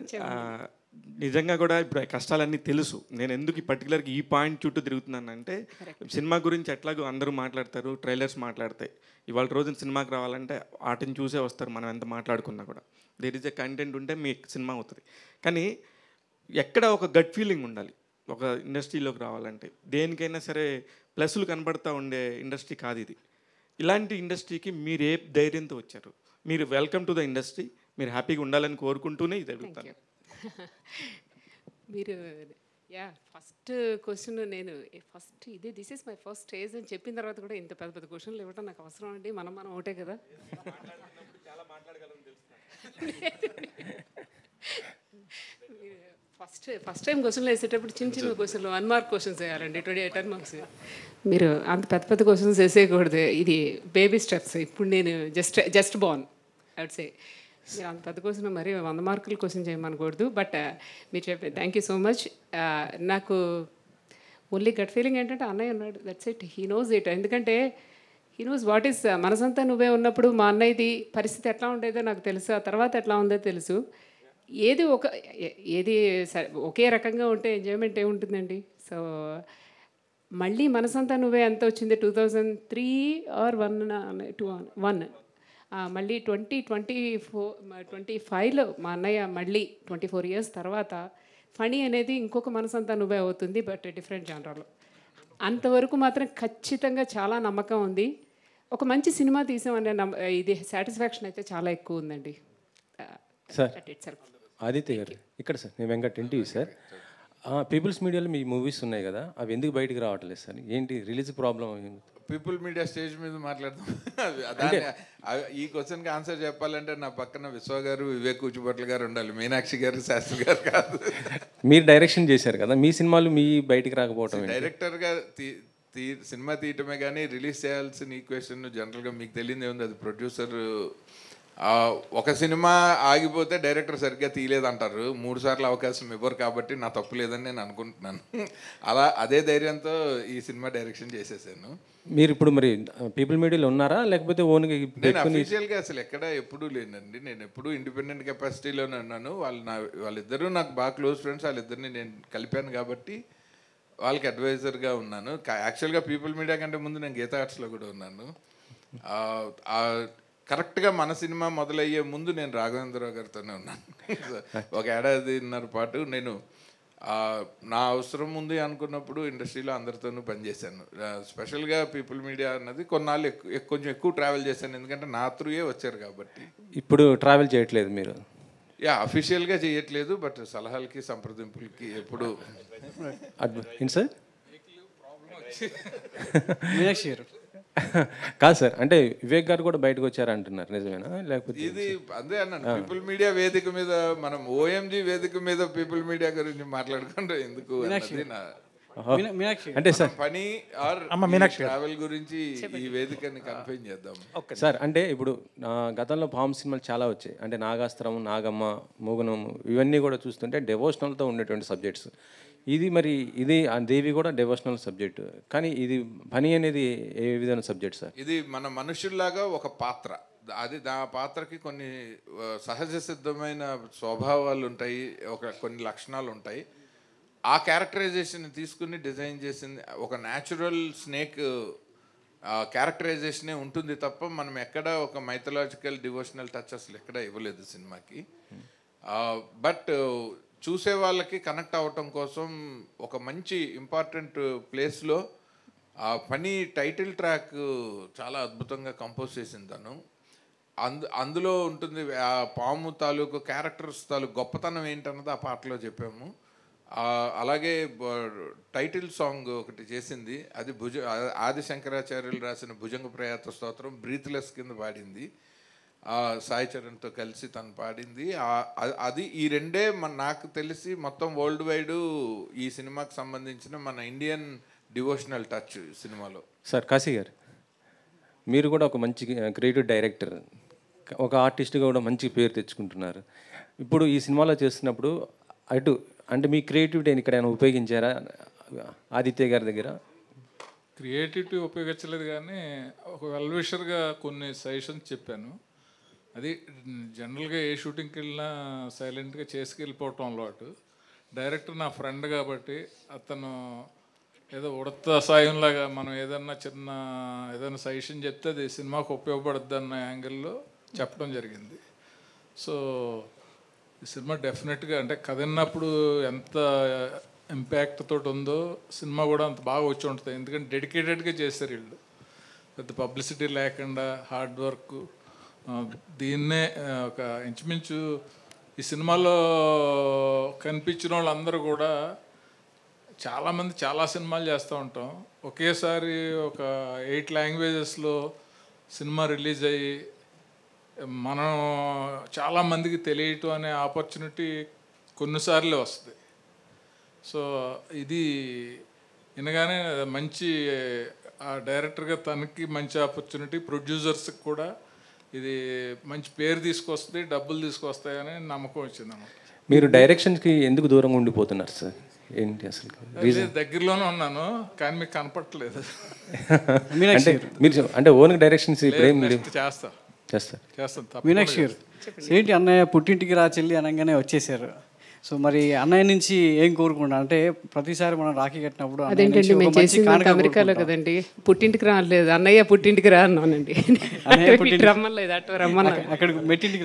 నిజంగా కూడా ఇప్పుడు కష్టాలన్నీ తెలుసు. నేను ఎందుకు ఈ పర్టికులర్గా ఈ పాయింట్ చుట్టూ తిరుగుతున్నానంటే, సినిమా గురించి ఎట్లాగో అందరూ మాట్లాడతారు, ట్రైలర్స్ మాట్లాడతాయి. ఇవాళ రోజున సినిమాకి రావాలంటే వాటిని చూసే వస్తారు. మనం ఎంత మాట్లాడుకున్నా కూడా దేర్ ఇస్ ఎ కంటెంట్ ఉంటే మీ సినిమా అవుతుంది. కానీ ఎక్కడ ఒక గట్ ఫీలింగ్ ఉండాలి ఒక ఇండస్ట్రీలోకి రావాలంటే. దేనికైనా సరే ప్లస్లు కనబడతా ఉండే ఇండస్ట్రీ కాదు ఇది. ఇలాంటి ఇండస్ట్రీకి మీరు ఏ ధైర్యంతో వచ్చారు? మీరు వెల్కమ్ టు ద ఇండస్ట్రీ, మీరు హ్యాపీగా ఉండాలని కోరుకుంటూనే ఇది అడుగుతాను. మీరు ఫస్ట్ క్వశ్చన్ నేను first this is my first stage అని చెప్పిన తర్వాత కూడా ఇంత పెద్ద పెద్ద క్వశ్చన్లు ఇవ్వటం నాకు అవసరం అండి. మనం ఒకటే కదా. ఫస్ట్ టైం క్వశ్చన్లు వేసేటప్పుడు చిన్న చిన్న క్వశ్చన్లు 1 mark క్వశ్చన్స్ వేయాలండి, 10 marks. మీరు అంత పెద్ద పెద్ద క్వశ్చన్స్ వేసేయకూడదు. ఇది బేబీ స్టెప్స్. ఇప్పుడు నేను just born I would say. మీరు అంత పెద్ద క్వశ్చన్ మరి 100 మార్కులు క్వశ్చన్ చేయమనకూడదు. బట్ మీరు చెప్పే థ్యాంక్ యూ సో మచ్. నాకు ఓన్లీ గట్ ఫీలింగ్ ఏంటంటే అన్నయ్య ఉన్నాడు, that's it. He knows it. ఎందుకంటే హీ నోస్ వాట్ ఈస్ మనసంతా నువ్వే ఉన్నప్పుడు మా అన్నయ్యది పరిస్థితి ఎట్లా ఉండేదో నాకు తెలుసు, ఆ తర్వాత ఎట్లా ఉందో తెలుసు. ఏది ఒకే రకంగా ఉంటే ఎంజాయ్మెంట్ ఏముంటుందండి. సో మళ్ళీ మనసంతా నువ్వే ఎంత వచ్చింది 2003 or 1 మళ్ళీ 2025లో మా అన్నయ్య మళ్ళీ 24 years తర్వాత ఫనీ అనేది ఇంకొక మనసంతా నువ్వే అవుతుంది, బట్ డిఫరెంట్ జానర్లో. అంతవరకు మాత్రం ఖచ్చితంగా చాలా నమ్మకం ఉంది. ఒక మంచి సినిమా తీసామనే ఇది సాటిస్ఫాక్షన్ అయితే చాలా ఎక్కువ ఉందండి. సార్ ఆదిత్య గారు ఇక్కడ సార్, నేను వెంకట్ ఎన్టీవీ సార్. పీపుల్స్ మీడియాలో మీ మూవీస్ ఉన్నాయి కదా, అవి ఎందుకు బయటికి రావట్లేదు సార్? ఏంటి release problem? People media stage మీద మాట్లాడదాం. ఈ క్వశ్చన్కి ఆన్సర్ చెప్పాలంటే నా పక్కన విశ్వ గారు, వివేక్ కూచిపట్ల గారు ఉండాలి, మీనాక్షి గారు, శాస్త్రి గారు కాదు. మీరు డైరెక్షన్ చేశారు కదా, మీ సినిమాలు మీ బయటికి రాకపోవటం? డైరెక్టర్గా సినిమా తీయటమే కానీ రిలీజ్ చేయాల్సిన ఈక్వేషన్ జనరల్గా మీకు తెలియదు ఏముంది, అది ప్రొడ్యూసర్ ఒక సినిమా ఆగిపోతే డైరెక్టర్ సరిగ్గా తీయలేదంటారు, 3 సార్లు అవకాశం ఇవ్వరు, కాబట్టి నా తప్పు లేదని నేను అనుకుంటున్నాను. అదే ధైర్యంతో ఈ సినిమా డైరెక్షన్ చేసేసాను. మీరు ఇప్పుడు మరి పీపుల్ మీడియాలో ఉన్నారా లేకపోతే ఓన్గా నేను అఫీషియల్గా అసలు ఎక్కడ ఎప్పుడూ లేనండి. నేను ఎప్పుడూ ఇండిపెండెంట్ కెపాసిటీలోనే ఉన్నాను. వాళ్ళిద్దరూ నాకు బాగా క్లోజ్ ఫ్రెండ్స్, వాళ్ళిద్దరిని నేను కలిపాను కాబట్టి వాళ్ళకి అడ్వైజర్గా ఉన్నాను. యాక్చువల్గా పీపుల్ మీడియా కంటే ముందు నేను గీతా ఆర్ట్స్లో కూడా ఉన్నాను. కరెక్ట్గా మన సినిమా మొదలయ్యే ముందు నేను రాఘవేంద్రరావు గారితోనే ఉన్నాను. 1 ఏడాదిన్నర పాటు నేను నా అవసరం ఉంది అనుకున్నప్పుడు ఇండస్ట్రీలో అందరితోనూ పనిచేశాను. స్పెషల్గా పీపుల్ మీడియా అన్నది కొన్నాళ్ళు కొంచెం ఎక్కువ ట్రావెల్ చేశాను, ఎందుకంటే నా త్రూయే వచ్చారు కాబట్టి. ఇప్పుడు ట్రావెల్ చేయట్లేదు మీరు? అఫీషియల్గా చేయట్లేదు, బట్ సలహాలకి సంప్రదింపులకి ఎప్పుడు. ఏంటి సార్? మీనాక్షి గారు కాదు సార్, అంటే వివేక్ గారు కూడా బయటకు వచ్చారంటున్నారు, నిజమేనా? లేకపోతే ఇది అదే అన్నాను, పీపుల్ మీడియా వేదిక మీద మనం ఓఎంజీ వేదిక మీద పీపుల్ మీడియా గురించి మాట్లాడుకుంటే ఎందుకు అంటే సార్ పని ఆర్ ట్రావెల్ గురించి ఈ వేదికని కన్ఫైన్ చేద్దాం సార్. అంటే ఇప్పుడు గతంలో పాము సినిమాలు చాలా వచ్చాయి, అంటే నాగాస్త్రం, నాగమ్మ, మూగనము, ఇవన్నీ కూడా చూస్తుంటే డెవోషనల్తో ఉండేటువంటి సబ్జెక్ట్స్. ఇది మరి ఇది దేవి కూడా డెవోషనల్ సబ్జెక్ట్, కానీ ఇది పని అనేది ఏ విధమైన సబ్జెక్ట్ సార్? ఇది మన మనుషుల్లాగా ఒక పాత్ర, అది ఆ పాత్రకి కొన్ని సహజ సిద్ధమైన స్వభావాలు ఉంటాయి, కొన్ని లక్షణాలు ఉంటాయి. ఆ క్యారెక్టరైజేషన్ తీసుకుని డిజైన్ చేసింది ఒక న్యాచురల్ స్నేక్ క్యారెక్టరైజేషనే ఉంటుంది తప్ప మనం ఎక్కడ ఒక మైథలాజికల్ డివోషనల్ టచ్ అసలు ఎక్కడ ఇవ్వలేదు సినిమాకి. బట్ చూసే వాళ్ళకి కనెక్ట్ అవ్వటం కోసం ఒక మంచి ఇంపార్టెంట్ ప్లేస్లో ఆ పని టైటిల్ ట్రాక్ చాలా అద్భుతంగా కంపోజ్ చేసింది తను. అందులో ఉంటుంది ఆ పాము తాలూకు క్యారెక్టర్స్ తాలూకు గొప్పతనం ఏంటన్నది ఆ పాటలో చెప్పాము. అలాగే టైటిల్ సాంగ్ ఒకటి చేసింది, అది ఆది శంకరాచార్యులు రాసిన భుజంగ ప్రయాత స్తోత్రం బ్రీత్లెస్ కింద పాడింది, సాయి చరణ్తో కలిసి తను పాడింది. అది ఈ రెండే నాకు తెలిసి మొత్తం వరల్డ్ వైడ్ ఈ సినిమాకి సంబంధించిన మన ఇండియన్ డివోషనల్ టచ్ సినిమాలో. సార్ కాశీ గారు, మీరు కూడా ఒక మంచి క్రియేటివ్ డైరెక్టర్, ఒక ఆర్టిస్ట్గా కూడా మంచి పేరు తెచ్చుకుంటున్నారు. ఇప్పుడు ఈ సినిమాలో చేస్తున్నప్పుడు అంటే మీ క్రియేటివిటీని ఇక్కడ ఉపయోగించారా ఆదిత్య గారి దగ్గర? క్రియేటివిటీ ఉపయోగించలేదు, కానీ ఒక వెల్విషర్గా కొన్ని సజెషన్స్ చెప్పాను. అది జనరల్గా ఏ షూటింగ్కి వెళ్ళినా సైలెంట్గా చేసుకెళ్ళిపోవటం అలవాటు. డైరెక్టర్ నా ఫ్రెండ్ కాబట్టి అతను ఏదో ఉడత సాయంలాగా మనం ఏదైనా సజెషన్ చెప్తే అది సినిమాకు ఉపయోగపడుద్ది అన్న యాంగిల్లో చెప్పడం జరిగింది. సో ఈ సినిమా డెఫినెట్గా అంటే కథ విన్నప్పుడు ఎంత ఇంపాక్ట్ తోటి ఉందో సినిమా కూడా అంత బాగా వచ్చి ఉంటుంది. ఎందుకంటే డెడికేటెడ్గా చేస్తారు వీళ్ళు, పెద్ద పబ్లిసిటీ లేకుండా హార్డ్ వర్క్. దీన్నే ఒక ఇంచుమించు ఈ సినిమాలో కనిపించిన వాళ్ళందరూ కూడా చాలామంది చాలా సినిమాలు చేస్తూ ఉంటాం, ఒకేసారి ఒక 8 లాంగ్వేజెస్లో సినిమా రిలీజ్ అయ్యి మనం చాలామందికి తెలియటం అనే ఆపర్చునిటీ కొన్నిసార్లు వస్తుంది. సో ఇది వినగానే మంచి ఆ డైరెక్టర్గా తనకి మంచి ఆపర్చునిటీ, ప్రొడ్యూసర్స్కి కూడా ఇది మంచి పేరు తీసుకొస్తుంది, డబ్బులు తీసుకొస్తాయని నమ్మకం వచ్చింది అన్నమాట. మీరు డైరెక్షన్కి ఎందుకు దూరంగా ఉండిపోతున్నారు సార్? ఏంటి అసలు దగ్గరలోనే ఉన్నాను కానీ మీకు కనపడట్లేదు. అంటే మీరు అంటే ఓన్ డైరెక్షన్స్ చేస్తాను. మీనాక్షి గారు, ఏంటి అన్నయ్య పుట్టింటికి రా చెల్లి అనగానే వచ్చేసారు. సో మరి అన్నయ్య నుంచి ఏం కోరుకుంటున్నా అంటే ప్రతిసారి మనం రాఖీ కట్టినప్పుడు అదేంటండి మేము చేసింది అమెరికాలో కదండి, పుట్టింటికి రాలేదు, అన్నయ్య పుట్టింటికి రా అన్నానండి. రమ్మలేదు, అటు రమ్మన్నాను, అక్కడికి మెట్టింటికి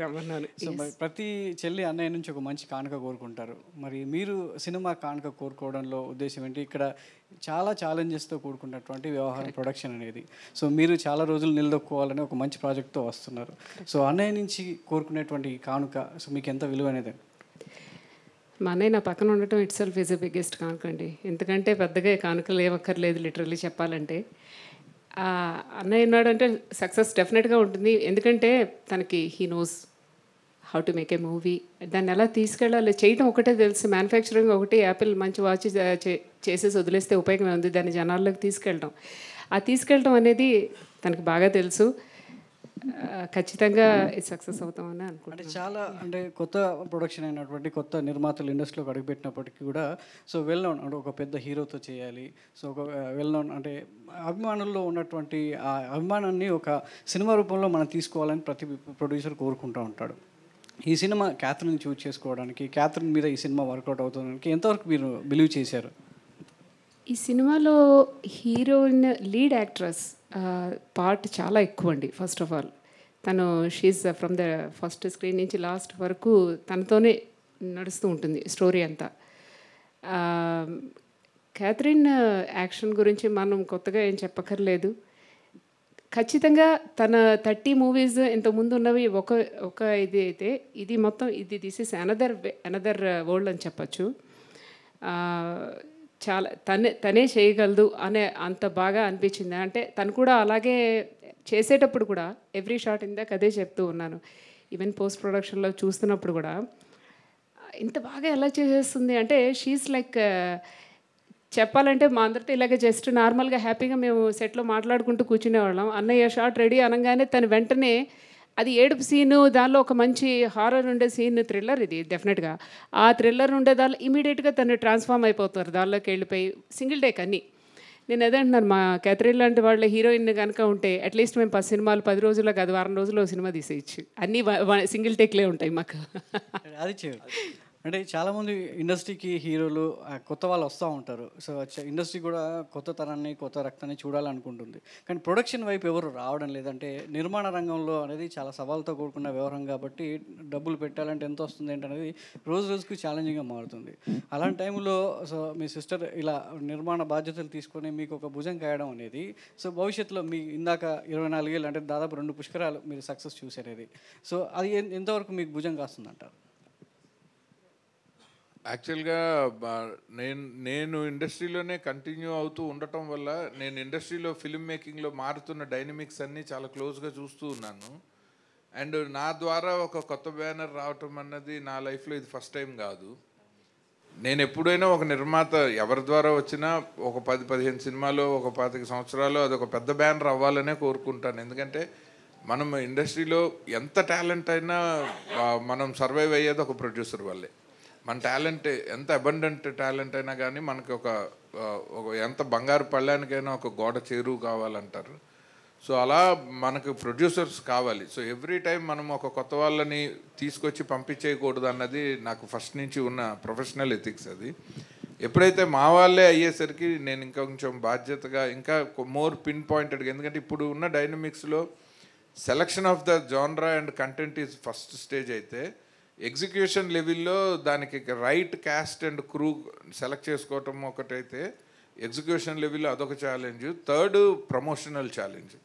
రమ్మన్నాను. సో మరి ప్రతి చెల్లి అన్నయ్య నుంచి ఒక మంచి కానుక కోరుకుంటారు. మరి మీరు సినిమా కానుక కోరుకోవడంలో ఉద్దేశం ఏంటి? ఇక్కడ చాలా ఛాలెంజెస్తో కూడుకున్నటువంటి వ్యవహారం ప్రొడక్షన్ అనేది. సో మీరు చాలా రోజులు నిలదొక్కుకోవాలని ఒక మంచి ప్రాజెక్ట్తో వస్తున్నారు. సో అన్నయ్య నుంచి కోరుకునేటువంటి కానుక సో మీకు ఎంత విలువైనది? మా అన్నయ్య నా పక్కన ఉండటం it self is a biggest కానుక అండి. ఎందుకంటే పెద్దగా కానుకలు ఏమక్కర్లేదు లిటరల్లీ చెప్పాలంటే. అన్నయ్య ఉన్నాడంటే సక్సెస్ డెఫినెట్గా ఉంటుంది. ఎందుకంటే తనకి he knows how to make a movie, దాన్ని ఎలా తీసుకెళ్ళాలి చేయటం ఒకటే తెలుసు. మ్యానుఫ్యాక్చరింగ్ ఒకటి, యాపిల్ మంచి వాచ్ చేసేసి వదిలేస్తే ఉపయోగమే ఉంది, దాన్ని జనాల్లోకి తీసుకెళ్ళడం. ఆ తీసుకెళ్ళడం అనేది తనకి బాగా తెలుసు. ఖచ్చితంగా ఇది సక్సెస్ అవుతామని అంటే అనుకుంటున్నాను. చాలా అంటే కొత్త ప్రొడక్షన్ అయినటువంటి కొత్త నిర్మాతలు ఇండస్ట్రీలోకి అడుగుపెట్టినప్పటికీ కూడా సో వెల్ నోన్ అంటే ఒక పెద్ద హీరోతో చేయాలి, సో ఒక వెల్ నోన్ అంటే అభిమానుల్లో ఉన్నటువంటి ఆ అభిమానాన్ని ఒక సినిమా రూపంలో మనం తీసుకోవాలని ప్రతి ప్రొడ్యూసర్ కోరుకుంటూ ఉంటాడు. ఈ సినిమా క్యాథరిన్ చూజ్ చేసుకోవడానికి, క్యాథరిన్ మీద ఈ సినిమా వర్కౌట్ అవుతుందానికి ఎంతవరకు మీరు బిలీవ్ చేశారు? ఈ సినిమాలో హీరోయిన్ లీడ్ యాక్ట్రెస్ పార్ట్ చాలా ఎక్కువ అండి. ఫస్ట్ ఆఫ్ ఆల్ తను she's from the first screen నుంచి లాస్ట్ వరకు తనతోనే నడుస్తూ ఉంటుంది స్టోరీ అంతా. క్యాథరిన్ యాక్షన్ గురించి మనం కొత్తగా ఏం చెప్పక్కర్లేదు. ఖచ్చితంగా తన 30 మూవీస్ ఇంతకుముందు ఉన్నవి ఒక ఇది అయితే ఇది మొత్తం దిస్ ఇస్ అనదర్ వరల్డ్ అని చెప్పచ్చు. చాలా తనే చేయగలదు అనే అంత బాగా అనిపించింది. అంటే తను కూడా అలాగే చేసేటప్పుడు కూడా ఎవ్రీ షాట్ ఇందాక అదే చెప్తూ ఉన్నాను. ఈవెన్ పోస్ట్ ప్రొడక్షన్లో చూస్తున్నప్పుడు కూడా ఇంత బాగా ఎలా చేసేస్తుంది అంటే షీఈస్ లైక్ చెప్పాలంటే మా అందరితో ఇలాగే జస్ట్ నార్మల్గా హ్యాపీగా మేము సెట్లో మాట్లాడుకుంటూ కూర్చునేవాళ్ళం. అన్నయ్య షాట్ రెడీ అనగానే తను వెంటనే అది ఏడుపు సీను, దానిలో ఒక మంచి హారర్ ఉండే సీన్, థ్రిల్లర్ ఇది డెఫినెట్గా. ఆ థ్రిల్లర్ ఉండే దానిలో ఇమీడియట్గా తను ట్రాన్స్ఫార్మ్ అయిపోతారు, దానిలోకి వెళ్ళిపోయి సింగిల్ టేక్ అన్నీ. నేను అదే అంటున్నాను, మా క్యాథరిన్ లాంటి వాళ్ళ హీరోయిన్ కనుక ఉంటే అట్లీస్ట్ మేము 10 సినిమాలు 10 రోజుల్లో కాదు వారం రోజుల్లో సినిమా తీసేయచ్చు. అన్నీ సింగిల్ టేక్లే ఉంటాయి మాకు. అది అంటే చాలామంది ఇండస్ట్రీకి హీరోలు కొత్త వాళ్ళు వస్తూ ఉంటారు. సో ఇండస్ట్రీ కూడా కొత్త తరాన్ని కొత్త రక్తాన్ని చూడాలనుకుంటుంది. కానీ ప్రొడక్షన్ వైపు ఎవరు రావడం లేదంటే నిర్మాణ రంగంలో అనేది చాలా సవాల్తో కూడుకున్న వ్యవహారం కాబట్టి డబ్బులు పెట్టాలంటే ఎంత వస్తుంది ఏంటనేది రోజు రోజుకి ఛాలెంజింగ్గా మారుతుంది. అలాంటి టైంలో సో మీ సిస్టర్ ఇలా నిర్మాణ బాధ్యతలు తీసుకొని మీకు ఒక భుజం కాయడం అనేది సో భవిష్యత్తులో మీ ఇందాక 24 ఏళ్ళు అంటే దాదాపు 2 పుష్కరాలు మీరు సక్సెస్ చూసేది. సో అది ఎంతవరకు మీకు భుజం కాస్తుందంటారు? యాక్చువల్గా నేను ఇండస్ట్రీలోనే కంటిన్యూ అవుతూ ఉండటం వల్ల నేను ఇండస్ట్రీలో ఫిల్మ్ మేకింగ్లో మారుతున్న డైనమిక్స్ అన్నీ చాలా క్లోజ్గా చూస్తూ ఉన్నాను. అండ్ నా ద్వారా ఒక కొత్త బ్యానర్ రావటం అన్నది నా లైఫ్లో ఇది ఫస్ట్ టైం కాదు. నేను ఎప్పుడైనా ఒక నిర్మాత ఎవరి ద్వారా వచ్చినా ఒక 10-15 సినిమాలు ఒక 25 సంవత్సరాలు అదొక పెద్ద బ్యానర్ అవ్వాలనే కోరుకుంటాను. ఎందుకంటే మనం ఇండస్ట్రీలో ఎంత టాలెంట్ అయినా మనం సర్వైవ్ అయ్యేది ఒక ప్రొడ్యూసర్ వల్లే. మన టాలెంట్ ఎంత అబండెంట్ టాలెంట్ అయినా కానీ మనకి ఒక ఎంత బంగారు పళ్ళానికైనా ఒక గోడ చేరువు కావాలంటారు. సో అలా మనకు ప్రొడ్యూసర్స్ కావాలి. సో ఎవ్రీ టైం మనం ఒక కొత్త వాళ్ళని తీసుకొచ్చి పంపించేయకూడదు అన్నది నాకు ఫస్ట్ నుంచి ఉన్న ప్రొఫెషనల్ ఎథిక్స్. అది ఎప్పుడైతే మా వాళ్ళే అయ్యేసరికి నేను ఇంకా కొంచెం బాధ్యతగా ఇంకా మోర్ పిన్ పాయింటెడ్గా, ఎందుకంటే ఇప్పుడు ఉన్న డైనమిక్స్లో selection of the genre and content is first stage అయితే ఎగ్జిక్యూషన్ లెవెల్లో దానికి right cast and crew select చేసుకోవటం ఒకటైతే ఎగ్జిక్యూషన్ లెవెల్లో అదొక ఛాలెంజ్. Third promotional challenge.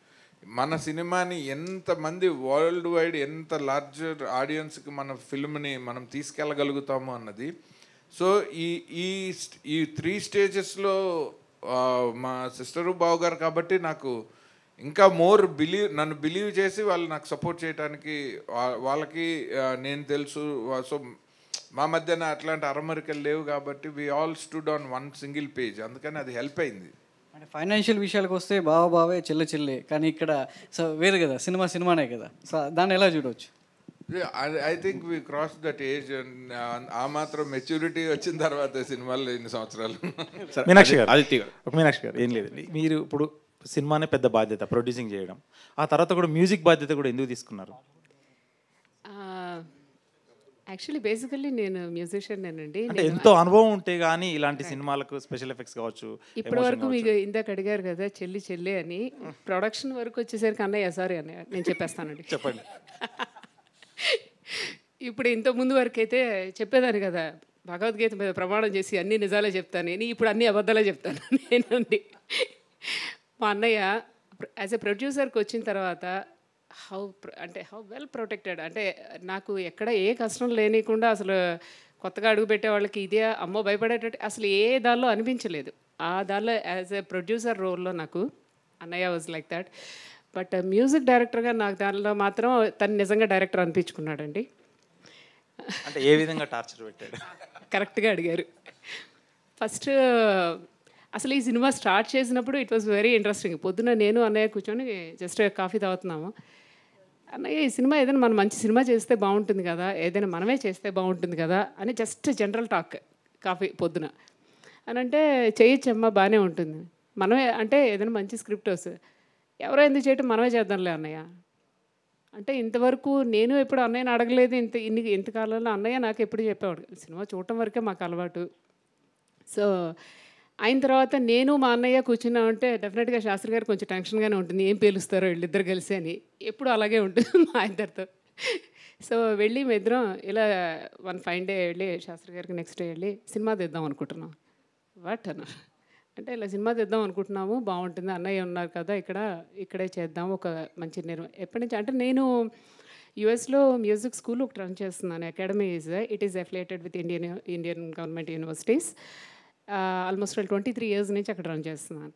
మన సినిమాని ఎంతమంది వరల్డ్ వైడ్ ఎంత లార్జర్ ఆడియన్స్కి మన ఫిల్మ్ని మనం తీసుకెళ్ళగలుగుతాము అన్నది. సో ఈ 3 స్టేజెస్లో మా సిస్టరు బావగారు కాబట్టి నాకు ఇంకా మోర్ నన్ను బిలీవ్ చేసి వాళ్ళు నాకు సపోర్ట్ చేయడానికి వాళ్ళకి నేను తెలుసు. సో మా మధ్యన అట్లాంటి అరమరికలు లేవు కాబట్టి we all stood on one single page. అందుకని అది హెల్ప్ అయింది. అంటే ఫైనాన్షియల్ విషయాలకు వస్తే బావే చెల్లె, కానీ ఇక్కడ సో వేరు కదా, సినిమానే కదా. సో దాన్ని ఎలా చూడవచ్చు? I think we cross that age. ఆ మాత్రం మెచ్యూరిటీ వచ్చిన తర్వాత సినిమాలు ఎన్ని సంవత్సరాలు. మీనాక్షి గారు ఏం లేదండి, మీరు ఇప్పుడు సినిమానే పెద్ద బాధ్యత ప్రొడ్యూసింగ్ చేయడం, ఆ తర్వాత కూడా మ్యూజిక్ బాధ్యత కూడా ఎందుకు తీసుకున్నారు? యాక్చువల్లీ బేసికల్లీ నేను మ్యూజిషియన్నేనండి. అంటే ఎంతో అనుభవం ఉంటే కానీ ఇలాంటి సినిమాలకు స్పెషల్ ఎఫెక్ట్స్ కావచ్చు. ఇప్పటి వరకు మీకు ఇందాక అడిగారు కదా చెల్లి అని, ప్రొడక్షన్ వరకు వచ్చేసరికి అన్నయ్య సారీ అన్నయ్య నేను చెప్పేస్తానండి. చెప్పండి. ఇప్పుడు ఇంత ముందు వరకు అయితే చెప్పేదాన్ని కదా, భగవద్గీత మీద ప్రమాణం చేసి అన్ని నిజాలే చెప్తాను నేను, ఇప్పుడు అన్ని అబద్ధాలే చెప్తాను నేనండి. మా అన్నయ్య యాజ్ ఎ ప్రొడ్యూసర్కి వచ్చిన తర్వాత హౌ వెల్ ప్రొటెక్టెడ్ అంటే నాకు ఎక్కడ ఏ కష్టం లేనికుండా అసలు కొత్తగా అడుగు పెట్టే వాళ్ళకి ఇదే అమ్మో భయపడేటట్టు అసలు ఏ దానిలో అనిపించలేదు. ఆ దానిలో యాజ్ ఎ ప్రొడ్యూసర్ రోల్లో నాకు అన్నయ్య was like that. But music డైరెక్టర్గా నాకు దానిలో మాత్రం తను నిజంగా డైరెక్టర్ అనిపించుకున్నాడండి. అంటే ఏ విధంగా టార్చర్ పెట్టాడు? కరెక్ట్గా అడిగారు. ఫస్ట్ అసలు ఈ సినిమా స్టార్ట్ చేసినప్పుడు ఇట్ వాస్ వెరీ ఇంట్రెస్టింగ్. పొద్దున నేను అన్నయ్య కూర్చొని జస్ట్ కాఫీ తాగుతున్నాము. అన్నయ్య ఈ సినిమా ఏదైనా మనం మంచి సినిమా చేస్తే బాగుంటుంది కదా, ఏదైనా మనమే చేస్తే బాగుంటుంది కదా అని జస్ట్ జనరల్ టాక్ కాఫీ పొద్దున అని అంటే, చేయొచ్చమ్మా బాగానే ఉంటుంది, మనమే అంటే ఏదైనా మంచి స్క్రిప్ట్ వస్తుంది, ఎవరో ఎందుకు చేయటం, మనమే చేద్దాంలే అన్నయ్య అంటే. ఇంతవరకు నేను ఎప్పుడు అన్నయ్యని అడగలేదు. ఇంతకాలంలో అన్నయ్య నాకు ఎప్పుడు చెప్పేవాడు, సినిమా చూడటం వరకే మాకు అలవాటు. సో అయిన తర్వాత నేను మా అన్నయ్య కూర్చున్నామంటే డెఫినెట్గా శాస్త్రి గారు కొంచెం టెన్షన్గానే ఉంటుంది, ఏం పేలుస్తారో వీళ్ళిద్దరు కలిసి అని. ఎప్పుడు అలాగే ఉంటుంది మా ఇద్దరితో. సో వెళ్ళి మీ ఇద్దరం ఇలా వన్ ఫైన్ డే వెళ్ళి శాస్త్రి గారికి నెక్స్ట్ డే వెళ్ళి సినిమా తీద్దాం అనుకుంటున్నాం. వాట్ అన్న అంటే ఇలా సినిమా తీద్దాం అనుకుంటున్నాము, బాగుంటుంది, అన్నయ్య ఉన్నారు కదా ఇక్కడే చేద్దాం, ఒక మంచి ఎప్పటి నుంచి అంటే నేను యుఎస్లో మ్యూజిక్ స్కూల్ ఒకటి రన్ చేస్తున్నాను. Academy it is affiliated with Indian government universities. Almost 23 years నుంచి అక్కడ రన్ చేస్తున్నాను.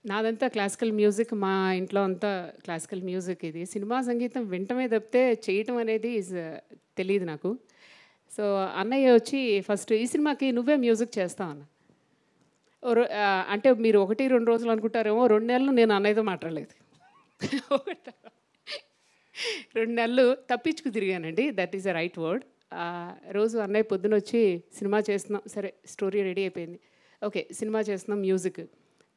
నాదంతా క్లాసికల్ మ్యూజిక్, మా ఇంట్లో అంతా క్లాసికల్ మ్యూజిక్. ఇది సినిమా సంగీతం వింటమే తప్పితే చేయటం అనేది తెలియదు నాకు. సో అన్నయ్య వచ్చి ఫస్ట్ ఈ సినిమాకి నువ్వే మ్యూజిక్ చేస్తావు అన్న. అంటే మీరు 1-2 రోజులు అనుకుంటారేమో, 2 నెలలు నేను అన్నయ్యతో మాట్లాడలేదు. 2 నెలలు తప్పించుకు తిరిగానండి, that is the right word. రోజు అన్నయ్య పొద్దున వచ్చి సినిమా చేస్తున్నాం, సరే స్టోరీ రెడీ అయిపోయింది, ఓకే సినిమా చేస్తున్నాం, మ్యూజిక్.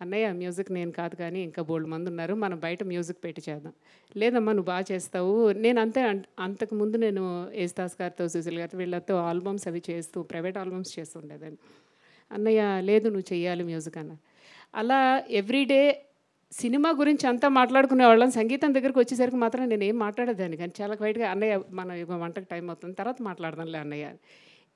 అన్నయ్య మ్యూజిక్ నేను కాదు కానీ ఇంకా బోల్డ్ మంది ఉన్నారు, మనం బయట మ్యూజిక్ పెట్టి చేద్దాం. లేదమ్మా నువ్వు బాగా చేస్తావు. నేను అంతకుముందు నేను యేసుదాస్ గారితో, సుశీల్ గారితో వీళ్ళతో ఆల్బమ్స్ అవి చేస్తూ ప్రైవేట్ ఆల్బమ్స్ చేస్తుండేదాన్ని. అన్నయ్య లేదు నువ్వు చెయ్యాలి మ్యూజిక్ అన్న. అలా ఎవ్రీడే సినిమా గురించి అంతా మాట్లాడుకునే వాళ్ళం. సంగీతం దగ్గరికి వచ్చేసరికి మాత్రం నేను ఏం మాట్లాడేదాన్ని కానీ చాలా క్వైట్గా, అన్నయ్య మన వంటకు టైం అవుతుంది తర్వాత మాట్లాడదాంలే అన్నయ్య.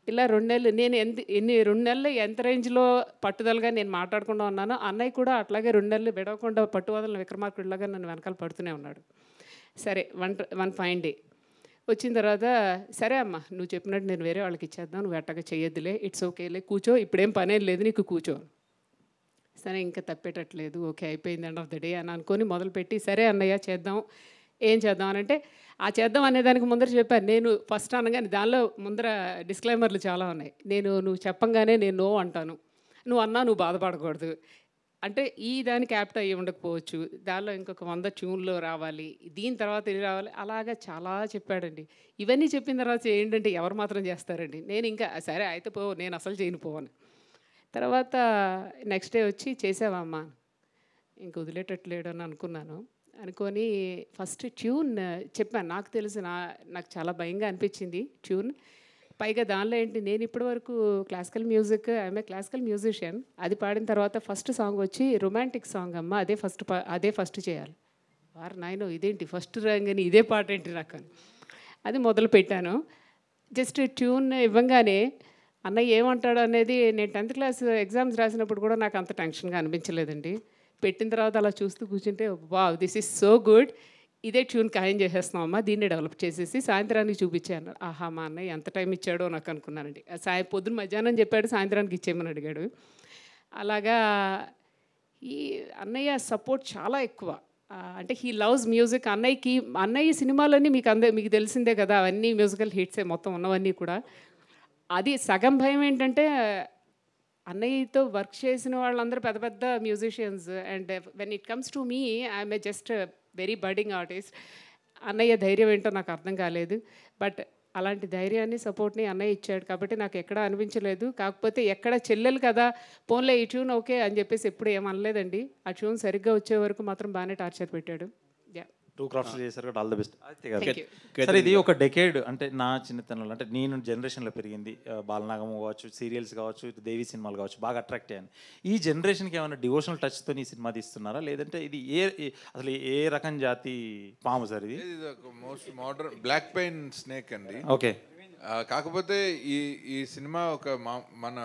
ఇలా 2 నెలలు నేను 2 నెలలు ఎంత రేంజ్లో పట్టుదలగా నేను మాట్లాడకుండా ఉన్నానో, అన్నయ్య కూడా అట్లాగే 2 నెలలు విడవకుండా పట్టువదలని విక్రమార్కుడిలాగా నన్ను వెనకాల పడుతూనే ఉన్నాడు. సరే వన్ ఫైన్ డే వచ్చిన తర్వాత, సరే అమ్మ నువ్వు చెప్పినట్టు నేను వేరే వాళ్ళకి ఇచ్చేద్దాం, నువ్వు అట్టగా చేయొద్దులే, ఇట్స్ ఓకేలే, కూర్చో, ఇప్పుడేం పనేం లేదు నీకు, కూర్చో. సరే ఇంకా తప్పేటట్లేదు, ఓకే అయిపోయింది ఎండ్ ఆఫ్ ద డే అని అనుకొని మొదలుపెట్టి, సరే అన్నయ్య చేద్దాం, ఏం చేద్దాం అని అంటే, ఆ చేద్దాం అనేదానికి ముందర చెప్పాను నేను ఫస్ట్ అనగానే, దానిలో ముందర డిస్క్లైమర్లు చాలా ఉన్నాయి. నువ్వు చెప్పంగానే నేను నో అంటాను, నువ్వు అన్నా నువ్వు బాధపడకూడదు అంటే ఈ దానికి యాప్ట్ అయ్యి ఉండకపోవచ్చు, దానిలో ఇంకొక 100 ట్యూన్లు రావాలి, దీని తర్వాత ఇది రావాలి, అలాగా చాలా చెప్పాడండి. ఇవన్నీ చెప్పిన తర్వాత ఏంటంటే ఎవరు మాత్రం చేస్తారండి. నేను ఇంకా సరే అయితే నేను అసలు చేయను పోవని. తర్వాత నెక్స్ట్ డే వచ్చి చేసావమ్మా, ఇంక వదిలేటట్లేడు అని అనుకొని ఫస్ట్ ట్యూన్ చెప్పాను. నాకు తెలుసు, నాకు చాలా భయంగా అనిపించింది ట్యూన్. పైగా దానిలో ఏంటి, నేను ఇప్పటివరకు classical music, I'm a classical musician. అది పాడిన తర్వాత ఫస్ట్ సాంగ్ వచ్చి రొమాంటిక్ సాంగ్ అమ్మ, అదే ఫస్ట్ చేయాలి. వారు నాయనో ఇదేంటి ఫస్ట్ రాగానే ఇదే పాట ఏంటి నాకు అని అది మొదలు పెట్టాను. జస్ట్ ట్యూన్ ఇవ్వంగానే అన్నయ్య ఏమంటాడు అనేది, నేను 10th క్లాస్ ఎగ్జామ్స్ రాసినప్పుడు కూడా నాకు అంత టెన్షన్గా అనిపించలేదండి. పెట్టిన తర్వాత అలా చూస్తూ కూర్చుంటే wow this is so good, ఇదే ట్యూన్ ఖాయం చేసేస్తున్నాం అమ్మ, దీన్ని డెవలప్ చేసేసి సాయంత్రానికి చూపించాను. ఆహా మా అన్నయ్య ఎంత టైం ఇచ్చాడో నాకు అనుకున్నానండి. పొద్దున్న మధ్యాహ్నం చెప్పాడు, సాయంత్రానికి ఇచ్చేయమని అడిగాడు. అలాగా ఈ అన్నయ్య సపోర్ట్ చాలా ఎక్కువ. అంటే హీ లవ్స్ మ్యూజిక్. అన్నయ్య సినిమాలన్నీ మీకు తెలిసిందే కదా, అవన్నీ మ్యూజికల్ హిట్సే మొత్తం ఉన్నవన్నీ కూడా. అది సగం భయం ఏంటంటే అన్నయ్యతో వర్క్ చేసిన వాళ్ళందరూ పెద్ద పెద్ద musicians, and when it comes to me I'm a just very budding artist. అన్నయ్య ధైర్యం ఏంటో నాకు అర్థం కాలేదు. బట్ అలాంటి ధైర్యాన్ని సపోర్ట్ని అన్నయ్య ఇచ్చాడు కాబట్టి నాకు ఎక్కడా అనిపించలేదు. కాకపోతే ఎక్కడ చెల్లెలు కదా పోన్లే ఈ ట్యూన్ ఓకే అని చెప్పేసి ఎప్పుడు ఏమనలేదండి. ఆ ట్యూన్ సరిగ్గా వచ్చే వరకు మాత్రం బాగానే టార్చర్ పెట్టాడు. 2 క్రాఫ్ట్స్ చేశారు కాబట్టి ఆల్ ద బెస్ట్. సార్ ఇది ఒక డెకేడ్ అంటే నా చిన్నతనంలో, అంటే నేను జనరేషన్లో పెరిగింది, బాలనాగం కావచ్చు, సీరియల్స్ కావచ్చు, దేవి సినిమాలు కావచ్చు, బాగా అట్రాక్ట్ అయ్యాను. ఈ జనరేషన్కి ఏమైనా డివోషనల్ టచ్తో ఈ సినిమా తీస్తున్నారా, లేదంటే ఇది అసలు ఏ రకం జాతి పాము సార్ ఇది? Most modern black paint snake అండి. ఓకే. కాకపోతే ఈ సినిమా ఒక మన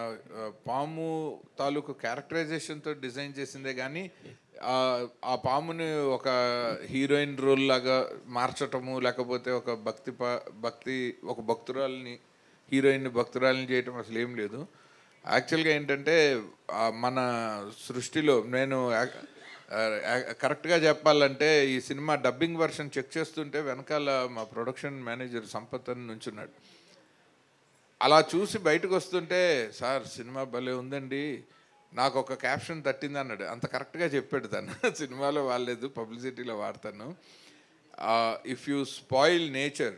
పాము తాలూకు క్యారెక్టరైజేషన్తో డిజైన్ చేసిందే కానీ ఆ పాముని ఒక హీరోయిన్ రోల్ లాగా మార్చటము, లేకపోతే ఒక ఒక భక్తురాలని భక్తురాలని చేయటం అసలు ఏం లేదు. యాక్చువల్గా ఏంటంటే మన సృష్టిలో నేను కరెక్ట్గా చెప్పాలంటే ఈ సినిమా డబ్బింగ్ వర్షన్ చెక్ చేస్తుంటే వెనకాల మా ప్రొడక్షన్ మేనేజర్ సంపత్ అని నుంచున్నాడు. అలా చూసి బయటకు వస్తుంటే, సార్ సినిమా భలే ఉందండి, నాకు ఒక క్యాప్షన్ తట్టింది అన్నాడు. అంత కరెక్ట్గా చెప్పాడు తను. సినిమాలో వాడలేదు, పబ్లిసిటీలో వాడతాను. If you spoil nature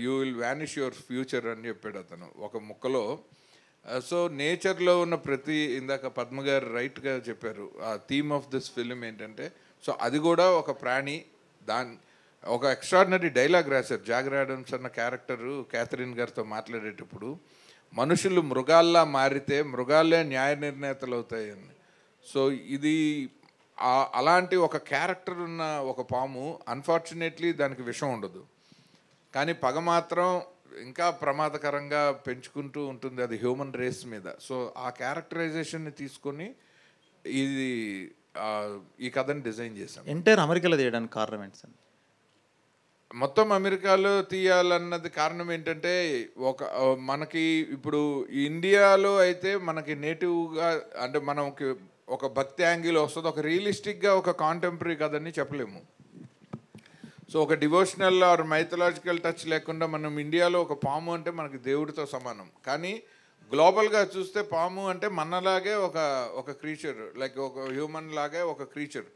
you will vanish your future అని చెప్పాడు అతను ఒక ముక్కలో. సో నేచర్లో ఉన్న ప్రతి, ఇందాక పద్మ గారు రైట్గా చెప్పారు, ఆ థీమ్ ఆఫ్ దిస్ ఫిలిం ఏంటంటే, సో అది కూడా ఒక ప్రాణి. ఒక ఎక్స్ట్రాడినరీ డైలాగ్ రాశారు జాగర్ ఆడమ్స్ అన్న క్యారెక్టరు క్యాథరిన్ గారితో మాట్లాడేటప్పుడు, మనుషులు మృగాల్లా మారితే మృగాలే న్యాయ నిర్ణేతలు అవుతాయని. సో ఇది అలాంటి ఒక క్యారెక్టర్ ఉన్న ఒక పాము, అన్ఫార్చునేట్లీ దానికి విషం ఉండదు, కానీ పగ మాత్రం ఇంకా ప్రమాదకరంగా పెంచుకుంటూ ఉంటుంది, అది హ్యూమన్ రేస్ మీద. సో ఆ క్యారెక్టరైజేషన్ని తీసుకొని ఈ కథని డిజైన్ చేశాం. ఎంటైర్ అమెరికాలో తీయడానికి కారణం ఏంటి సార్? మొత్తం అమెరికాలో తీయాలన్నది కారణం ఏంటంటే, మనకి ఇప్పుడు ఇండియాలో అయితే మనకి నేటివ్గా, అంటే మనకి ఒక భక్తి యాంగిల్ వస్తుంది, ఒక రియలిస్టిక్గా ఒక కాంటెంపరీ కథని చెప్పలేము. సో ఒక డివోషనల్ ఆర్ మైథలాజికల్ టచ్ లేకుండా మనం ఇండియాలో ఒక పాము అంటే మనకి దేవుడితో సమానం, కానీ గ్లోబల్గా చూస్తే పాము అంటే మనలాగే ఒక క్రీచర్, లైక్ ఒక హ్యూమన్ లాగే ఒక క్రీచర్.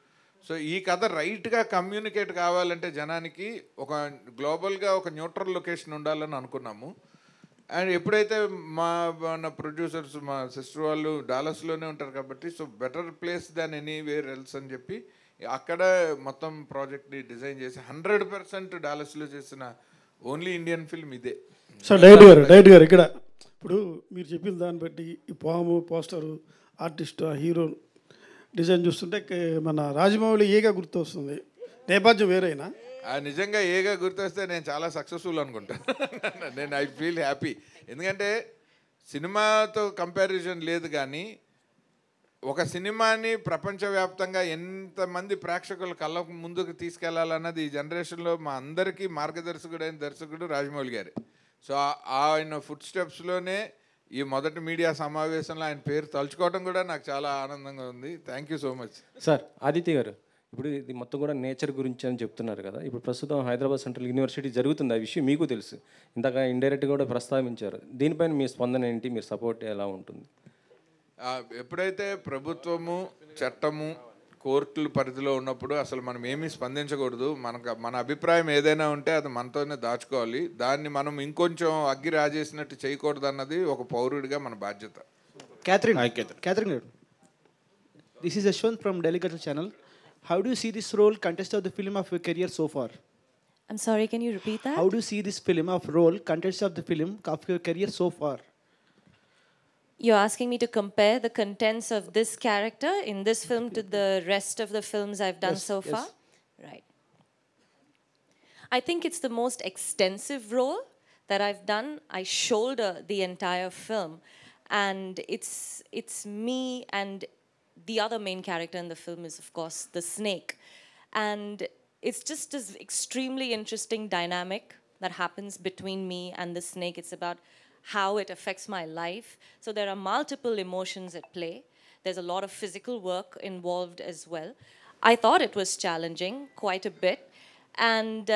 సో ఈ కథ రైట్గా కమ్యూనికేట్ కావాలంటే జనానికి ఒక గ్లోబల్గా ఒక న్యూట్రల్ లొకేషన్ ఉండాలని అనుకున్నాము. అండ్ ఎప్పుడైతే మన ప్రొడ్యూసర్స్, మా సిస్టర్ వాళ్ళు డాలస్లోనే ఉంటారు కాబట్టి, సో బెటర్ ప్లేస్ దాన్ ఎనీవేర్ ఎల్స్ అని చెప్పి అక్కడ మొత్తం ప్రాజెక్ట్ని డిజైన్ చేసి 100% డాలస్లో చేసిన ఓన్లీ ఇండియన్ ఫిల్మ్ ఇదే. సార్ డైరెక్ట్ గారు ఇక్కడ ఇప్పుడు మీరు చెప్పిన దాన్ని బట్టి ఈ పాము, పోస్టరు, ఆర్టిస్ట్, హీరో డిజైన్ చూస్తుంటే మన రాజమౌళి ఏగా గుర్తొస్తుంది, నేపథ్యం వేరైనా? నిజంగా ఏగా గుర్తొస్తే నేను చాలా సక్సెస్ఫుల్ అనుకుంటాను. నేను ఐ ఫీల్ హ్యాపీ, ఎందుకంటే సినిమాతో కంపారిజన్ లేదు, కానీ ఒక సినిమాని ప్రపంచవ్యాప్తంగా ఎంతమంది ప్రేక్షకుల కళ్ళ ముందుకు తీసుకెళ్లాలన్నది ఈ జనరేషన్లో మా అందరికీ మార్గదర్శకుడైన దర్శకుడు రాజమౌళి గారే. సో ఆయన ఫుట్ స్టెప్స్లోనే ఈ మొదటి మీడియా సమావేశంలో ఆయన పేరు తలుచుకోవడం కూడా నాకు చాలా ఆనందంగా ఉంది. Thank you so much. Sir Aditya గారు, ఇప్పుడు ఇది మొత్తం కూడా నేచర్ గురించి అని చెప్తున్నారు కదా, ఇప్పుడు ప్రస్తుతం హైదరాబాద్ సెంట్రల్ యూనివర్సిటీ జరుగుతుంది, ఆ విషయం మీకు తెలుసు, ఇందాక ఇండైరెక్ట్గా కూడా ప్రస్తావించారు. దీనిపైన మీ స్పందన ఏంటి, మీ సపోర్ట్ ఎలా ఉంటుంది? ఎప్పుడైతే ప్రభుత్వము, చట్టము, కోర్టుల పరిధిలో ఉన్నప్పుడు అసలు మనం ఏమీ స్పందించకూడదు. మన అభిప్రాయం ఏదైనా ఉంటే అది మనతోనే దాచుకోవాలి, దాన్ని మనం ఇంకొంచెం అగ్గి రాజేసినట్టు చేయకూడదు అన్నది ఒక పౌరుడిగా మన బాధ్యత. Catherine, this is Ashwant from Delhi Culture Channel. How do you see this role contest of the film of your career so far? I'm sorry, can you repeat that? How do you see this film of role contest of the film of your career so far? You're asking me to compare the contents of this character in this film to the rest of the films I've done so far? Right. I think it's the most extensive role that I've done. I shoulder the entire film, and it's me, and the other main character in the film is, of course, the snake. And it's just this extremely interesting dynamic that happens between me and the snake. It's about how it affects my life. So there are multiple emotions at play. There's a lot of physical work involved as well. I thought it was challenging quite a bit. And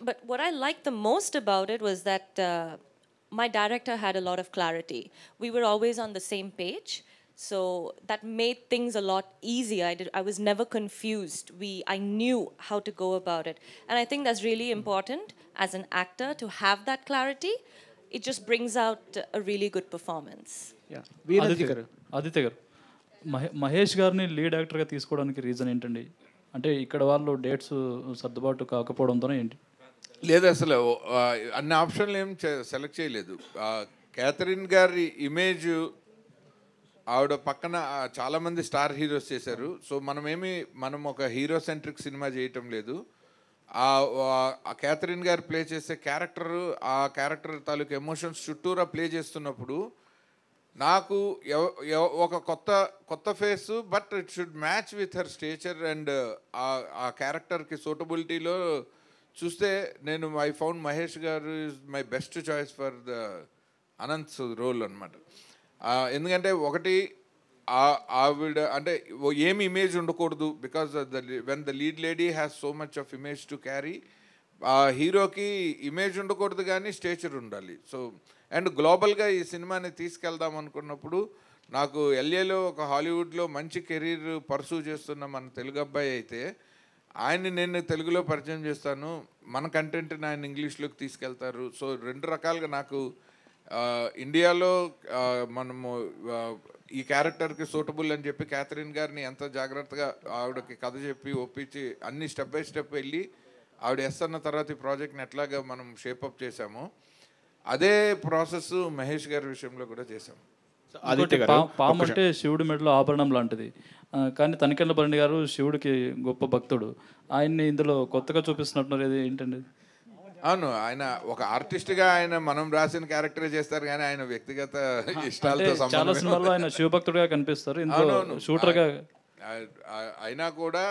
but what I liked the most about it was that my director had a lot of clarity. We were always on the same page. So that made things a lot easier. I was never confused. I knew how to go about it. And I think that's really important as an actor to have that clarity. It just brings out a really good performance. Aditya గారు, మహేష్ గారిని లీడ్ యాక్టర్గా తీసుకోవడానికి రీజన్ ఏంటండి? అంటే ఇక్కడ వాళ్ళు డేట్స్ సర్దుబాటు కాకపోవడంతోనే ఏంటి? లేదు, అసలు అన్ని ఆప్షన్లు ఏం సెలెక్ట్ చేయలేదు. క్యాథరిన్ గారి ఇమేజ్, ఆవిడ పక్కన చాలామంది స్టార్ హీరోస్ చేశారు. సో మనం ఒక హీరో సెంట్రిక్ సినిమా చేయటం లేదు. ఆ క్యాథరిన్ గారు ప్లే చేసే క్యారెక్టర్, ఆ క్యారెక్టర్ తాలూకు ఎమోషన్స్ చుట్టూరా ప్లే చేస్తున్నప్పుడు నాకు ఒక కొత్త face, but it should match with her stature and ఆ క్యారెక్టర్కి సూటబిలిటీలో చూస్తే నేను ఐ ఫౌండ్ మహేష్ గారు is my best choice for the Anant role అనమాట. ఎందుకంటే ఒకటి ఆవిడ అంటే ఏమి ఇమేజ్ ఉండకూడదు, because when the lead lady has so much of image to carry. ఆ హీరోకి ఇమేజ్ ఉండకూడదు కానీ స్టేచర్ ఉండాలి. సో అండ్ గ్లోబల్గా ఈ సినిమాని తీసుకెళ్దాం అనుకున్నప్పుడు నాకు ఎల్ఏలో ఒక హాలీవుడ్లో మంచి కెరీర్ పర్సూ చేస్తున్న మన తెలుగు అబ్బాయి అయితే ఆయన్ని నేను తెలుగులో పరిచయం చేస్తాను, మన కంటెంట్ని ఆయన ఇంగ్లీష్లోకి తీసుకెళ్తారు. సో 2 రకాలుగా నాకు ఇండియాలో మనము ఈ క్యారెక్టర్కి సూటబుల్ అని చెప్పి క్యాథరిన్ గారిని ఎంత జాగ్రత్తగా ఆవిడకి కథ చెప్పి ఒప్పించి అన్ని స్టెప్ బై స్టెప్ వెళ్ళి ఆవిడ ఎస్ అన్న తర్వాత ఈ ప్రాజెక్ట్ని ఎట్లాగా మనం షేపప్ చేసామో అదే ప్రాసెస్ మహేష్ గారి విషయంలో కూడా చేసాం. పాము అంటే శివుడి మెడలో ఆభరణం లాంటిది, కానీ తనికెళ్ళ భరణి గారు శివుడికి గొప్ప భక్తుడు, ఆయన్ని ఇందులో కొత్తగా చూపిస్తున్నట్టున్నారు, ఇది ఏంటండి? అవును, ఆయన ఒక ఆర్టిస్ట్గా ఆయన మనం రాసిన క్యారెక్టర్ చేస్తారు, కానీ ఆయన వ్యక్తిగత ఇష్టాలతో చాలా సినిమాల్లో ఆయన శివభక్తుడిగా కనిపిస్తారు, ఇందులో షూటర్గా అయినా కూడా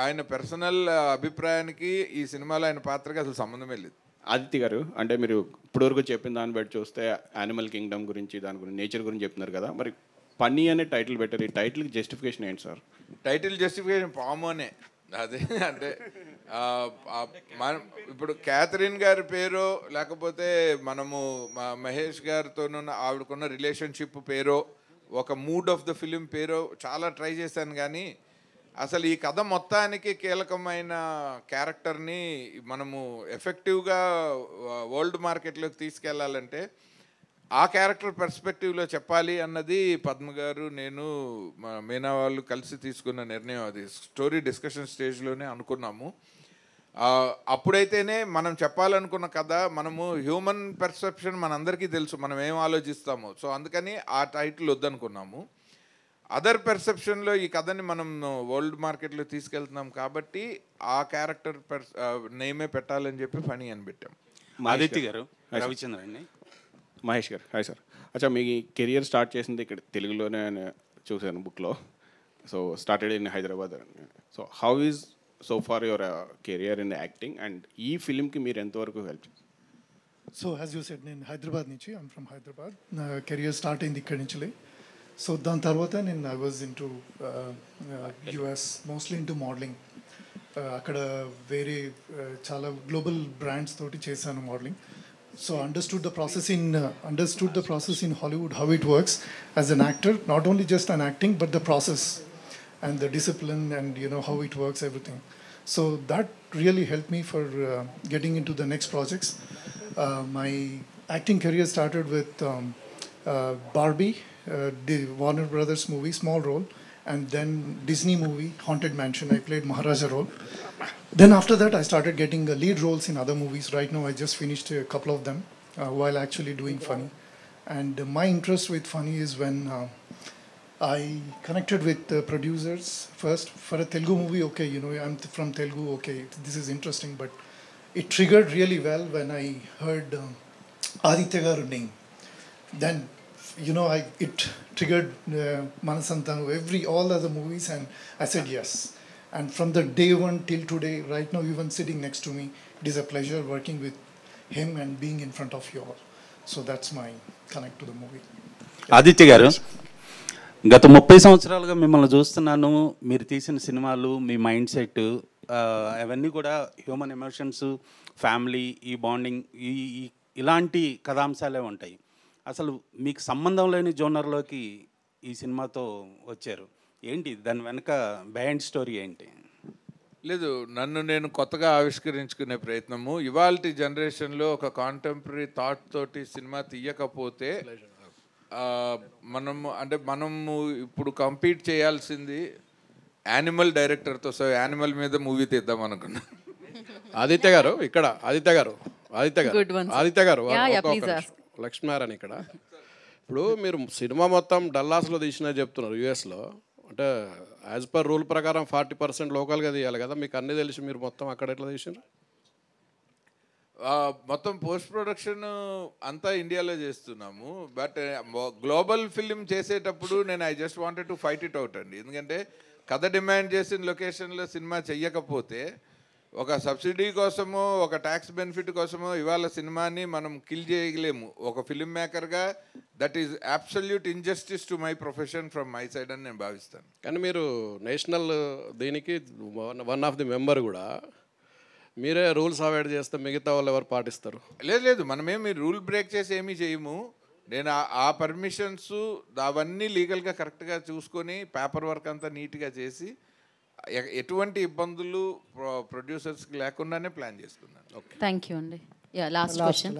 ఆయన పర్సనల్ అభిప్రాయానికి ఈ సినిమాలో ఆయన పాత్రకి అసలు సంబంధమే లేదు. ఆదిత్య గారు, అంటే మీరు ఇప్పటివరకు చెప్పిన దాన్ని బట్టి చూస్తే యానిమల్ కింగ్డమ్ గురించి, దాని గురించి, నేచర్ గురించి చెప్తున్నారు కదా, మరి పన్నీ అనే టైటిల్ పెట్టారు, ఈ టైటిల్కి జస్టిఫికేషన్ ఏంటి సార్? టైటిల్ జస్టిఫికేషన్ పాము అనే, అదే అంటే మనం ఇప్పుడు క్యాథరిన్ గారి పేరో లేకపోతే మనము మహేష్ గారితోనున్న ఆవిడకున్న రిలేషన్షిప్ పేరో ఒక మూడ్ ఆఫ్ ద ఫిలిం పేరో చాలా ట్రై చేశాను, కానీ అసలు ఈ కథ మొత్తానికి కీలకమైన క్యారెక్టర్ని మనము ఎఫెక్టివ్గా వరల్డ్ మార్కెట్లోకి తీసుకెళ్లాలంటే ఆ క్యారెక్టర్ పర్స్పెక్టివ్లో చెప్పాలి అన్నది పద్మ గారు, నేను, మీనా వాళ్ళు కలిసి తీసుకున్న నిర్ణయం. అది స్టోరీ డిస్కషన్ స్టేజ్లోనే అనుకున్నాము. అప్పుడైతేనే మనం చెప్పాలనుకున్న కథ, మనము హ్యూమన్ పర్సెప్షన్ మనందరికీ తెలుసు, మనం ఏం ఆలోచిస్తామో, సో అందుకని ఆ టైటిల్ వద్దనుకున్నాము. అదర్ పర్సెప్షన్లో ఈ కథని మనం వరల్డ్ మార్కెట్లో తీసుకెళ్తున్నాం కాబట్టి ఆ క్యారెక్టర్ నేమే పెట్టాలని చెప్పి ఫనీ అని పెట్టాం. ఆదిత్య గారు, రవిచంద్ర అండి. మహేష్ గారు, హాయ్ సార్. అచ్చా, మీ కెరియర్ స్టార్ట్ చేసింది ఇక్కడ తెలుగులోనే చూశాను బుక్లో. So started in Hyderabad. So how is so far your career in acting and ఈ ఫిలింకి మీరు ఎంతవరకు హెల్ప్ చేస్తారు? సో యాజ్ యూ సెడ్, నేను హైదరాబాద్ నుంచి, ఐమ్ ఫ్రమ్ హైదరాబాద్. నా కెరియర్ స్టార్ట్ అయింది ఇక్కడి నుంచిలే. సో దాని తర్వాత నేను I was into US, mostly into modelling. అక్కడ వేరే చాలా గ్లోబల్ బ్రాండ్స్ తోటి చేశాను modelling. So understood the process in Hollywood, how it works as an actor, not only just an acting, but the process and the discipline and how it works, everything. So that really helped me for getting into the next projects. My acting career started with Barbie, the Warner Brothers movie, small role, and then Disney movie, Haunted Mansion, I played Maharaja role. Then after that, I started getting lead roles in other movies. Right now, I just finished a couple of them while actually doing funny. And my interest with funny is when I connected with producers first for a Telugu movie. Okay, I'm from Telugu. Okay, this is interesting, but it triggered really well when I heard Aditya Garu name. Then it triggered Manasantanu, all other movies, and I said yes. And from the day one till today, right now, even sitting next to me, it is a pleasure working with him and being in front of you all. So that's my connect to the movie. Aditya గారు, గత 30 సంవత్సరాలుగా మిమ్మల్ని చూస్తున్నాను. మీరు తీసిన సినిమాలు, మీ మైండ్ సెట్, అవన్నీ కూడా హ్యూమన్ ఎమోషన్స్, ఫ్యామిలీ, ఈ బాండింగ్, ఇలాంటి కథాంశాలే ఉంటాయి. అసలు మీకు సంబంధం లేని జోనర్లోకి ఈ సినిమాతో వచ్చారు. ఏంటి దాని వెనక బిహైండ్ స్టోరీ ఏంటి? లేదు, నన్ను నేను కొత్తగా ఆవిష్కరించుకునే ప్రయత్నము. ఇవాల్టి జనరేషన్లో ఒక కాంటెంపరీ థాట్ తోటి సినిమా తీయకపోతే మనము ఇప్పుడు కంపీట్ చేయాల్సింది యానిమల్ డైరెక్టర్తో. సో యానిమల్ మీద మూవీ తీద్దాం అనుకున్నా. ఆదిత్య గారు ఇక్కడ, ఆదిత్య గారు లక్ష్మీనారాయణ ఇక్కడ. ఇప్పుడు మీరు సినిమా మొత్తం డల్లాస్లో తీసినా చెప్తున్నారు, యూఎస్లో. అంటే యాజ్ పర్ రూల్ ప్రకారం 40% లోకల్గా తీయాలి కదా, మీకు అన్నీ తెలిసి మీరు మొత్తం అక్కడ ఎట్లా తీసినారు? మొత్తం పోస్ట్ ప్రొడక్షన్ అంతా ఇండియాలో చేస్తున్నాము. బట్ గ్లోబల్ ఫిలిం చేసేటప్పుడు నేను I just wanted to fight it out అండి. ఎందుకంటే కథ డిమాండ్ చేసిన లొకేషన్లో సినిమా చెయ్యకపోతే ఒక సబ్సిడీ కోసమో ఒక ట్యాక్స్ బెనిఫిట్ కోసమో ఇవాళ సినిమాని మనం కిల్ చేయలేము. ఒక ఫిల్మ్ మేకర్గా that is absolute injustice to my profession from my side అని నేను భావిస్తాను. కానీ మీరు నేషనల్ దీనికి వన్ ఆఫ్ ది మెంబర్ కూడా, మీరే రూల్స్ అవాయిడ్ చేస్తే మిగతా వాళ్ళు ఎవరు పాటిస్తారు? లేదు, మనమేమి రూల్ బ్రేక్ చేసి ఏమీ చేయము. నేను ఆ పర్మిషన్స్ అవన్నీ లీగల్గా కరెక్ట్గా చూసుకొని పేపర్ వర్క్ అంతా నీట్గా చేసి ఎటువంటి ఇబ్బందులు ప్రొడ్యూసర్స్కి లేకుండానే ప్లాన్ చేసుకున్నాను. ఓకే, థ్యాంక్ యూ అండి. Yeah, last question.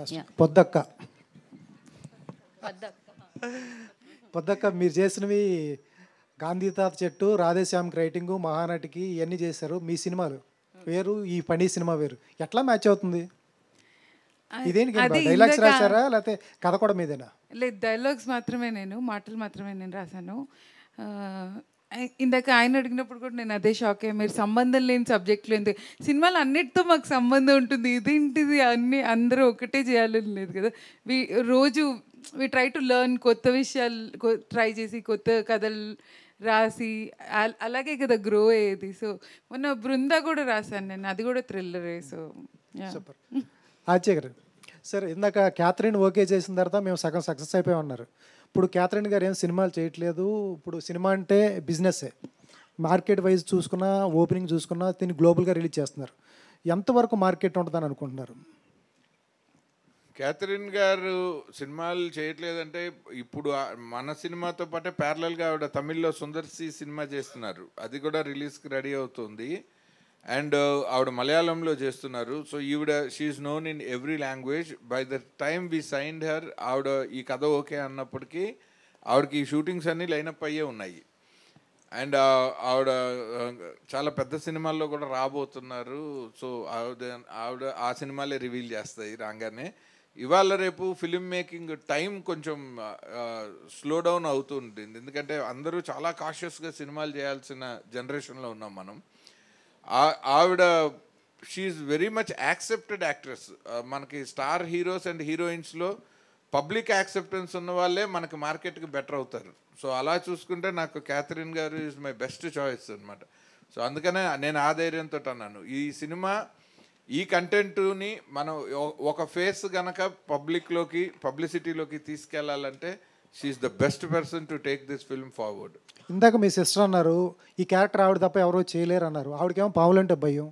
పొద్దక్క మీరు చేసినవి గాంధీ తాత చెట్టు, రాధేశ్యామ్కి రైటింగు, మహానటికి ఇవన్నీ చేశారు. మీ సినిమాలు వేరు, ఈ పని సినిమా వేరు, ఎట్లా మ్యాచ్ అవుతుంది? ఇదేంటి డైలాగ్స్ రాశారా లేకపోతే కథ కూడా మీదేనా? లేదు, డైలాగ్స్ మాత్రమే, మాటలు మాత్రమే నేను రాశాను. ఇందాక ఆయన అడిగినప్పుడు కూడా నేను అదే షాక్ అయ్యా, మీరు సంబంధం లేని సబ్జెక్టులు ఎందుకు, సినిమాలు అన్నిటితో మాకు సంబంధం ఉంటుంది, ఇదేంటిది అన్నీ అందరూ ఒకటే చేయాలని లేదు కదా. రోజు వి ట్రై టు లెర్న్, కొత్త విషయాలు ట్రై చేసి కొత్త కథలు రాసి అలాగే కదా గ్రో అయ్యేది. సో మొన్న బృందా కూడా రాశాను నేను, అది కూడా థ్రిల్లరే. So super. ఆచార్య గారు సార్, ఇందాక క్యాథరిన్ ఓకే చేసిన తర్వాత మేము సగం సక్సెస్ అయిపోయామన్నారు. ఇప్పుడు క్యాథరిన్ గారు ఏం సినిమాలు చేయట్లేదు, ఇప్పుడు సినిమా అంటే బిజినెస్సే, మార్కెట్ వైజ్ చూసుకున్నా ఓపెనింగ్ చూసుకున్నా దీన్ని గ్లోబల్గా రిలీజ్ చేస్తున్నారు. ఎంతవరకు మార్కెట్ ఉంటుందని అనుకుంటున్నారు? క్యాథరిన్ గారు సినిమాలు చేయట్లేదంటే ఇప్పుడు మన సినిమాతో పాటే ప్యారలల్గా ఆవిడ తమిళ్లో సుందర్సి సినిమా చేస్తున్నారు, అది కూడా రిలీజ్కి రెడీ అవుతుంది. అండ్ ఆవిడ మలయాళంలో చేస్తున్నారు. సో ఈవిడ she's known in every language. By the time we signed her, ఆవిడ ఈ కథ ఓకే అన్నప్పటికీ ఆవిడకి ఈ షూటింగ్స్ అన్నీ లైనప్ అయ్యే ఉన్నాయి. అండ్ ఆవిడ చాలా పెద్ద సినిమాల్లో కూడా రాబోతున్నారు. సో ఆవిడ ఆ సినిమాలే రివీల్ చేస్తాయి రాగానే. ఇవాళ రేపు ఫిలిం మేకింగ్ టైం కొంచెం స్లో డౌన్ అవుతూ ఉంటుంది, ఎందుకంటే అందరూ చాలా కాషియస్గా సినిమాలు చేయాల్సిన జనరేషన్లో ఉన్నాం మనం. ఆవిడ she's very much accepted actress. మనకి స్టార్ హీరోస్ అండ్ హీరోయిన్స్లో పబ్లిక్ యాక్సెప్టెన్స్ ఉన్న వాళ్ళే మనకి మార్కెట్కి బెటర్ అవుతారు. సో అలా చూసుకుంటే నాకు క్యాథరిన్ గారు ఈజ్ మై బెస్ట్ చాయిస్ అనమాట. సో అందుకనే నేను ఆ ధైర్యంతో అన్నాను, ఈ సినిమా ఈ కంటెంట్ని మనం ఒక ఫేస్ గనక పబ్లిసిటీలోకి తీసుకెళ్లాలంటే she's the best person to take this film forward. ఇందాక మీ సిస్టర్ అన్నారు ఈ క్యారెక్టర్ ఆవిడ తప్ప ఎవరో చేయలేరు అన్నారు, ఆవిడకేమో పాములంటే భయం,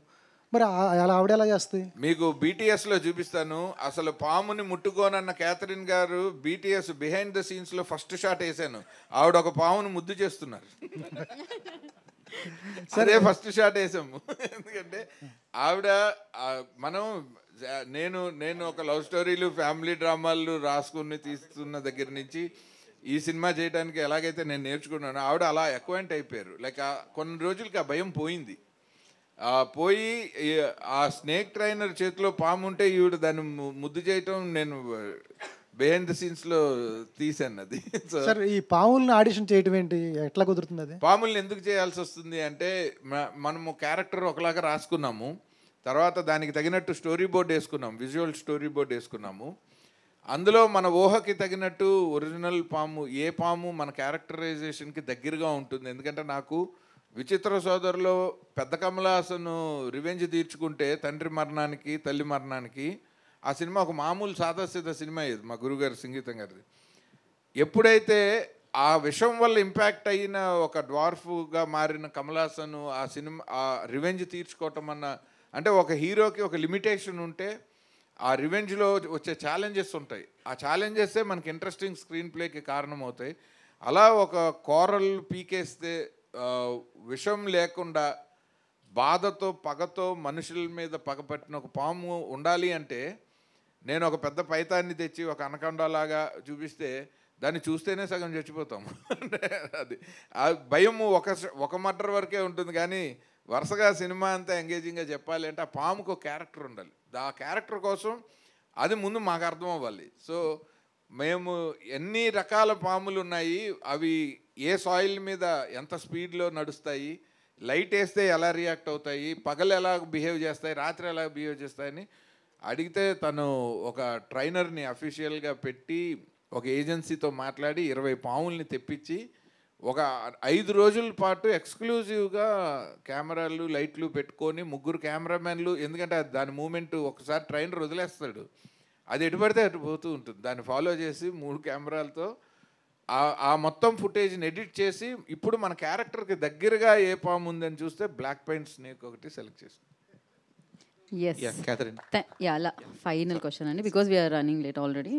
మరి అలా ఆవిడ ఎలా చేస్తుంది? మీకు బీటీఎస్లో చూపిస్తాను. అసలు పాముని ముట్టుకోనన్న క్యాథరిన్ గారు బీటీఎస్ బిహైండ్ ద సీన్స్లో ఫస్ట్ షాట్ వేసాను, ఆవిడ ఒక పాముని ముద్దు చేస్తున్నారు. సరే ఫస్ట్ షాట్ వేసాము. ఎందుకంటే ఆవిడ నేను ఒక లవ్ స్టోరీలు ఫ్యామిలీ డ్రామాలు రాసుకుని తీస్తున్న దగ్గర నుంచి ఈ సినిమా చేయడానికి ఎలాగైతే నేను నేర్చుకున్నాను, ఆవిడ అలా ఎక్వైంట్ అయిపోయారు. లైక్ కొన్ని రోజులకి ఆ భయం పోయింది. పోయి ఆ స్నేక్ ట్రైనర్ చేతిలో పాము ఉంటే ఈవిడ దాన్ని ముద్దు చేయటం నేను బిహైండ్ ద సీన్స్లో తీసాను అది. సార్ ఈ పాముల్ని ఆడిషన్ చేయటం ఏంటి, ఎట్లా కుదురుతుంది అది? పాముల్ని ఎందుకు చేయాల్సి వస్తుంది అంటే మనము క్యారెక్టర్ ఒకలాగా రాసుకున్నాము, తర్వాత దానికి తగినట్టు స్టోరీ బోర్డ్ వేసుకున్నాము, విజువల్ స్టోరీ బోర్డ్ వేసుకున్నాము. అందులో మన ఊహకి తగినట్టు ఒరిజినల్ పాము ఏ పాము మన క్యారెక్టరైజేషన్కి దగ్గరగా ఉంటుంది. ఎందుకంటే నాకు విచిత్ర సోదరులో పెద్ద కమలాసను రివెంజ్ తీర్చుకుంటే తండ్రి మరణానికి తల్లి మరణానికి ఆ సినిమా ఒక మామూలు సాదాసీదా సినిమా ఇది, మా గురుగారు సంగీతం గారిది. ఎప్పుడైతే ఆ విషం వల్ల ఇంపాక్ట్ అయిన ఒక డ్వార్ఫ్గా మారిన కమలాసను ఆ సినిమా ఆ రివెంజ్ తీర్చుకోవటం అంటే ఒక హీరోకి ఒక లిమిటేషన్ ఉంటే ఆ రివెంజ్లో వచ్చే ఛాలెంజెస్ ఉంటాయి, ఆ ఛాలెంజెస్సే మనకి ఇంట్రెస్టింగ్ స్క్రీన్ ప్లేకి కారణం అవుతాయి. అలా ఒక కోరల్ పీకేస్తే విషం లేకుండా బాధతో పగతో మనుషుల మీద పగపట్టిన ఒక పాము ఉండాలి అంటే నేను ఒక పెద్ద పైతాన్ని తెచ్చి ఒక అనకొండలాగా చూపిస్తే దాన్ని చూస్తేనే సగం చచ్చిపోతాం. అది ఆ భయము ఒక మర్డర్ వరకే ఉంటుంది, కానీ వరుసగా సినిమా అంతా ఎంగేజింగ్గా చెప్పాలి అంటే ఆ పాముకు ఒక క్యారెక్టర్ ఉండాలి. ఆ క్యారెక్టర్ కోసం అది ముందు మాకు అర్థం అవ్వాలి. సో మేము ఎన్ని రకాల పాములు ఉన్నాయి, అవి ఏ సాయిల్ మీద ఎంత స్పీడ్లో నడుస్తాయి, లైట్ వేస్తే ఎలా రియాక్ట్ అవుతాయి, పగలు ఎలా బిహేవ్ చేస్తాయి, రాత్రి ఎలా బిహేవ్ చేస్తాయని అడిగితే తను ఒక ట్రైనర్ని అఫీషియల్గా పెట్టి ఒక ఏజెన్సీతో మాట్లాడి 20 పాముల్ని తెప్పించి ఒక 5 రోజుల పాటు ఎక్స్క్లూజివ్గా కెమెరాలు లైట్లు పెట్టుకొని 3 కెమెరామెన్లు, ఎందుకంటే దాని మూమెంట్ ఒకసారి ట్రైనర్ వదిలేస్తాడు, అది ఎటు పడితే అటు పోతూ ఉంటుంది, దాన్ని ఫాలో చేసి 3 కెమెరాలతో ఆ మొత్తం ఫుటేజ్ని ఎడిట్ చేసి ఇప్పుడు మన క్యారెక్టర్కి దగ్గరగా ఏ పాము ఉందని చూస్తే బ్లాక్ పెయింట్ స్నేక్ ఒకటి సెలెక్ట్ చేసి. ఫైనల్ క్వశ్చన్ అండి, because we're running late already.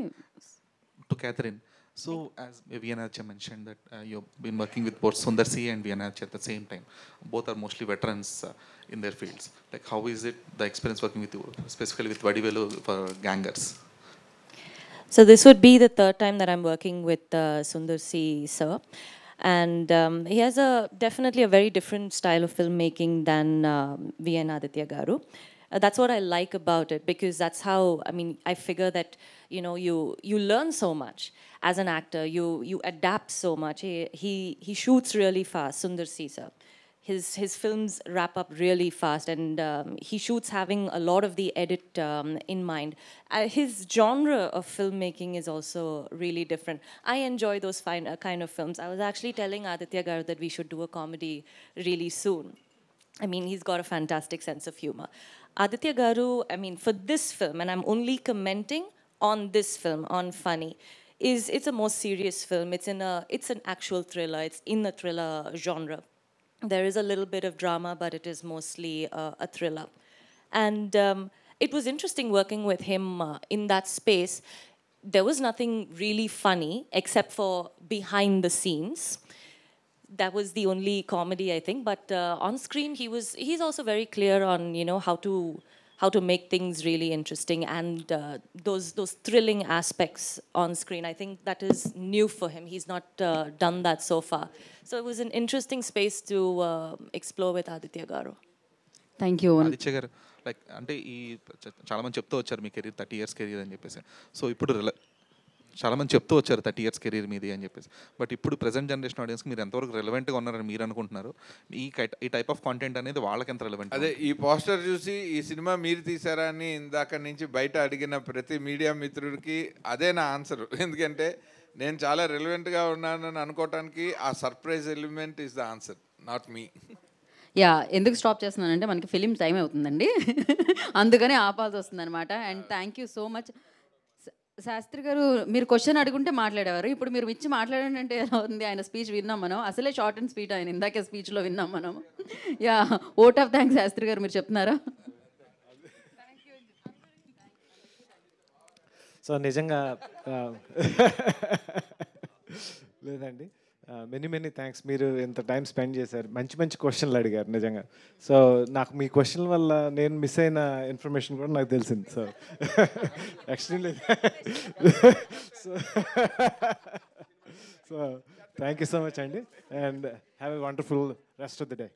To Catherine, So, as Vianacha mentioned that you've been working with both Sundar C and Vianacha at the same time. Both are mostly veterans in their fields. Like, how is it the experience working with you, specifically with Vadivelu for Gangers? So this would be the third time that I'm working with Sundar C, sir. And he has definitely a very different style of filmmaking than V.N. Aditya Garu. That's what I like about it, because that's how, I mean, I figure that, you know, you learn so much as an actor, you adapt so much. He shoots really fast, Sundar C, sir. His films wrap up really fast, and he shoots having a lot of the edit in mind. His genre of filmmaking is also really different. I enjoy those kind of films. I was actually telling Aditya Garu that we should do a comedy really soon. I mean, he's got a fantastic sense of humor. Aditya Garu, I mean, for this film, and I'm only commenting on this film, on Funny, it's a more serious film. It's an actual thriller. It's in the thriller genre. There is a little bit of drama, but it is mostly a thriller. And it was interesting working with him in that space. There was nothing really funny except for behind the scenes. That was the only comedy, I think. But on screen, he's also very clear on, you know, how to make things really interesting, and those thrilling aspects on screen. I think that is new for him. He's not done that so far. So it was an interesting space to explore with Aditya Garu. Thank you. Aditya గారు లైక్ అంటే ఈ చాలా మంది చెప్తూ వచ్చారు మీ కెరీర్ 30 years కెరీర్ అని చెప్పేసి. సో ఇప్పుడు చాలా మంది చెప్తూ వచ్చారు 30 years కెరీర్ మీది అని చెప్పేసి. బట్ ఇప్పుడు ప్రజెంట్ జనరేషన్ ఆడియన్స్కి మీరు ఎంతవరకు రెలవెంట్గా ఉన్నారని మీరు అనుకుంటున్నారు? ఈ టైప్ ఆఫ్ కాంటెంట్ అనేది వాళ్ళకి ఎంత రెలవెంట్? అదే ఈ పోస్టర్ చూసి ఈ సినిమా మీరు తీసారా అని ఇందాక నుంచి బయట అడిగిన ప్రతి మీడియా మిత్రుడికి అదే నా ఆన్సర్. ఎందుకంటే నేను చాలా రెలవెంట్గా ఉన్నానని అనుకోవటానికి ఆ surprise element is the answer, not me. Yeah, ఎందుకు స్టాప్ చేస్తున్నానంటే మనకి ఫిలిం టైం అవుతుందండి, అందుకనే ఆపాల్సి వస్తుంది అనమాట. And thank you so much. Shastri గారు, మీరు క్వశ్చన్ అడుగుంటే మాట్లాడేవారు, ఇప్పుడు మీరు ఇచ్చి మాట్లాడండి అంటే ఎలా ఉంది? ఆయన స్పీచ్ విన్నాం మనం, అసలే షార్ట్ అండ్ స్వీట్ ఆయన ఇందాకే స్పీచ్లో విన్నాం మనం. Yeah, vote of thanks Shastri గారు, మీరు చెప్తున్నారా? సో నిజంగా లేదండి, మెనీ థ్యాంక్స్. మీరు ఎంత టైం స్పెండ్ చేశారు, మంచి మంచి క్వశ్చన్లు అడిగారు నిజంగా. సో నాకు మీ క్వశ్చన్ వల్ల నేను మిస్ అయిన ఇన్ఫర్మేషన్ కూడా నాకు తెలిసింది. So extremely so thank you so much అండి, and have a wonderful rest of the day.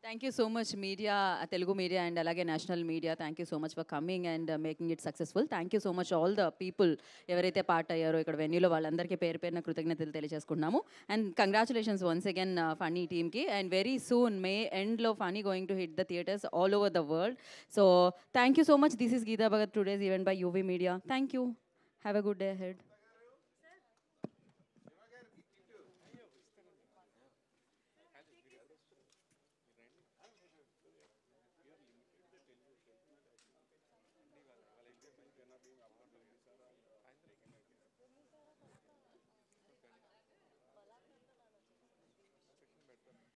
Thank you so much, media, Telugu media, and alage national media. Thank you so much for coming and making it successful. Thank you so much all the people ఎవరైతే పార్ట్ అయ్యారో ఇక్కడ వెన్యూలో, వాళ్ళందరికీ పేరు పేరున కృతజ్ఞతలు తెలియజేసుకుంటున్నాము. And congratulations once again Phani టీమ్కి. అండ్ వెరీ సూన్ మే ఎండ్లో Phani going to hit the theatres all over the world. So thank you so much. This is Geetha Bhagat, today's event by UV media. Thank you. Have a good day ahead.